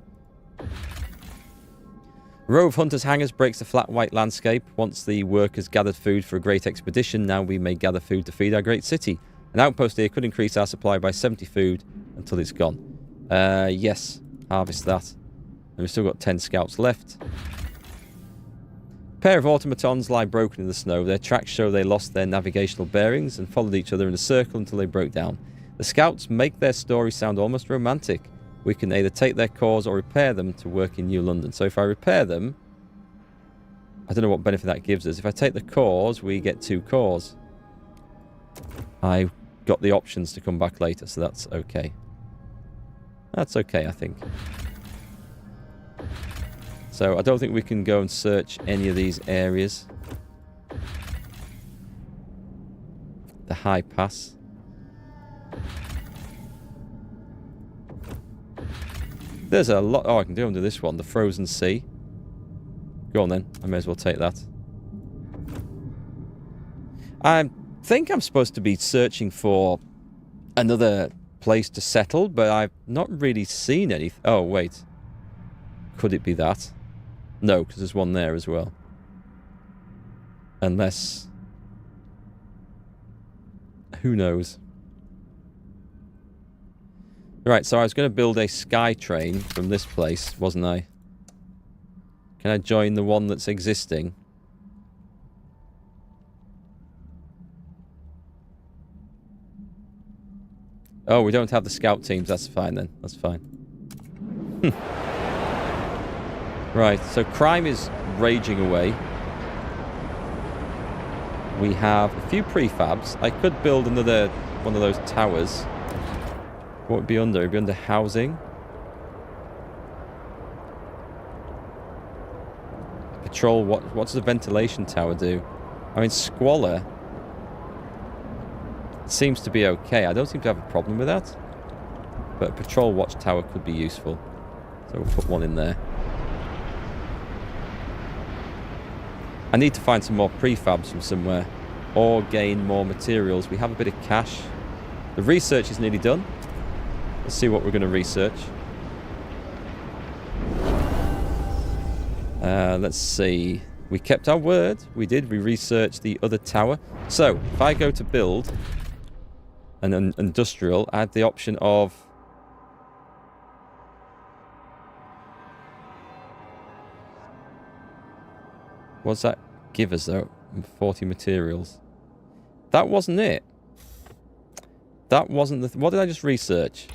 Row of hunters' hangars breaks the flat white landscape. Once the workers gathered food for a great expedition, now we may gather food to feed our great city. An outpost here could increase our supply by 70 food until it's gone. Yes. Harvest that. And we've still got 10 scouts left. A pair of automatons lie broken in the snow. Their tracks show they lost their navigational bearings and followed each other in a circle until they broke down. The scouts make their story sound almost romantic. We can either take their cores or repair them to work in New London. So if I repair them, I don't know what benefit that gives us. If I take the cores, we get 2 cores. I got the options to come back later, so that's okay. That's okay, I think. So I don't think we can go and search any of these areas. The high pass. There's a lot... Oh, I can go under this one. The frozen sea. Go on then. I may as well take that. I think I'm supposed to be searching for another place to settle, but I've not really seen anything. Oh, wait. Could it be that? No, because there's one there as well. Unless... Who knows? Right, so I was going to build a sky train from this place, wasn't I? Can I join the one that's existing? Oh, we don't have the scout teams. That's fine then. That's fine. Right, so crime is raging away. We have a few prefabs. I could build another one of those towers. What would be under? It would be under housing. Patrol, what does the ventilation tower do? I mean, squalor seems to be okay. I don't seem to have a problem with that. But a patrol watchtower could be useful. So we'll put one in there. I need to find some more prefabs from somewhere. Or gain more materials. We have a bit of cash. The research is nearly done. Let's see what we're going to research. Let's see. We kept our word. We did. We researched the other tower. So, if I go to build an industrial, I have the option of... What's that give us, though? 40 materials. That wasn't it. That wasn't the... What did I just research?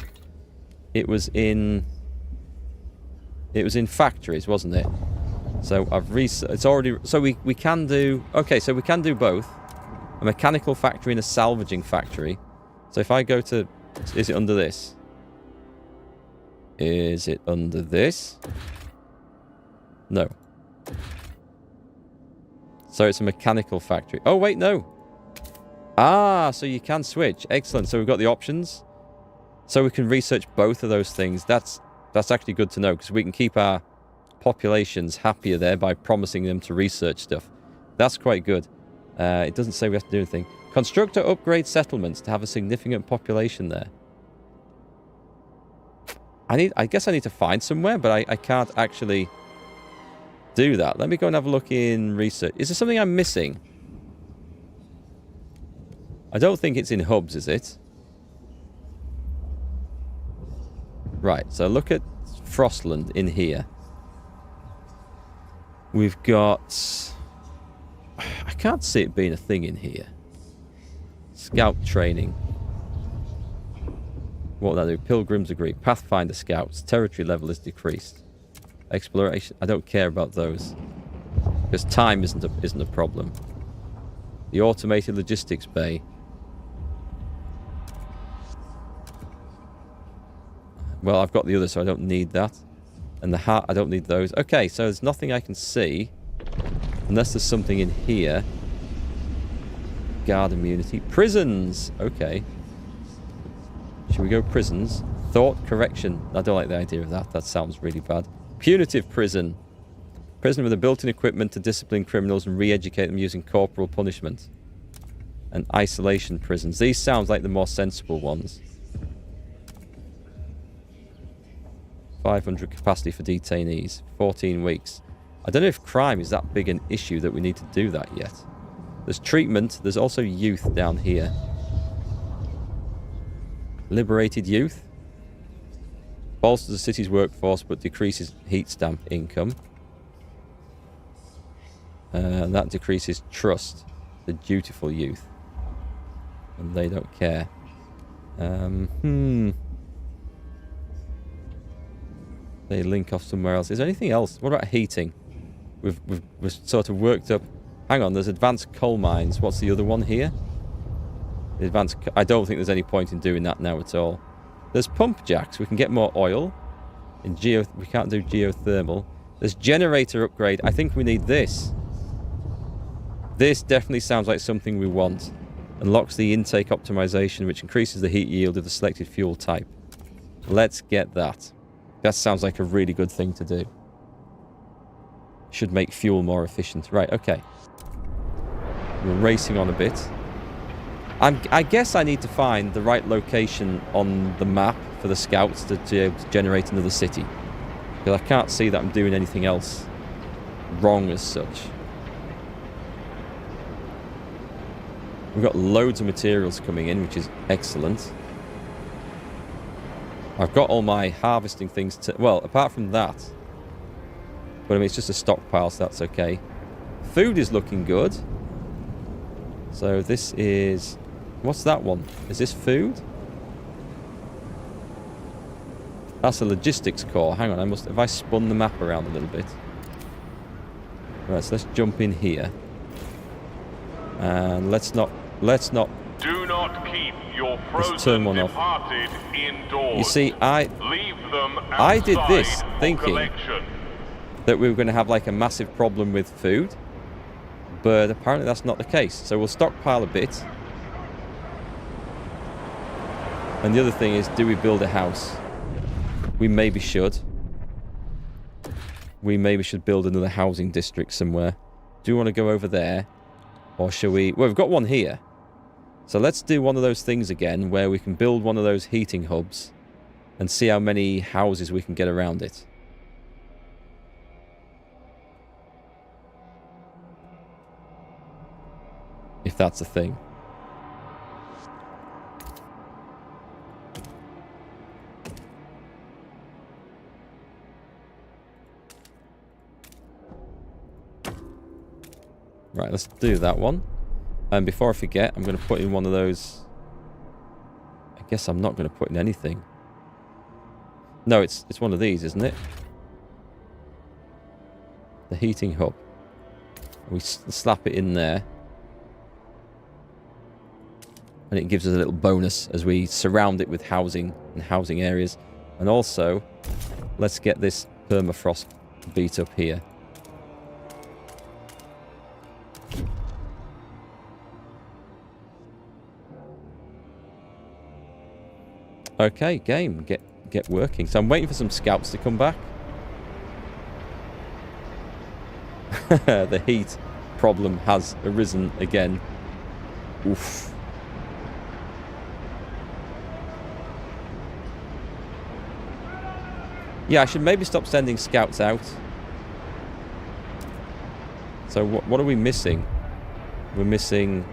It was in factories, wasn't it? So I've researched... It's already... So we can do... Okay, so we can do both. A mechanical factory and a salvaging factory. So if I go to... Is it under this? Is it under this? No. So it's a mechanical factory. Oh, wait, no. Ah, so you can switch. Excellent. So we've got the options. So we can research both of those things. That's actually good to know, because we can keep our populations happier there by promising them to research stuff. That's quite good. It doesn't say we have to do anything. Construct or upgrade settlements to have a significant population there. I guess I need to find somewhere, but I can't actually do that. Let me go and have a look in research. Is there something I'm missing? I don't think it's in hubs, is it? Right, so look at Frostland in here. We've got... I can't see it being a thing in here. Scout training. What will that do? Pilgrims agree. Pathfinder scouts. Territory level is decreased. Exploration. I don't care about those. Because time isn't a problem. The automated logistics bay. Well, I've got the other, so I don't need that. And the heart, I don't need those. Okay, so there's nothing I can see. Unless there's something in here. Guard immunity. Prisons! Okay. Should we go prisons? Thought correction. I don't like the idea of that. That sounds really bad. Punitive prison. Prison with a built-in equipment to discipline criminals and re-educate them using corporal punishment. And isolation prisons. These sound like the more sensible ones. 500 capacity for detainees. 14 weeks. I don't know if crime is that big an issue that we need to do that yet. There's treatment. There's also youth down here. Liberated youth. Bolsters the city's workforce but decreases heat stamp income. And that decreases trust. The dutiful youth. And they don't care. They link off somewhere else. Is there anything else? What about heating? We've sort of worked up... Hang on, there's advanced coal mines. What's the other one here? The advanced... I don't think there's any point in doing that now at all. There's pump jacks. We can get more oil. We can't do geothermal. There's generator upgrade. I think we need this. This definitely sounds like something we want. Unlocks the intake optimization, which increases the heat yield of the selected fuel type. Let's get that. That sounds like a really good thing to do. Should make fuel more efficient. Right, okay. We're racing on a bit. I guess I need to find the right location on the map for the scouts to be able to generate another city. Because I can't see that I'm doing anything else wrong as such. We've got loads of materials coming in, which is excellent. I've got all my harvesting things to... Well, apart from that. But I mean, it's just a stockpile, so that's okay. Food is looking good. So this is... What's that one? Is this food? That's a logistics core. Hang on, have I spun the map around a little bit? Right, so let's jump in here. And let's not... Do not keep your frozen departed indoors. You see, Leave them I did this outside thinking collection. that we were going to have like a massive problem with food. But apparently that's not the case. So we'll stockpile a bit. And the other thing is, do we build a house? We maybe should. We maybe should build another housing district somewhere. Do we want to go over there? Or shall we... Well, we've got one here. So let's do one of those things again where we can build one of those heating hubs and see how many houses we can get around it. If that's a thing. Right, let's do that one. And before I forget, I'm going to put in one of those... I guess I'm not going to put in anything. No, it's one of these, isn't it? The heating hub. We slap it in there. And it gives us a little bonus as we surround it with housing and housing areas. And also, let's get this permafrost beat up here. Okay, game. Get working. So I'm waiting for some scouts to come back. The heat problem has arisen again. Oof. Yeah, I should maybe stop sending scouts out. So what are we missing? We're missing...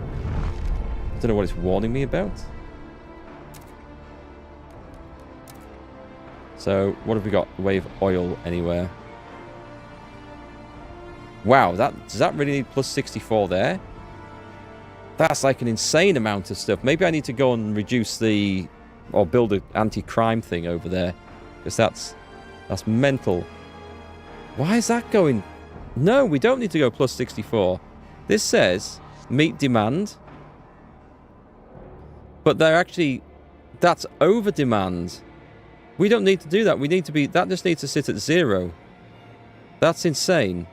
I don't know what it's warning me about. So, what have we got? Wave oil anywhere. Wow, does that really need plus 64 there? That's like an insane amount of stuff. Maybe I need to go and reduce the... Or build an anti-crime thing over there. Because that's mental. Why is that going... No, we don't need to go plus 64. This says meet demand. But they're actually... That's over demand. We don't need to do that. We need to be... That just needs to sit at 0. That's insane.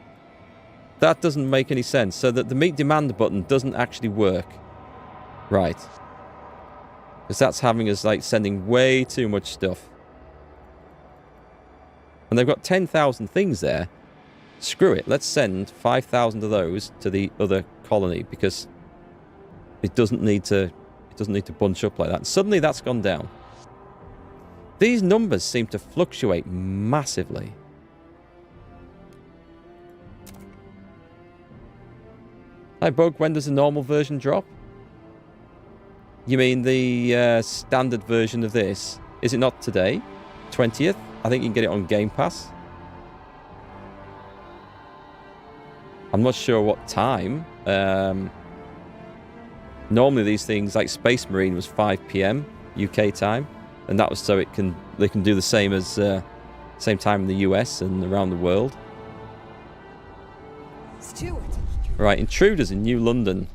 That doesn't make any sense. So that the meet demand button doesn't actually work. Right. Because that's having us, like, sending way too much stuff. And they've got 10,000 things there. Screw it. Let's send 5,000 of those to the other colony because it doesn't need to bunch up like that. And suddenly that's gone down. These numbers seem to fluctuate massively. Hi, Bug. When does the normal version drop? You mean the standard version of this? Is it not today? 20th? I think you can get it on Game Pass. I'm not sure what time. Normally these things, like Space Marine, was 5 PM UK time, and that was so they can do the same as same time in the US and around the world. Steward. Right, intruders in New London.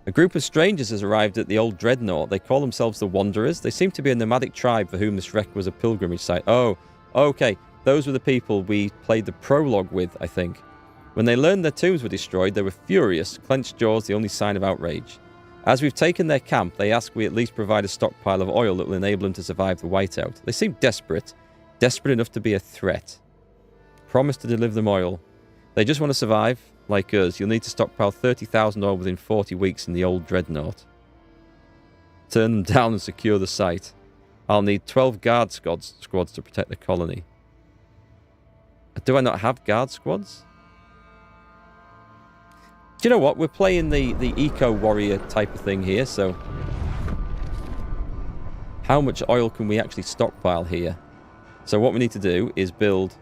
A group of strangers has arrived at the old dreadnought. They call themselves the Wanderers. They seem to be a nomadic tribe for whom this wreck was a pilgrimage site. Oh, okay. Those were the people we played the prologue with, I think. When they learned their tombs were destroyed, they were furious, clenched jaws the only sign of outrage. As we've taken their camp, they ask we at least provide a stockpile of oil that will enable them to survive the whiteout. They seem desperate enough to be a threat. Promise to deliver them oil. They just want to survive. Like us, you'll need to stockpile 30,000 oil within 40 weeks in the old dreadnought. Turn them down and secure the site. I'll need 12 guard squads to protect the colony. Do I not have guard squads? Do you know what? We're playing the eco-warrior type of thing here, so... How much oil can we actually stockpile here? So what we need to do is build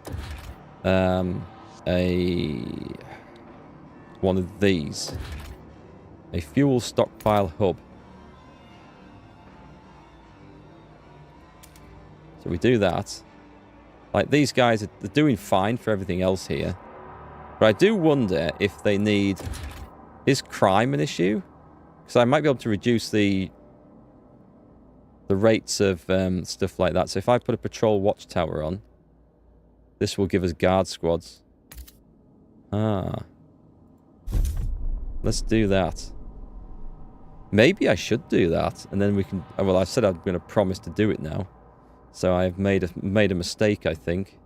one of these. A fuel stockpile hub. So we do that. Like, these guys are doing fine for everything else here. But I do wonder if they need... Is crime an issue? Because I might be able to reduce the rates of stuff like that. So if I put a patrol watchtower on, this will give us guard squads. Ah. Let's do that. Maybe I should do that, and then we can... Well, I said I'm going to promise to do it now. So I've made a mistake, I think.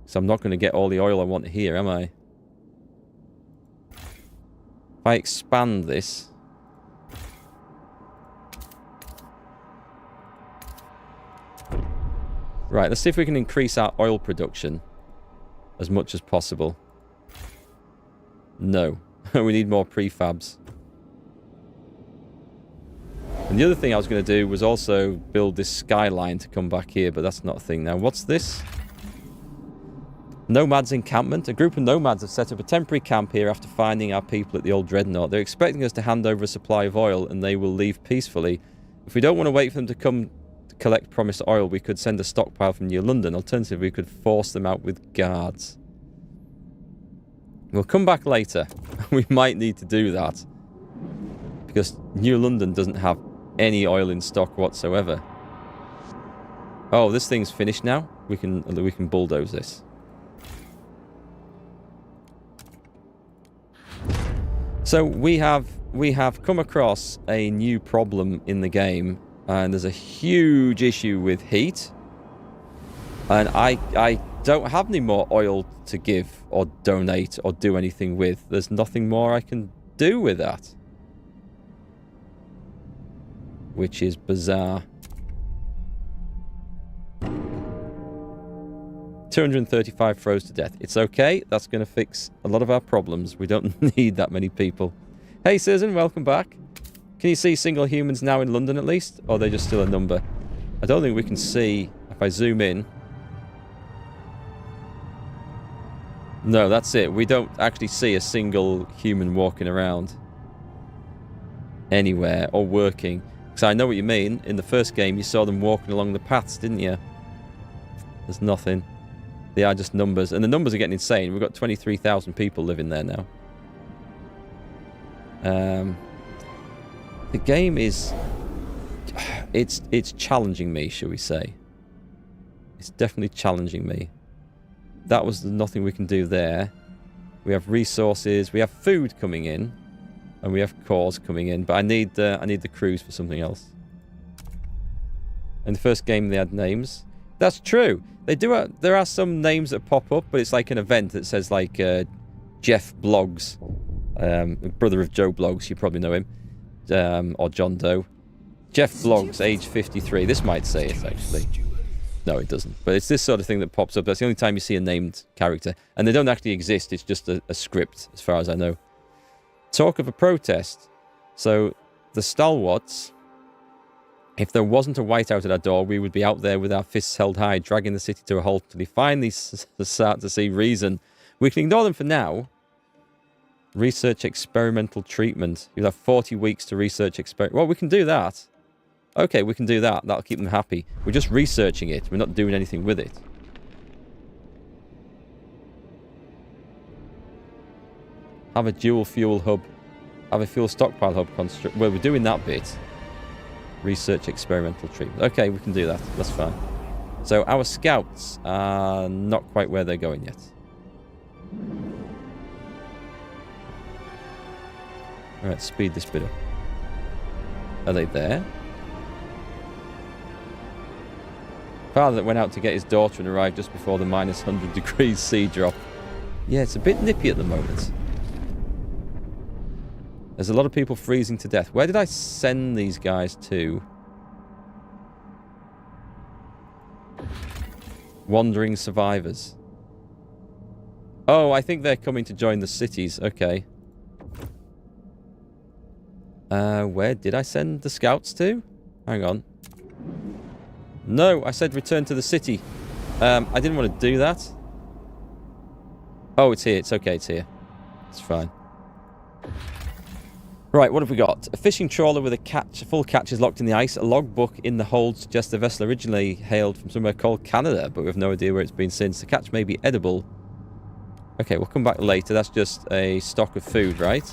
So I'm not going to get all the oil I want here, am I? If I expand this... Right, let's see if we can increase our oil production as much as possible. No. We need more prefabs. And the other thing I was going to do was also build this skyline to come back here, but that's not a thing now. What's this? Nomads encampment. A group of nomads have set up a temporary camp here after finding our people at the old dreadnought. They're expecting us to hand over a supply of oil, and they will leave peacefully. If we don't want to wait for them to come to collect promised oil, we could send a stockpile from New London. Alternatively, we could force them out with guards. We'll come back later. We might need to do that. Because New London doesn't have any oil in stock whatsoever. Oh, this thing's finished now. We can bulldoze this. So we have come across a new problem in the game, and there's a huge issue with heat. And I don't have any more oil to give or donate or do anything with. There's nothing more I can do with that. Which is bizarre. 235 froze to death. It's okay. That's going to fix a lot of our problems. We don't need that many people. Hey, Susan, welcome back. Can you see single humans now in London at least? Or are they just still a number? I don't think we can see if I zoom in. No, that's it. We don't actually see a single human walking around anywhere or working. Because I know what you mean. In the first game, you saw them walking along the paths, didn't you? There's nothing. They are just numbers. And the numbers are getting insane. We've got 23,000 people living there now. The game is... It's challenging me, shall we say. It's definitely challenging me. That was nothing we can do there. We have resources. We have food coming in. And we have cores coming in, but I need the crews for something else. In the first game, they had names. That's true. They do. There are some names that pop up, but it's like an event that says like Jeff Blogs, brother of Joe Blogs. You probably know him, or John Doe. Jeff Blogs, age 53. This might say it actually. No, it doesn't. But it's this sort of thing that pops up. That's the only time you see a named character, and they don't actually exist. It's just a script, as far as I know. Talk of a protest. So the stalwarts. If there wasn't a whiteout at our door, we would be out there with our fists held high, dragging the city to a halt till they finally start to see reason. We can ignore them for now. Research experimental treatment. You'll have 40 weeks to research Well, we can do that. Okay, we can do that. That'll keep them happy. We're just researching it. We're not doing anything with it. Have a dual fuel hub. Have a fuel stockpile hub construct. Well, we're doing that bit. Research experimental treatment. Okay, we can do that. That's fine. So our scouts are not quite where they're going yet. Alright, speed this bit up. Are they there? Father that went out to get his daughter and arrived just before the minus 100 degrees C drop. Yeah, it's a bit nippy at the moment. There's a lot of people freezing to death. Where did I send these guys to? Wandering survivors. Oh, I think they're coming to join the cities. Okay. Where did I send the scouts to? Hang on. No, I said return to the city. I didn't want to do that. Oh, it's here. It's okay. It's here. It's fine. Right, what have we got? A fishing trawler with a full catch is locked in the ice. A logbook in the hold suggests the vessel originally hailed from somewhere called Canada, but we have no idea where it's been since. The catch may be edible. Okay, we'll come back later. That's just a stock of food, right?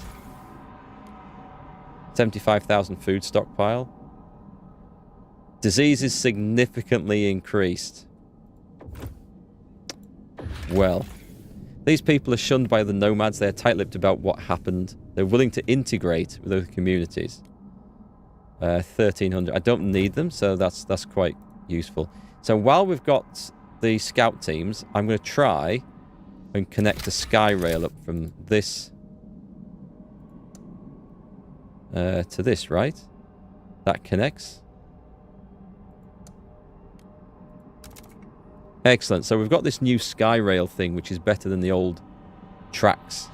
75,000 food stockpile. Disease is significantly increased. Well, these people are shunned by the nomads. They're tight-lipped about what happened. They're willing to integrate with other communities. 1,300. I don't need them, so that's quite useful. So while we've got the scout teams, I'm going to try and connect a sky rail up from this to this, right? That connects. Excellent. So we've got this new sky rail thing, which is better than the old tracks.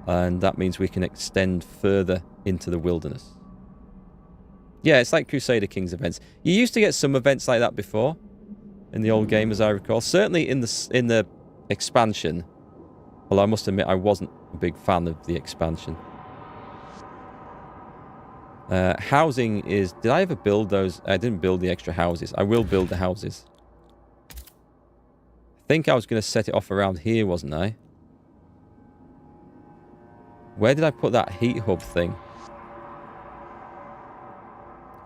And that means we can extend further into the wilderness. Yeah, it's like Crusader Kings events. You used to get some events like that before in the old game, as I recall. Certainly in the expansion. Although I must admit, I wasn't a big fan of the expansion. Housing is... Did I ever build those? I didn't build the extra houses. I will build the houses. I think I was going to set it off around here, wasn't I? Where did I put that heat hub thing?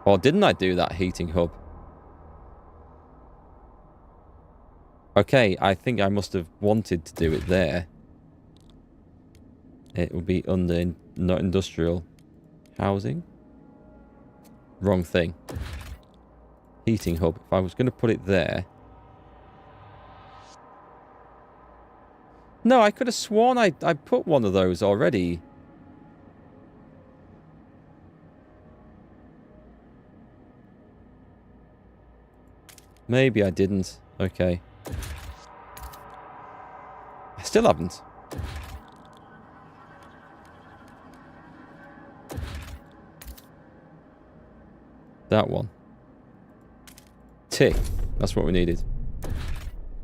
Or didn't I do that heating hub? Okay, I think I must have wanted to do it there. It will be under not industrial housing. Wrong thing. Heating hub. If I was going to put it there... No, I could have sworn I put one of those already. Maybe I didn't. Okay. I still haven't. That one. Tick. That's what we needed.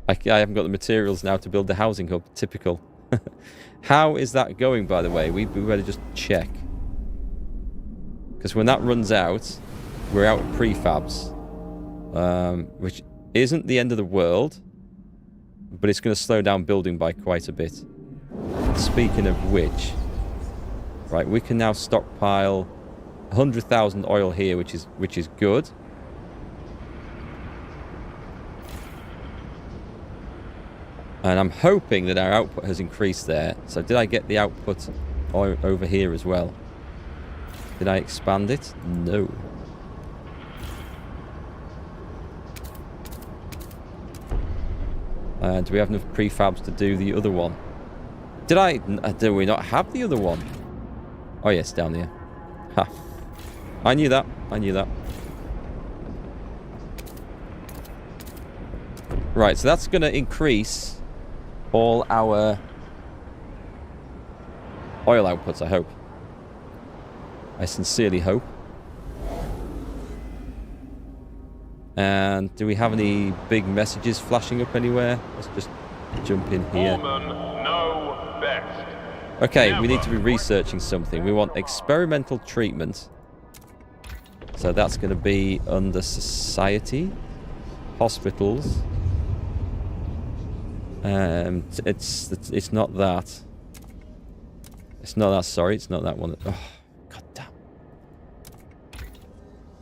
I haven't got the materials now to build the housing hub. Typical. How is that going, by the way? We better just check. Because when that runs out, we're out of prefabs. Which isn't the end of the world. But it's going to slow down building by quite a bit. Speaking of which... Right, we can now stockpile 100,000 oil here, which is good. And I'm hoping that our output has increased there. So did I get the output over here as well? Did I expand it? No. Do we have enough prefabs to do the other one? Do we not have the other one? Oh yes, down here. Ha. I knew that. I knew that. Right, so that's going to increase all our oil outputs, I hope. I sincerely hope. And do we have any big messages flashing up anywhere? Let's just jump in here. Know best. Okay, we need to be researching something. We want experimental treatment. So that's going to be under society, hospitals. It's not that. It's not that. Sorry, it's not that one. Oh, god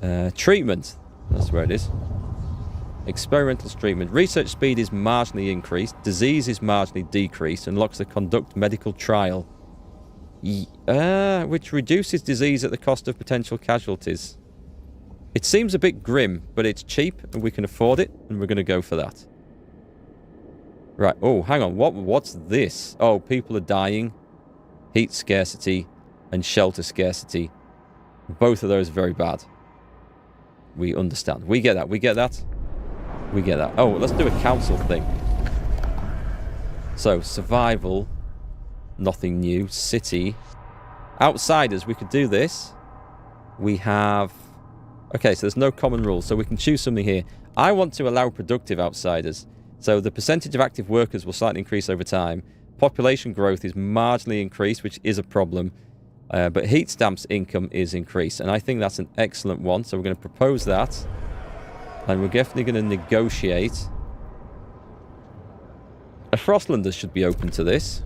damn. Treatment. That's where it is. Experimental treatment. Research speed is marginally increased. Disease is marginally decreased. Unlocks the conduct medical trial. Which reduces disease at the cost of potential casualties. It seems a bit grim, but it's cheap and we can afford it, and we're going to go for that. Right. Oh, hang on. What's this? Oh, people are dying. Heat scarcity and shelter scarcity. Both of those are very bad. We understand. We get that. We get that. We get that. Oh, let's do a council thing. So, survival. Nothing new. City. Outsiders. We could do this. We have... Okay, so there's no common rules. So we can choose something here. I want to allow productive outsiders. So the percentage of active workers will slightly increase over time. Population growth is marginally increased, which is a problem. But heat stamps income is increased. And I think that's an excellent one. So we're going to propose that. And we're definitely going to negotiate. A Frostlanders should be open to this.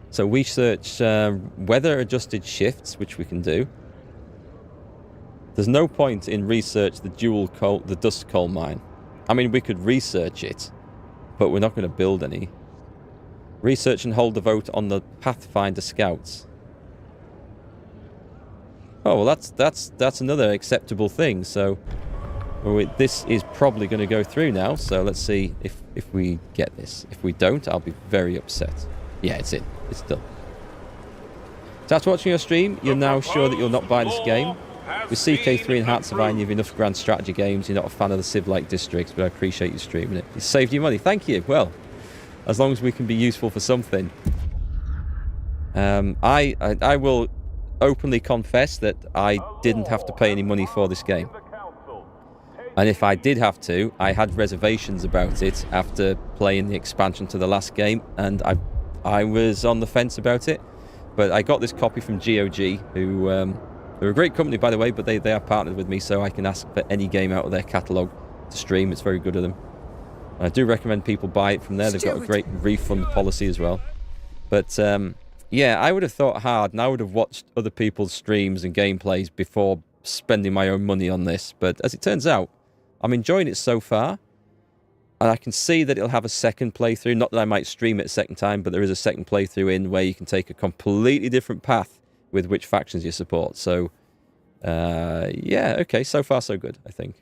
So we search weather-adjusted shifts, which we can do. There's no point in research the dust coal mine. I mean, we could research it, but we're not going to build any. Research and hold the vote on the Pathfinder Scouts. Oh, well, that's another acceptable thing. So this is probably going to go through now. So let's see if we get this. If we don't, I'll be very upset. Yeah, it's in. It's done. So after watching your stream, you're now sure that you'll not buy this game. With CK3 and Hearts of Iron, you have enough grand strategy games. You're not a fan of the Civ-like districts, but I appreciate you streaming it. It saved you money. Thank you. Well, as long as we can be useful for something. I will openly confess that I didn't have to pay any money for this game. And if I did have to, I had reservations about it after playing the expansion to the last game, and I was on the fence about it. But I got this copy from GOG, who... they're a great company, by the way, but they are partnered with me, so I can ask for any game out of their catalogue to stream. It's very good of them. And I do recommend people buy it from there. They've got a great refund policy as well. But, yeah, I would have thought hard, and I would have watched other people's streams and gameplays before spending my own money on this. But as it turns out, I'm enjoying it so far. And I can see that it'll have a second playthrough. Not that I might stream it a second time, but there is a second playthrough in where you can take a completely different path with which factions you support. So, yeah, okay, so far so good, I think.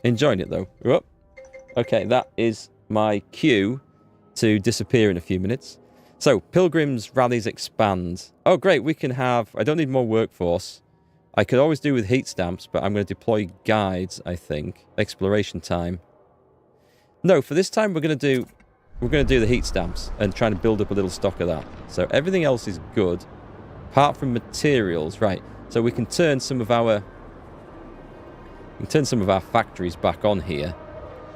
Enjoying it, though. Whoop. Okay, that is my cue to disappear in a few minutes. So, Pilgrims rallies expand. Oh, great, we can have... I don't need more workforce. I could always do with heat stamps, but I'm going to deploy guides, I think. Exploration time. No, for this time we're going to do the heat stamps and try to build up a little stock of that. So, everything else is good. Apart from materials, right? So we can turn some of our factories back on here.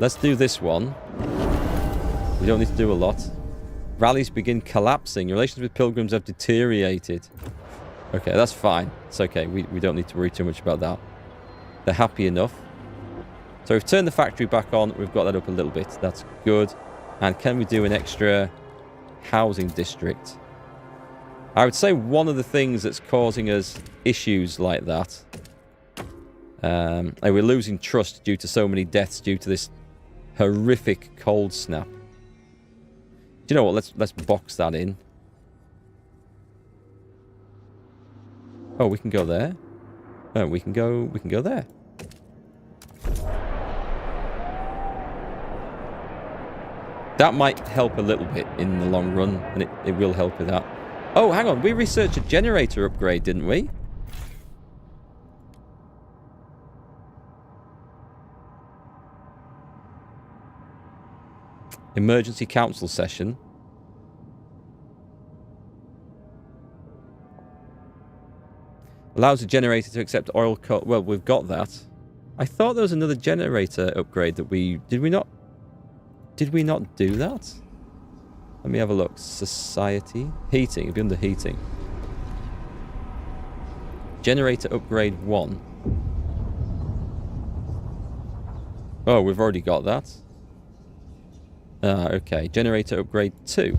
Let's do this one. We don't need to do a lot. Rallies begin collapsing. Relations with pilgrims have deteriorated. Okay, that's fine. It's okay. We don't need to worry too much about that. They're happy enough. So we've turned the factory back on. We've got that up a little bit. That's good. And can we do an extra housing district? I would say one of the things that's causing us issues like that, and we're losing trust due to so many deaths due to this horrific cold snap. Do you know what? Let's box that in. Oh, we can go there. Oh, we can go there. That might help a little bit in the long run, and it will help with that. Oh, hang on. We researched a generator upgrade, didn't we? Emergency council session. Allows a generator to accept oil coal. Well, we've got that. I thought there was another generator upgrade that we... Did we not do that? Let me have a look. Society. Heating. It'll be under heating. Generator upgrade 1. Oh, we've already got that. Ah, okay. Generator upgrade 2.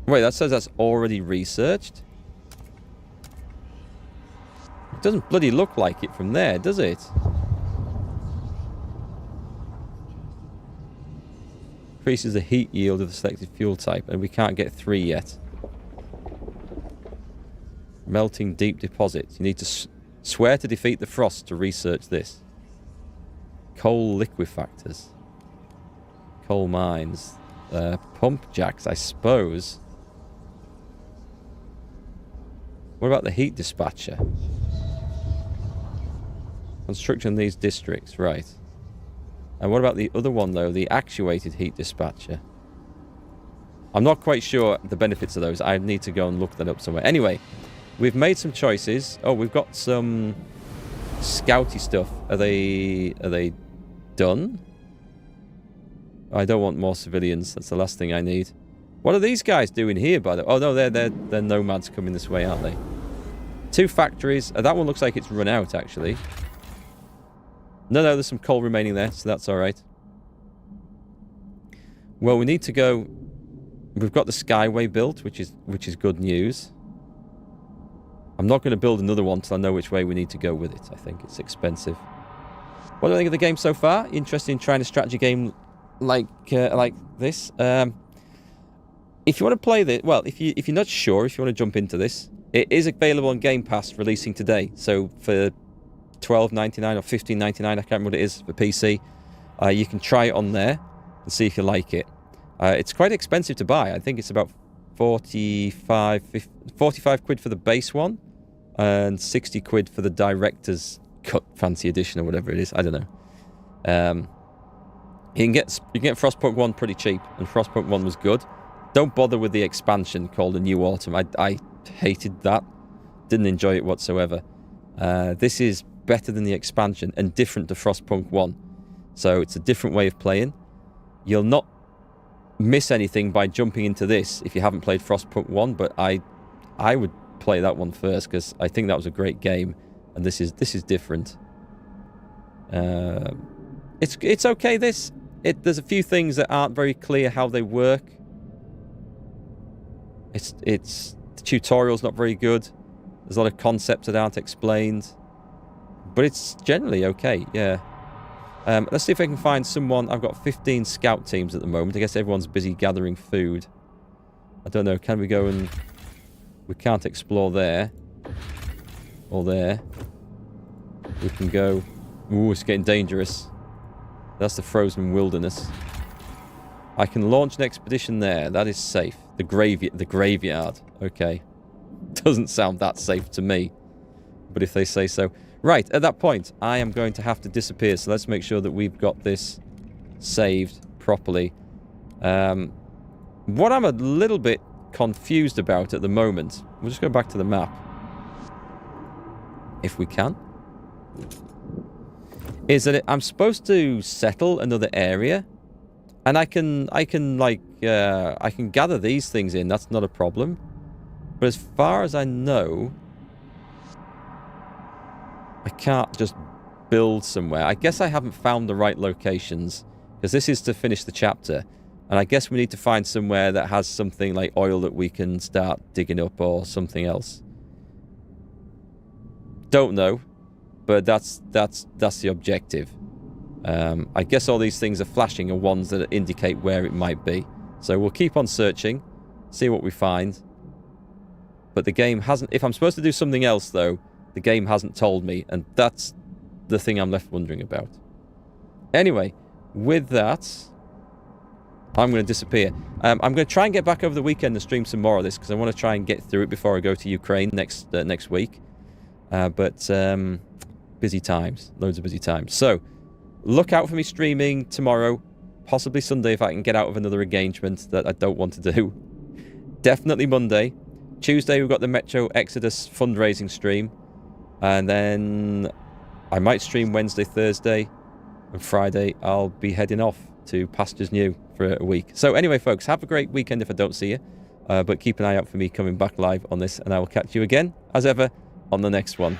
Wait, that says that's already researched? It doesn't bloody look like it from there, does it? Increases the heat yield of the selected fuel type, and we can't get 3 yet. Melting deep deposits. You need to swear to defeat the frost to research this. Coal liquefactors. Coal mines. Pump jacks, I suppose. What about the heat dispatcher? Construction in these districts, right. And what about the other one, though? The actuated heat dispatcher. I'm not quite sure the benefits of those. I need to go and look that up somewhere. Anyway, we've made some choices. Oh, we've got some scouty stuff. Are they done? I don't want more civilians. That's the last thing I need. What are these guys doing here, by the way? Oh, no, they're nomads coming this way, aren't they? 2 factories. That one looks like it's run out, actually. No, there's some coal remaining there, so that's all right. Well, we need to go... We've got the Skyway built, which is good news. I'm not going to build another one until I know which way we need to go with it. I think it's expensive. What do I think of the game so far? Interested in trying a strategy game like this? If you want to play this... Well, if you're not sure, if you want to jump into this, it is available on Game Pass, releasing today. So for $12.99 or $15.99, I can't remember what it is for PC, you can try it on there and see if you like it. It's quite expensive to buy. I think it's about 45 quid for the base one and 60 quid for the director's cut fancy edition or whatever it is. I don't know. You can get Frostpunk 1 pretty cheap, and Frostpunk 1 was good. Don't bother with the expansion called the New Autumn. I hated that. Didn't enjoy it whatsoever. This is better than the expansion and different to Frostpunk 1. So it's a different way of playing. You'll not miss anything by jumping into this if you haven't played Frostpunk 1, but I would play that one first because I think that was a great game, and this is different. It's okay. There's a few things that aren't very clear how they work. The tutorial's not very good. There's a lot of concepts that aren't explained, but it's generally okay. Yeah. Let's see if I can find someone. I've got 15 scout teams at the moment. I guess everyone's busy gathering food. I don't know. Can we go and... We can't explore there. Or there. We can go... Ooh, it's getting dangerous. That's the frozen wilderness. I can launch an expedition there. That is safe. The graveyard. Okay. Doesn't sound that safe to me. But if they say so... Right, at that point, I am going to have to disappear, so let's make sure that we've got this saved properly. What I'm a little bit confused about at the moment, we'll just go back to the map, if we can, is that I'm supposed to settle another area, and I can gather these things in, that's not a problem. But as far as I know... I can't just build somewhere. I guess I haven't found the right locations, because this is to finish the chapter. And I guess we need to find somewhere that has something like oil that we can start digging up or something else. Don't know, but that's the objective. I guess all these things are flashing are ones that indicate where it might be. So we'll keep on searching, see what we find. But the game hasn't... If I'm supposed to do something else, though, the game hasn't told me, and that's the thing I'm left wondering about. Anyway, with that, I'm going to disappear. I'm going to try and get back over the weekend and stream some more of this, because I want to try and get through it before I go to Ukraine next week. But busy times. Loads of busy times. So, look out for me streaming tomorrow. Possibly Sunday if I can get out of another engagement that I don't want to do. Definitely Monday. Tuesday we've got the Metro Exodus fundraising stream. And then I might stream Wednesday, Thursday. And Friday I'll be heading off to Pastures New for a week. So anyway, folks, have a great weekend if I don't see you. But keep an eye out for me coming back live on this. And I will catch you again, as ever, on the next one.